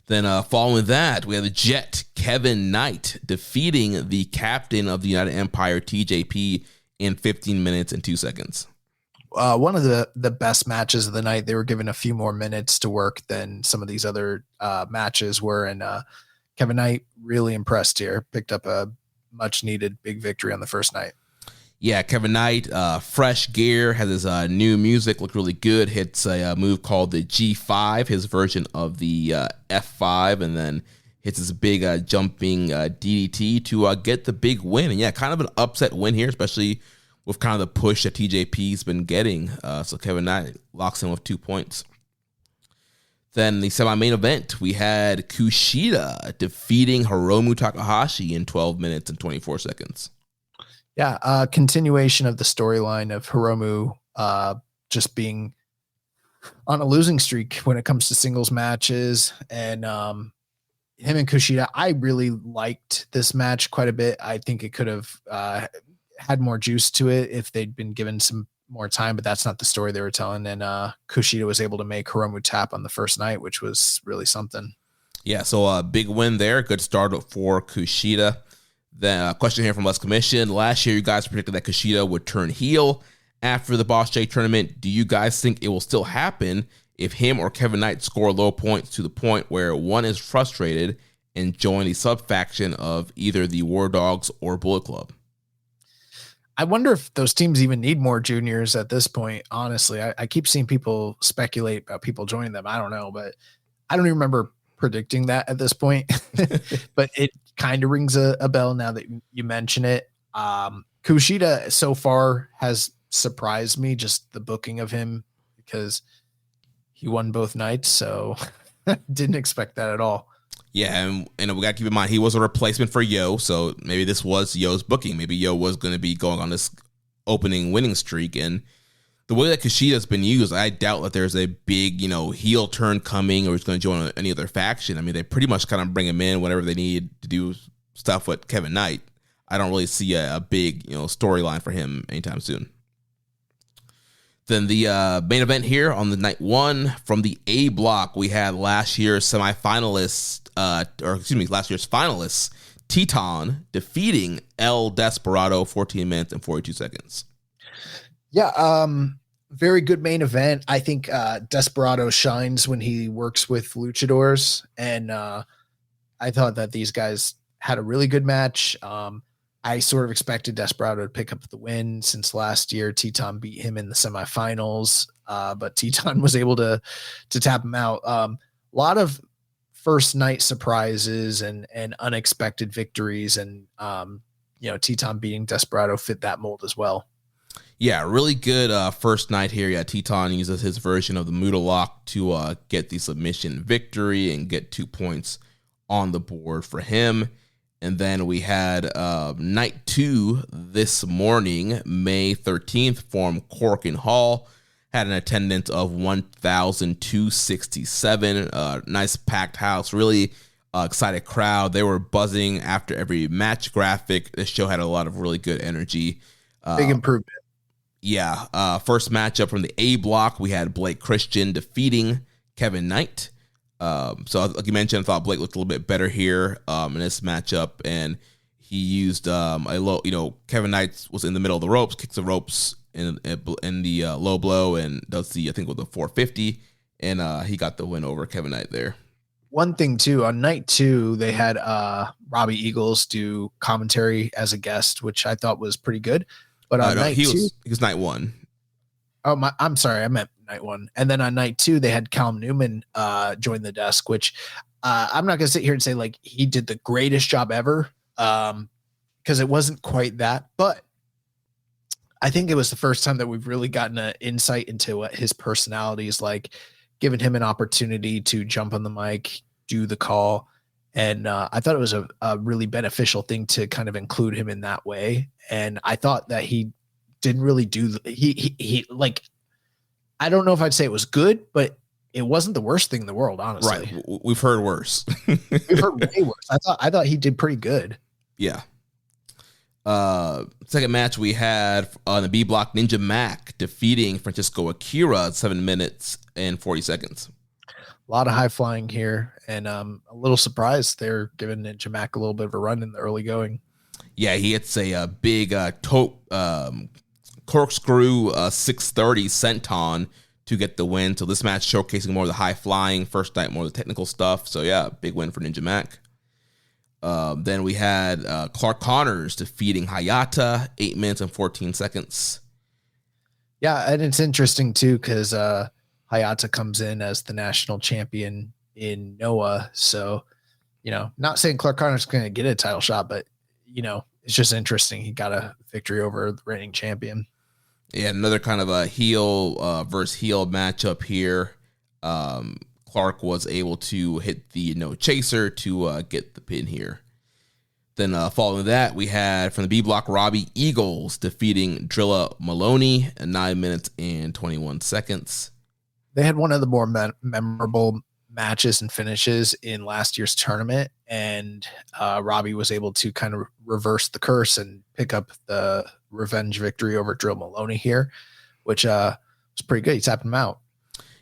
Then following that, we have the Jet Kevin Knight defeating the captain of the United Empire TJP in 15 minutes and 2 seconds. One of the best matches of the night. They were given a few more minutes to work than some of these other matches were, and Kevin Knight really impressed here. Picked up a much needed big victory on the first night. Yeah, Kevin Knight, fresh gear, has his new music, looked really good. Hits a move called the G5, his version of the F5, and then hits his big jumping DDT to get the big win. And yeah, kind of an upset win here, especially with kind of the push that TJP's been getting. So Kevin Knight locks in with 2 points. Then the semi-main event, we had Kushida defeating Hiromu Takahashi in 12 minutes and 24 seconds. Yeah, continuation of the storyline of Hiromu just being on a losing streak when it comes to singles matches. And him and Kushida, I really liked this match quite a bit. I think it could have had more juice to it if they'd been given some more time, but that's not the story they were telling. And Kushida was able to make Hiromu tap on the first night, which was really something. Yeah, so a big win there. Good start for Kushida. Then a question here from Les Commission. Last year, you guys predicted that Kushida would turn heel after the Boss J tournament. Do you guys think it will still happen if him or Kevin Knight score low points to the point where one is frustrated and join the sub-faction of either the War Dogs or Bullet Club? I wonder if those teams even need more juniors at this point. Honestly, I keep seeing people speculate about people joining them. I don't know, but I don't even remember predicting that at this point, but it kind of rings a bell now that you mention it. Kushida so far has surprised me, just the booking of him, because he won both nights. So didn't expect that at all. Yeah, and we got to keep in mind, he was a replacement for Yo, so maybe this was Yo's booking. Maybe Yo was going to be going on this opening winning streak, and the way that Kushida's been used, I doubt that there's a big, heel turn coming or he's going to join any other faction. I mean, they pretty much kind of bring him in whenever they need to do stuff with Kevin Knight. I don't really see a big, storyline for him anytime soon. Then the main event here on the night one from the A block, we had last year's finalists, Teton defeating El Desperado 14 minutes and 42 seconds. Yeah, very good main event. I think Desperado shines when he works with luchadors, and I thought that these guys had a really good match. I sort of expected Desperado to pick up the win since last year Teton beat him in the semifinals, but Teton was able to tap him out. A lot of first night surprises and unexpected victories, and Teton beating Desperado fit that mold as well. Yeah, really good first night here. Yeah, Teton uses his version of the Muda Lock to get the submission victory and get 2 points on the board for him. And then we had night two this morning, May 13th, from Corkin Hall. Had an attendance of 1,267. Nice packed house, really excited crowd. They were buzzing after every match graphic. This show had a lot of really good energy. Big improvement. Yeah. First matchup from the A block, we had Blake Christian defeating Kevin Knight. So like you mentioned, I thought Blake looked a little bit better here in this matchup, and he used a low, Kevin Knight was in the middle of the ropes, kicks the ropes in the low blow, and does the, I think with the 450, and he got the win over Kevin Knight there. One thing too, on night two, they had Robbie Eagles do commentary as a guest, which I thought was pretty good. But on night two, he was night one. Oh, I'm sorry, I meant night one. And then on night two, they had Callum Newman join the desk, which I'm not going to sit here and say like he did the greatest job ever, because it wasn't quite that. But I think it was the first time that we've really gotten an insight into what his personality is like, giving him an opportunity to jump on the mic, do the call. And I thought it was a really beneficial thing to kind of include him in that way. And I thought that he didn't really do he like, I don't know if I'd say it was good, but it wasn't the worst thing in the world, honestly. Right. We've heard worse. We've heard way worse. I thought he did pretty good. Yeah. Second match we had on the B block, Ninja Mac defeating Francisco Akira at 7 minutes and 40 seconds. A lot of high flying here, and a little surprised they're giving Ninja Mac a little bit of a run in the early going. Yeah, he hits a big corkscrew 630 senton to get the win. So this match showcasing more of the high flying, first night more of the technical stuff. So yeah, big win for Ninja Mac. Then we had Clark Connors defeating Hayata, 8 minutes and 14 seconds. Yeah, and it's interesting too because Hayata comes in as the national champion in Noah. So, not saying Clark Connors is going to get a title shot, but, it's just interesting. He got a victory over the reigning champion. Yeah, another kind of a heel versus heel matchup here. Clark was able to hit the chaser to get the pin here. Then following that, we had from the B block, Robbie Eagles defeating Drilla Maloney at 9 minutes and 21 seconds. They had one of the more memorable matches and finishes in last year's tournament, and Robbie was able to kind of reverse the curse and pick up the revenge victory over Drill Maloney here, which was pretty good. He tapped him out.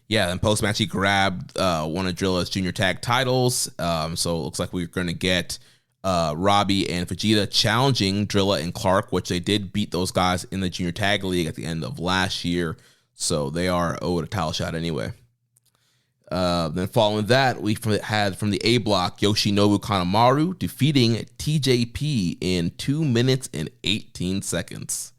Yeah, and post-match he grabbed one of Drilla's junior tag titles. So it looks like we're going to get Robbie and Fujita challenging Drilla and Clark, which they did beat those guys in the junior tag league at the end of last year. So they are owed a title shot anyway. Then following that, we had from the A block, Yoshinobu Kanemaru defeating TJP in 2 minutes and 18 seconds.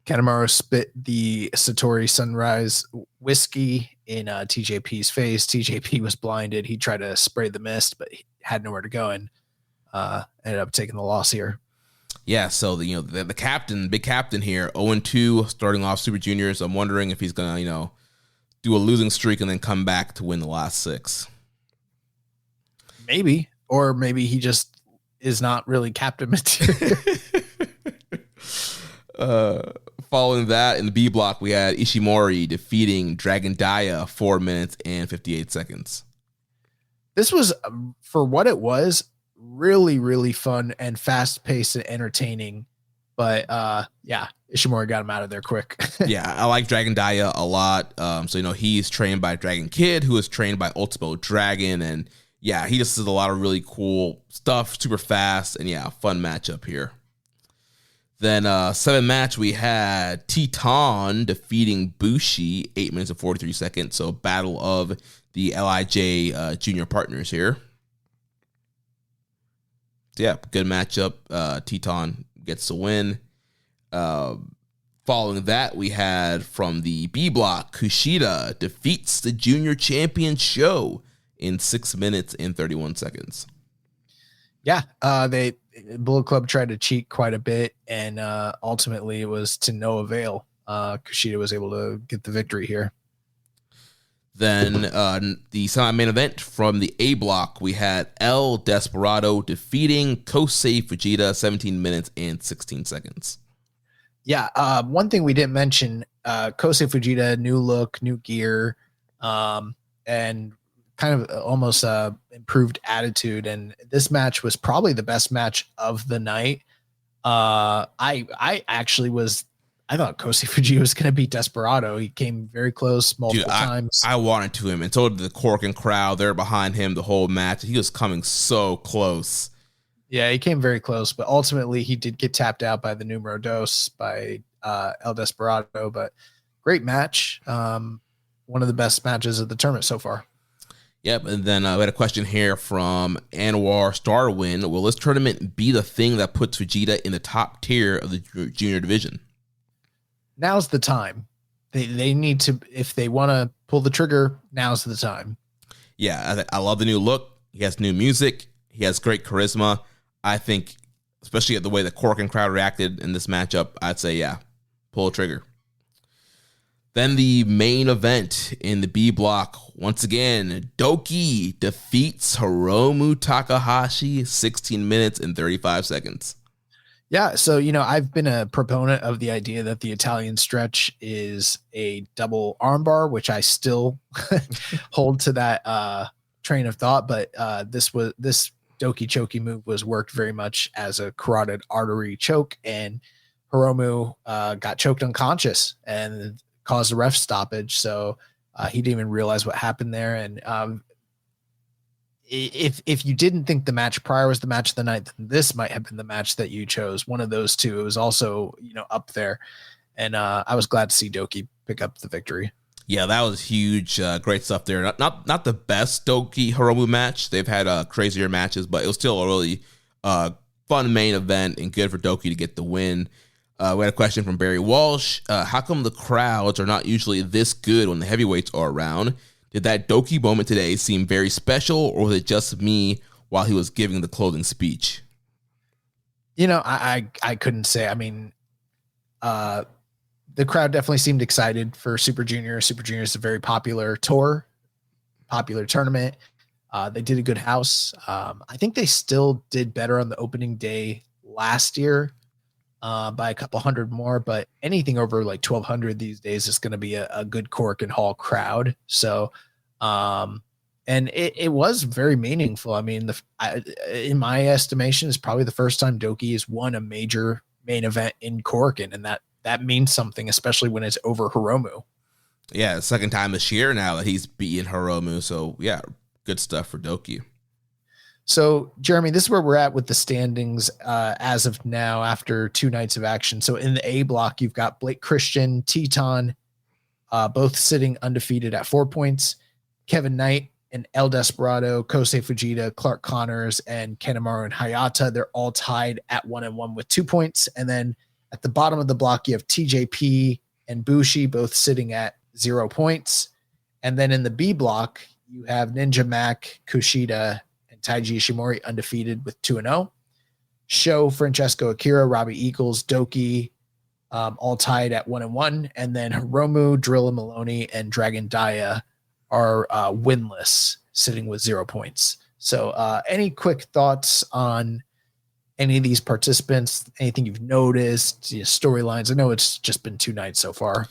Kanemaru spit the Satori Sunrise whiskey in TJP's face. TJP was blinded. He tried to spray the mist, but he had nowhere to go and ended up taking the loss here. Yeah, so the captain, big captain here, 0-2, starting off Super Juniors. I'm wondering if he's gonna do a losing streak and then come back to win the last 6. Maybe, or maybe he just is not really captain material. Following that, in the B block, we had Ishimori defeating Dragon Dia 4 minutes and 58 seconds. This was, for what it was, really, really fun and fast-paced and entertaining. But Ishimori got him out of there quick. Yeah, I like Dragon Dia a lot. So he's trained by Dragon Kid, who is trained by Ultimo Dragon, and yeah, he just does a lot of really cool stuff, super fast, and yeah, fun matchup here. Then 7th match, we had Teton defeating Bushi, 8 minutes and 43 seconds. So battle of the LIJ junior partners here. So yeah, good matchup. Teton gets the win. Following that, we had from the B block, Kushida defeats the junior champion Sho in 6 minutes and 31 seconds. Yeah, Bullet Club tried to cheat quite a bit, and ultimately it was to no avail. Kushida was able to get the victory here. Then the semi-main event from the A block, we had El Desperado defeating Kosei Fujita, 17 minutes and 16 seconds. Yeah, one thing we didn't mention, Kosei Fujita, new look, new gear, and kind of almost improved attitude. And this match was probably the best match of the night. I thought Kosei Fujita was going to beat Desperado. He came very close multiple times. I wanted to him, and so did the Corkin crowd. They're behind him the whole match. He was coming so close. Yeah, he came very close, but ultimately he did get tapped out by the Numero Dos by El Desperado. But great match. One of the best matches of the tournament so far. Yep, and then we had a question here from Anwar Starwin. Will this tournament be the thing that puts Vegeta in the top tier of the junior division? Now's the time. They need to, if they want to pull the trigger, now's the time. Yeah, I love the new look. He has new music. He has great charisma. I think, especially at the way the Corkin crowd reacted in this matchup, I'd say, yeah, pull the trigger. Then the main event in the B block, once again, Doki defeats Hiromu Takahashi, 16 minutes and 35 seconds. Yeah, so I've been a proponent of the idea that the Italian stretch is a double armbar, which I still hold to that train of thought. But this Doki Choki move was worked very much as a carotid artery choke, and Hiromu got choked unconscious and caused a ref stoppage. So he didn't even realize what happened there. And if you didn't think the match prior was the match of the night, then this might have been the match that you chose. One of those two. It was also, up there. And I was glad to see Doki pick up the victory. Yeah, that was huge. Great stuff there. Not the best Doki Hiromu match. They've had crazier matches, but it was still a really fun main event and good for Doki to get the win. We had a question from Barry Walsh. How come the crowds are not usually this good when the heavyweights are around? Did that Doki moment today seem very special, or was it just me while he was giving the closing speech? I couldn't say. I mean, the crowd definitely seemed excited for Super Junior. Super Junior is a very popular tournament. They did a good house. I think they still did better on the opening day last year by a couple hundred more, but anything over like 1,200 these days is going to be a good Cork and Hall crowd. So, and it was very meaningful. I mean, in my estimation, it's probably the first time Doki has won a major main event in Cork, and that means something, especially when it's over Hiromu. Yeah, second time this year now that he's beaten Hiromu. So yeah, good stuff for Doki. So, Jeremy, this is where we're at with the standings as of now after 2 nights of action. So in the A block, you've got Blake Christian, Teton, both sitting undefeated at 4 points. Kevin Knight and El Desperado, Kosei Fujita, Clark Connors, and Kanemaru and Hayata. They're all tied at 1-1 with 2 points. And then at the bottom of the block, you have TJP and Bushi both sitting at 0 points. And then in the B block, you have Ninja Mac, Kushida, Taiji Ishimori undefeated with 2-0. Sho, Francesco Akira, Robbie Eagles, Doki, all tied at 1-1. And then Hiromu, Drilla Maloney, and Dragon Daya are winless, sitting with 0 points. So any quick thoughts on any of these participants? Anything you've noticed? Storylines? I know it's just been 2 nights so far.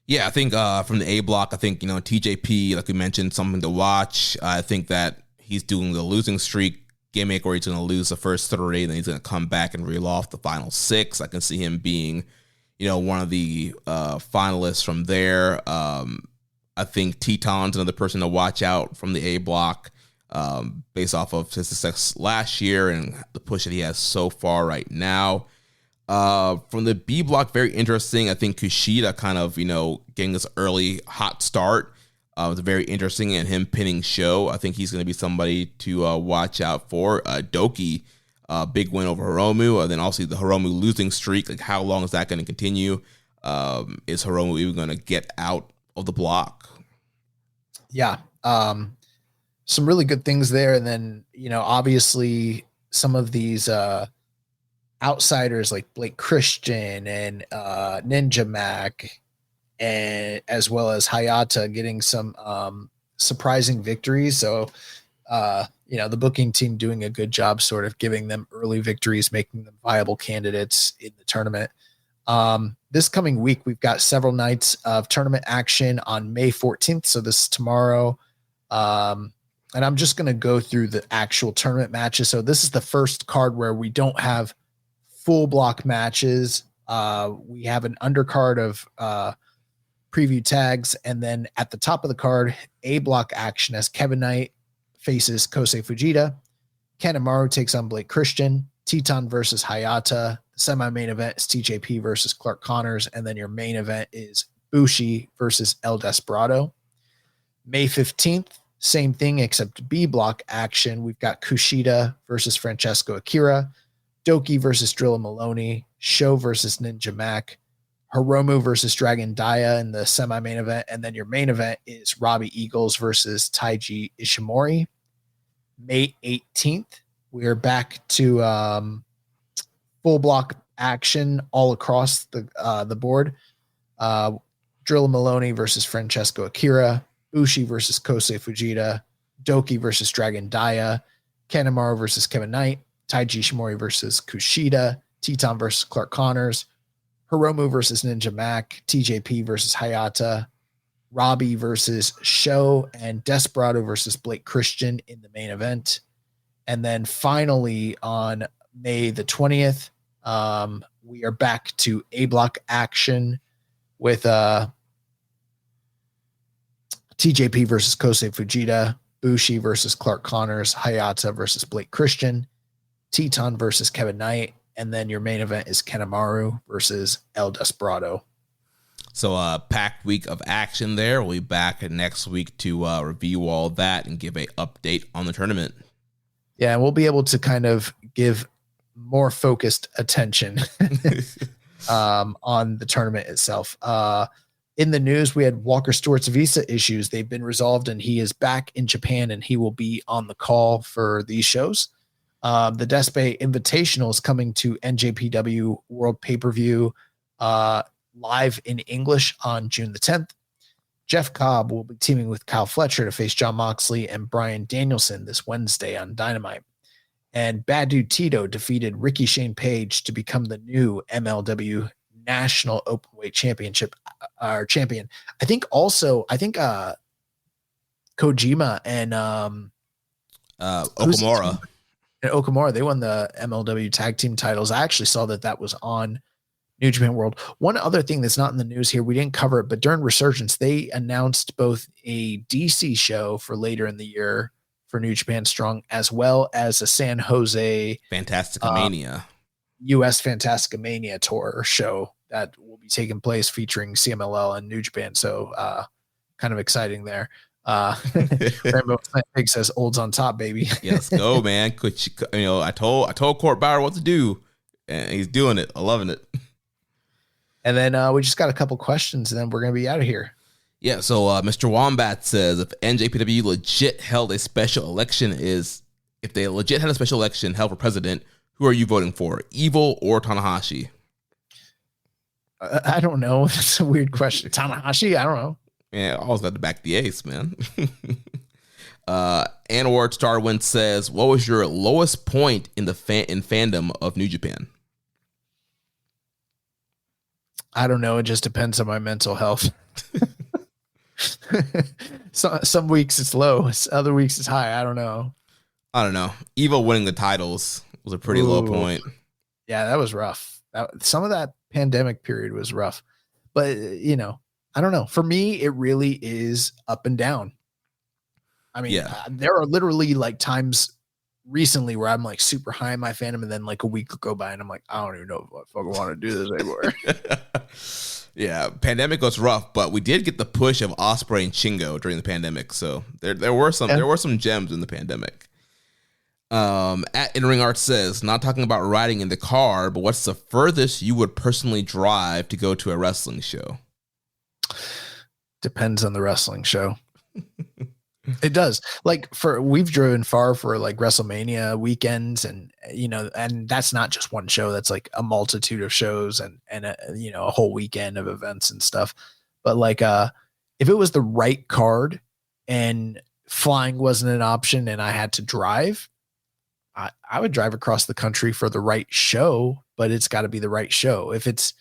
Yeah, I think from the A block, I think, TJP, like we mentioned, something to watch. I think that he's doing the losing streak gimmick where he's going to lose the first 3, then he's going to come back and reel off the final 6. I can see him being, one of the finalists from there. I think Teton's another person to watch out from the A block based off of his success last year and the push that he has so far right now. From the B block, very interesting. I think Kushida kind of, getting this early hot start. It was very interesting, and him pinning Sho. I think he's going to be somebody to watch out for. Doki, big win over Hiromu. Then also the Hiromu losing streak. Like, how long is that going to continue? Is Hiromu even going to get out of the block? Yeah. Some really good things there. And then, obviously some of these outsiders like Blake Christian and Ninja Mac, and as well as Hayata getting some surprising victories. So, the booking team doing a good job sort of giving them early victories, making them viable candidates in the tournament. This coming week, we've got several nights of tournament action on May 14th. So this is tomorrow. And I'm just going to go through the actual tournament matches. So this is the first card where we don't have full block matches. We have an undercard of preview tags, and then at the top of the card, A block action as Kevin Knight faces Kosei Fujita, Kanemaru takes on Blake Christian, Teton versus Hayata. The semi-main event is TJP versus Clark Connors, and then your main event is Bushi versus El Desperado. May 15th, same thing except B block action. We've got Kushida versus Francesco Akira, Doki versus Drilla Maloney, Sho versus Ninja Mac, Hiromu versus Dragon Daya in the semi-main event. And then your main event is Robbie Eagles versus Taiji Ishimori. May 18th, we're back to full block action all across the board. Drilla Maloney versus Francesco Akira, Bushi versus Kosei Fujita, Doki versus Dragon Daya, Kanemaru versus Kevin Knight, Taiji Ishimori versus Kushida, Teton versus Clark Connors, Hiromu versus Ninja Mac, TJP versus Hayata, Robbie versus Sho, and Desperado versus Blake Christian in the main event. And then finally on May the 20th, we are back to A block action with TJP versus Kosei Fujita, Bushi versus Clark Connors, Hayata versus Blake Christian, Teton versus Kevin Knight, and then your main event is Kanemaru versus El Desperado. So packed week of action there. We'll be back next week to review all that and give a update on the tournament. Yeah, and we'll be able to kind of give more focused attention on the tournament itself. In the news, we had Walker Stewart's visa issues. They've been resolved, and he is back in Japan, and he will be on the call for these shows. The Despe Invitational is coming to NJPW World Pay-Per-View live in English on June the 10th. Jeff Cobb will be teaming with Kyle Fletcher to face John Moxley and Bryan Danielson this Wednesday on Dynamite. And Bad Dude Tito defeated Ricky Shane Page to become the new MLW National Openweight Championship champion. I think Kojima and Okamura. They won the MLW tag team titles. I actually saw that was on New Japan World. One other thing that's not in the news here, we didn't cover it, but during Resurgence, they announced both a DC show for later in the year for New Japan Strong, as well as a San Jose Fantasticamania, US Fantasticamania tour show that will be taking place featuring CMLL and New Japan. So kind of exciting there. Rainbow Pig says olds on top, baby. Yeah, let's go, man. I told Court Bauer what to do, and he's doing it. I'm loving it. And then we just got a couple questions, and then we're going to be out of here. Yeah, so Mr. Wombat says, if NJPW legit held a special election, if they legit had a special election held for president, who are you voting for, Evil or Tanahashi? I don't know. That's a weird question. Tanahashi? I don't know. Yeah, I always got to back the ace, man. Anwar Starwind says, what was your lowest point in the fandom of New Japan? I don't know. It just depends on my mental health. Some weeks it's low, other weeks it's high. I don't know. Evil winning the titles was a pretty low point. Yeah, that was rough. Some of that pandemic period was rough, but I don't know. For me, it really is up and down. I mean, there are literally like times recently where I'm like super high in my fandom, and then like a week will go by and I'm like, I don't even know if I fucking want to do this anymore. Yeah, pandemic was rough, but we did get the push of Ospreay and Shingo during the pandemic, so there were some gems in the pandemic. At In Ring Art says, not talking about riding in the car, but what's the furthest you would personally drive to go to a wrestling show? Depends on the wrestling show. It does. Like we've driven far for like WrestleMania weekends, and and that's not just one show. That's like a multitude of shows and a whole weekend of events and stuff. But like if it was the right card and flying wasn't an option and I had to drive, I would drive across the country for the right show, but it's got to be the right show. If it's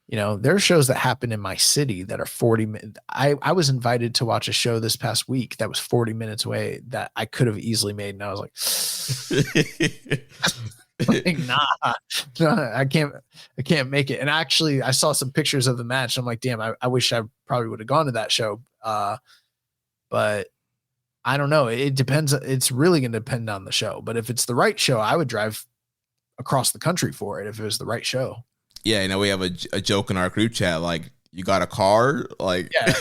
there are shows that happen in my city that are 40 minutes. I was invited to watch a show this past week that was 40 minutes away that I could have easily made. And I was like, nah, I can't make it. And actually I saw some pictures of the match. I'm like, damn, I wish I probably would have gone to that show. But I don't know. It depends. It's really going to depend on the show, but if it's the right show, I would drive across the country for it if it was the right show. Yeah, we have a joke in our group chat, like, you got a car? Like, yeah.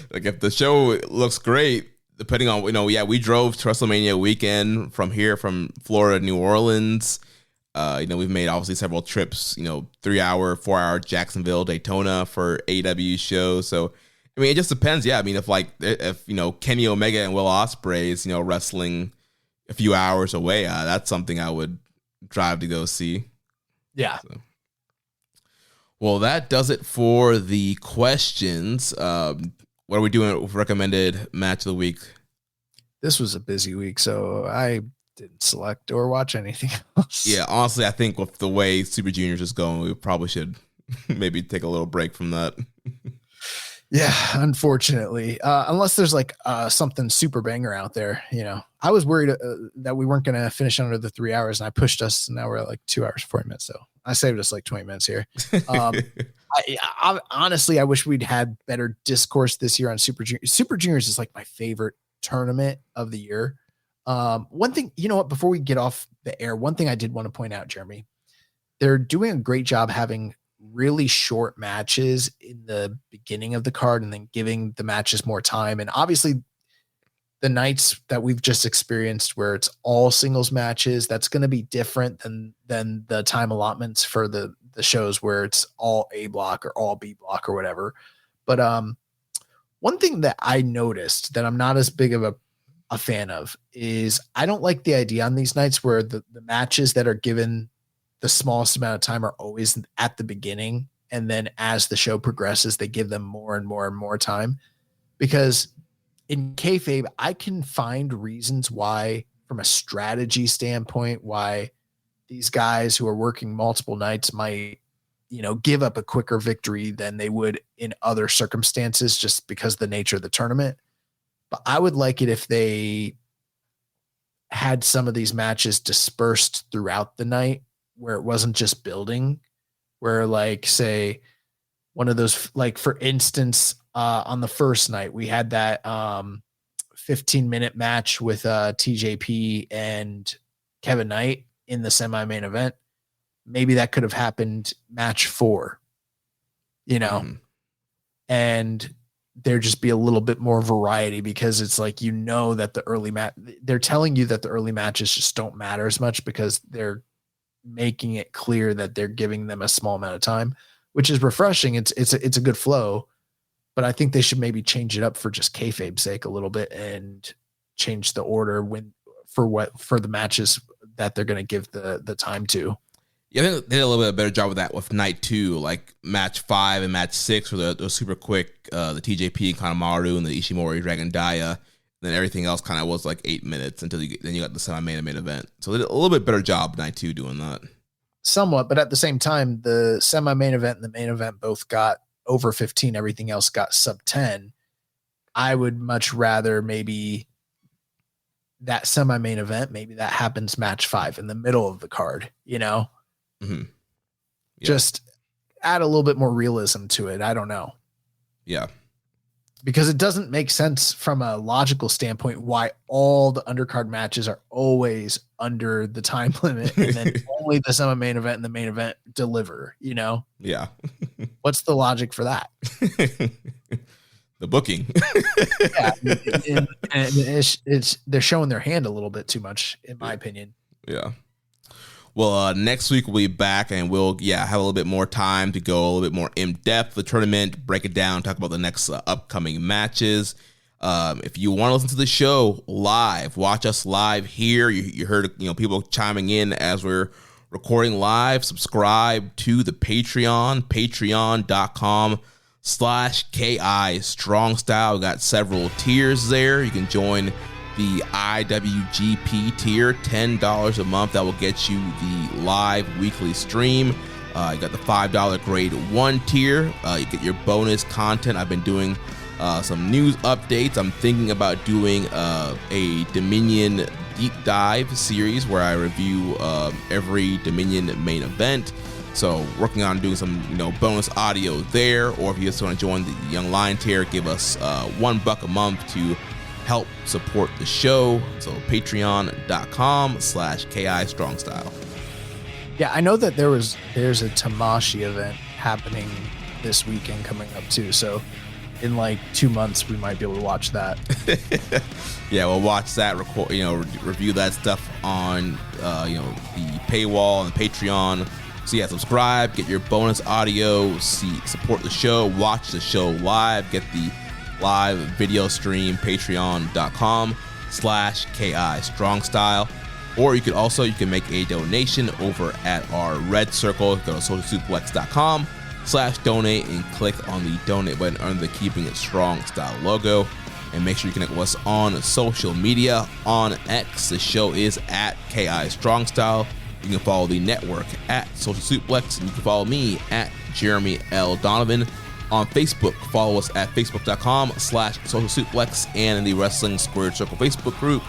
Like, if the show looks great, depending on, we drove to WrestleMania weekend from Florida to New Orleans. We've made, obviously, several trips, 3-hour, 4-hour Jacksonville, Daytona for AEW shows. So, I mean, it just depends. Yeah, I mean, if Kenny Omega and Will Ospreay is, wrestling a few hours away, that's something I would drive to go see. Yeah. So. Well, that does it for the questions. What are we doing with recommended match of the week? This was a busy week, so I didn't select or watch anything else. Yeah, honestly, I think with the way Super Juniors is going, we probably should maybe take a little break from that. Yeah, unfortunately, unless there's like something super banger out there, I was worried that we weren't going to finish under the 3 hours, and I pushed us, and now we're at like 2 hours, 40 minutes. So I saved us like 20 minutes here. I honestly, I wish we'd had better discourse this year on Super Juniors. Super Juniors is like my favorite tournament of the year. One thing, you know what, before we get off the air, one thing I did want to point out, Jeremy, they're doing a great job having really short matches in the beginning of the card and then giving the matches more time. And obviously the nights that we've just experienced where it's all singles matches, that's going to be different than the time allotments for the shows where it's all A block or all B block or whatever. But one thing that I noticed that I'm not as big of a fan of is I don't like the idea on these nights where the matches that are given the smallest amount of time are always at the beginning. And then as the show progresses, they give them more and more and more time, because in kayfabe, I can find reasons why, from a strategy standpoint, why these guys who are working multiple nights might, give up a quicker victory than they would in other circumstances, just because of the nature of the tournament. But I would like it if they had some of these matches dispersed throughout the night, where it wasn't just building, where like, say, one of those, like for instance, on the first night, we had that 15-minute match with TJP and Kevin Knight in the semi-main event. Maybe that could have happened match 4, and there just be a little bit more variety, because it's like, that the early match, they're telling you that the early matches just don't matter as much because they're making it clear that they're giving them a small amount of time, which is refreshing. It's a good flow, but I think they should maybe change it up for just kayfabe's sake a little bit and change the order for the matches that they're going to give the time to. Yeah, I think they did a little bit better job with that with night 2, like match 5 and match 6 were the super quick, the TJP and Kanemaru and the Ishimori Dragon Daya. Then everything else kind of was like 8 minutes until you got the semi-main event. So they did a little bit better job night 2 doing that. Somewhat, but at the same time, the semi-main event and the main event both got over 15. Everything else got sub 10. I would much rather maybe that semi-main event, maybe that happens match 5 in the middle of the card, Mm-hmm. Yeah. Just add a little bit more realism to it. I don't know. Yeah. Because it doesn't make sense from a logical standpoint why all the undercard matches are always under the time limit, and then only the semi-main event and the main event deliver, Yeah. What's the logic for that? The booking. Yeah. And they're showing their hand a little bit too much, in my opinion. Yeah. Well, next week we'll be back, and we'll have a little bit more time to go a little bit more in depth the tournament, break it down, talk about the next upcoming matches. If you want to listen to the show live, watch us live here. You heard people chiming in as we're recording live. Subscribe to the Patreon, patreon.com/KI Strong Style. We got several tiers there. You can join the IWGP tier, $10 a month. That will get you the live weekly stream. You got the $5 grade 1 tier. You get your bonus content. I've been doing some news updates. I'm thinking about doing a Dominion deep dive series where I review every Dominion main event. So working on doing some bonus audio there. Or if you just want to join the Young Lion tier, give us $1 a month to help support the show. So patreon.com/KI Strong Style. Yeah, I know that there's a Tamashi event happening this weekend coming up too. So in like 2 months, we might be able to watch that. Yeah, we'll watch that, review that stuff on the paywall and Patreon. So yeah, subscribe, get your bonus audio, support the show, watch the show live, get the live video stream, patreon.com/KI Strong Style. Or you can make a donation over at our red circle. Go to socialsuplex.com/donate and click on the donate button under the Keeping It Strong Style logo. And make sure you connect with us on social media. On X, the show is at KI Strong Style. You can follow the network at Social Suplex, and you can follow me at Jeremy L. Donovan. On Facebook, follow us at facebook.com/Social Suplex and in the Wrestling Squared Circle Facebook group.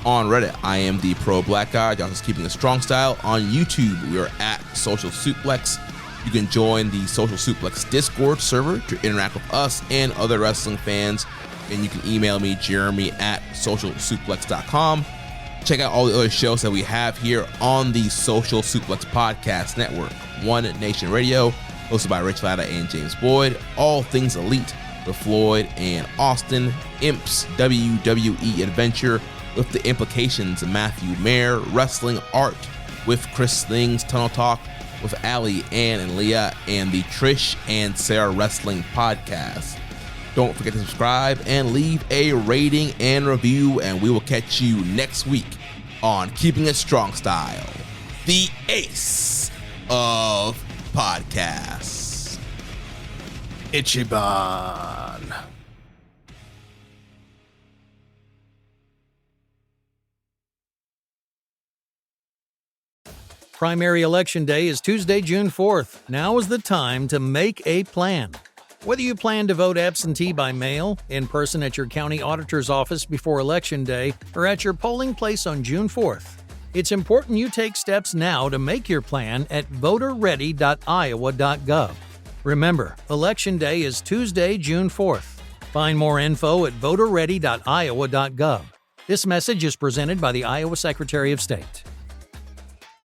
On Reddit, I am the Pro Black Guy. Josh is Keeping It Strong Style. On YouTube, we are at Social Suplex. You can join the Social Suplex Discord server to interact with us and other wrestling fans. And you can email me, Jeremy at socialsuplex.com. Check out all the other shows that we have here on the Social Suplex Podcast Network. One Nation Radio, hosted by Rich Latta and James Boyd. All Things Elite with Floyd and Austin. Imps WWE Adventure with The Implications, Matthew Mayer. Wrestling Art with Chris Things. Tunnel Talk with Allie, Ann, and Leah. And the Trish and Sarah Wrestling Podcast. Don't forget to subscribe and leave a rating and review, and we will catch you next week on Keeping It Strong Style, the ace of podcasts. Ichiban. Primary Election Day is Tuesday, June 4th. Now is the time to make a plan. Whether you plan to vote absentee by mail, in person at your county auditor's office before Election Day, or at your polling place on June 4th, it's important you take steps now to make your plan at voterready.iowa.gov. Remember, Election Day is Tuesday, June 4th. Find more info at voterready.iowa.gov. This message is presented by the Iowa Secretary of State.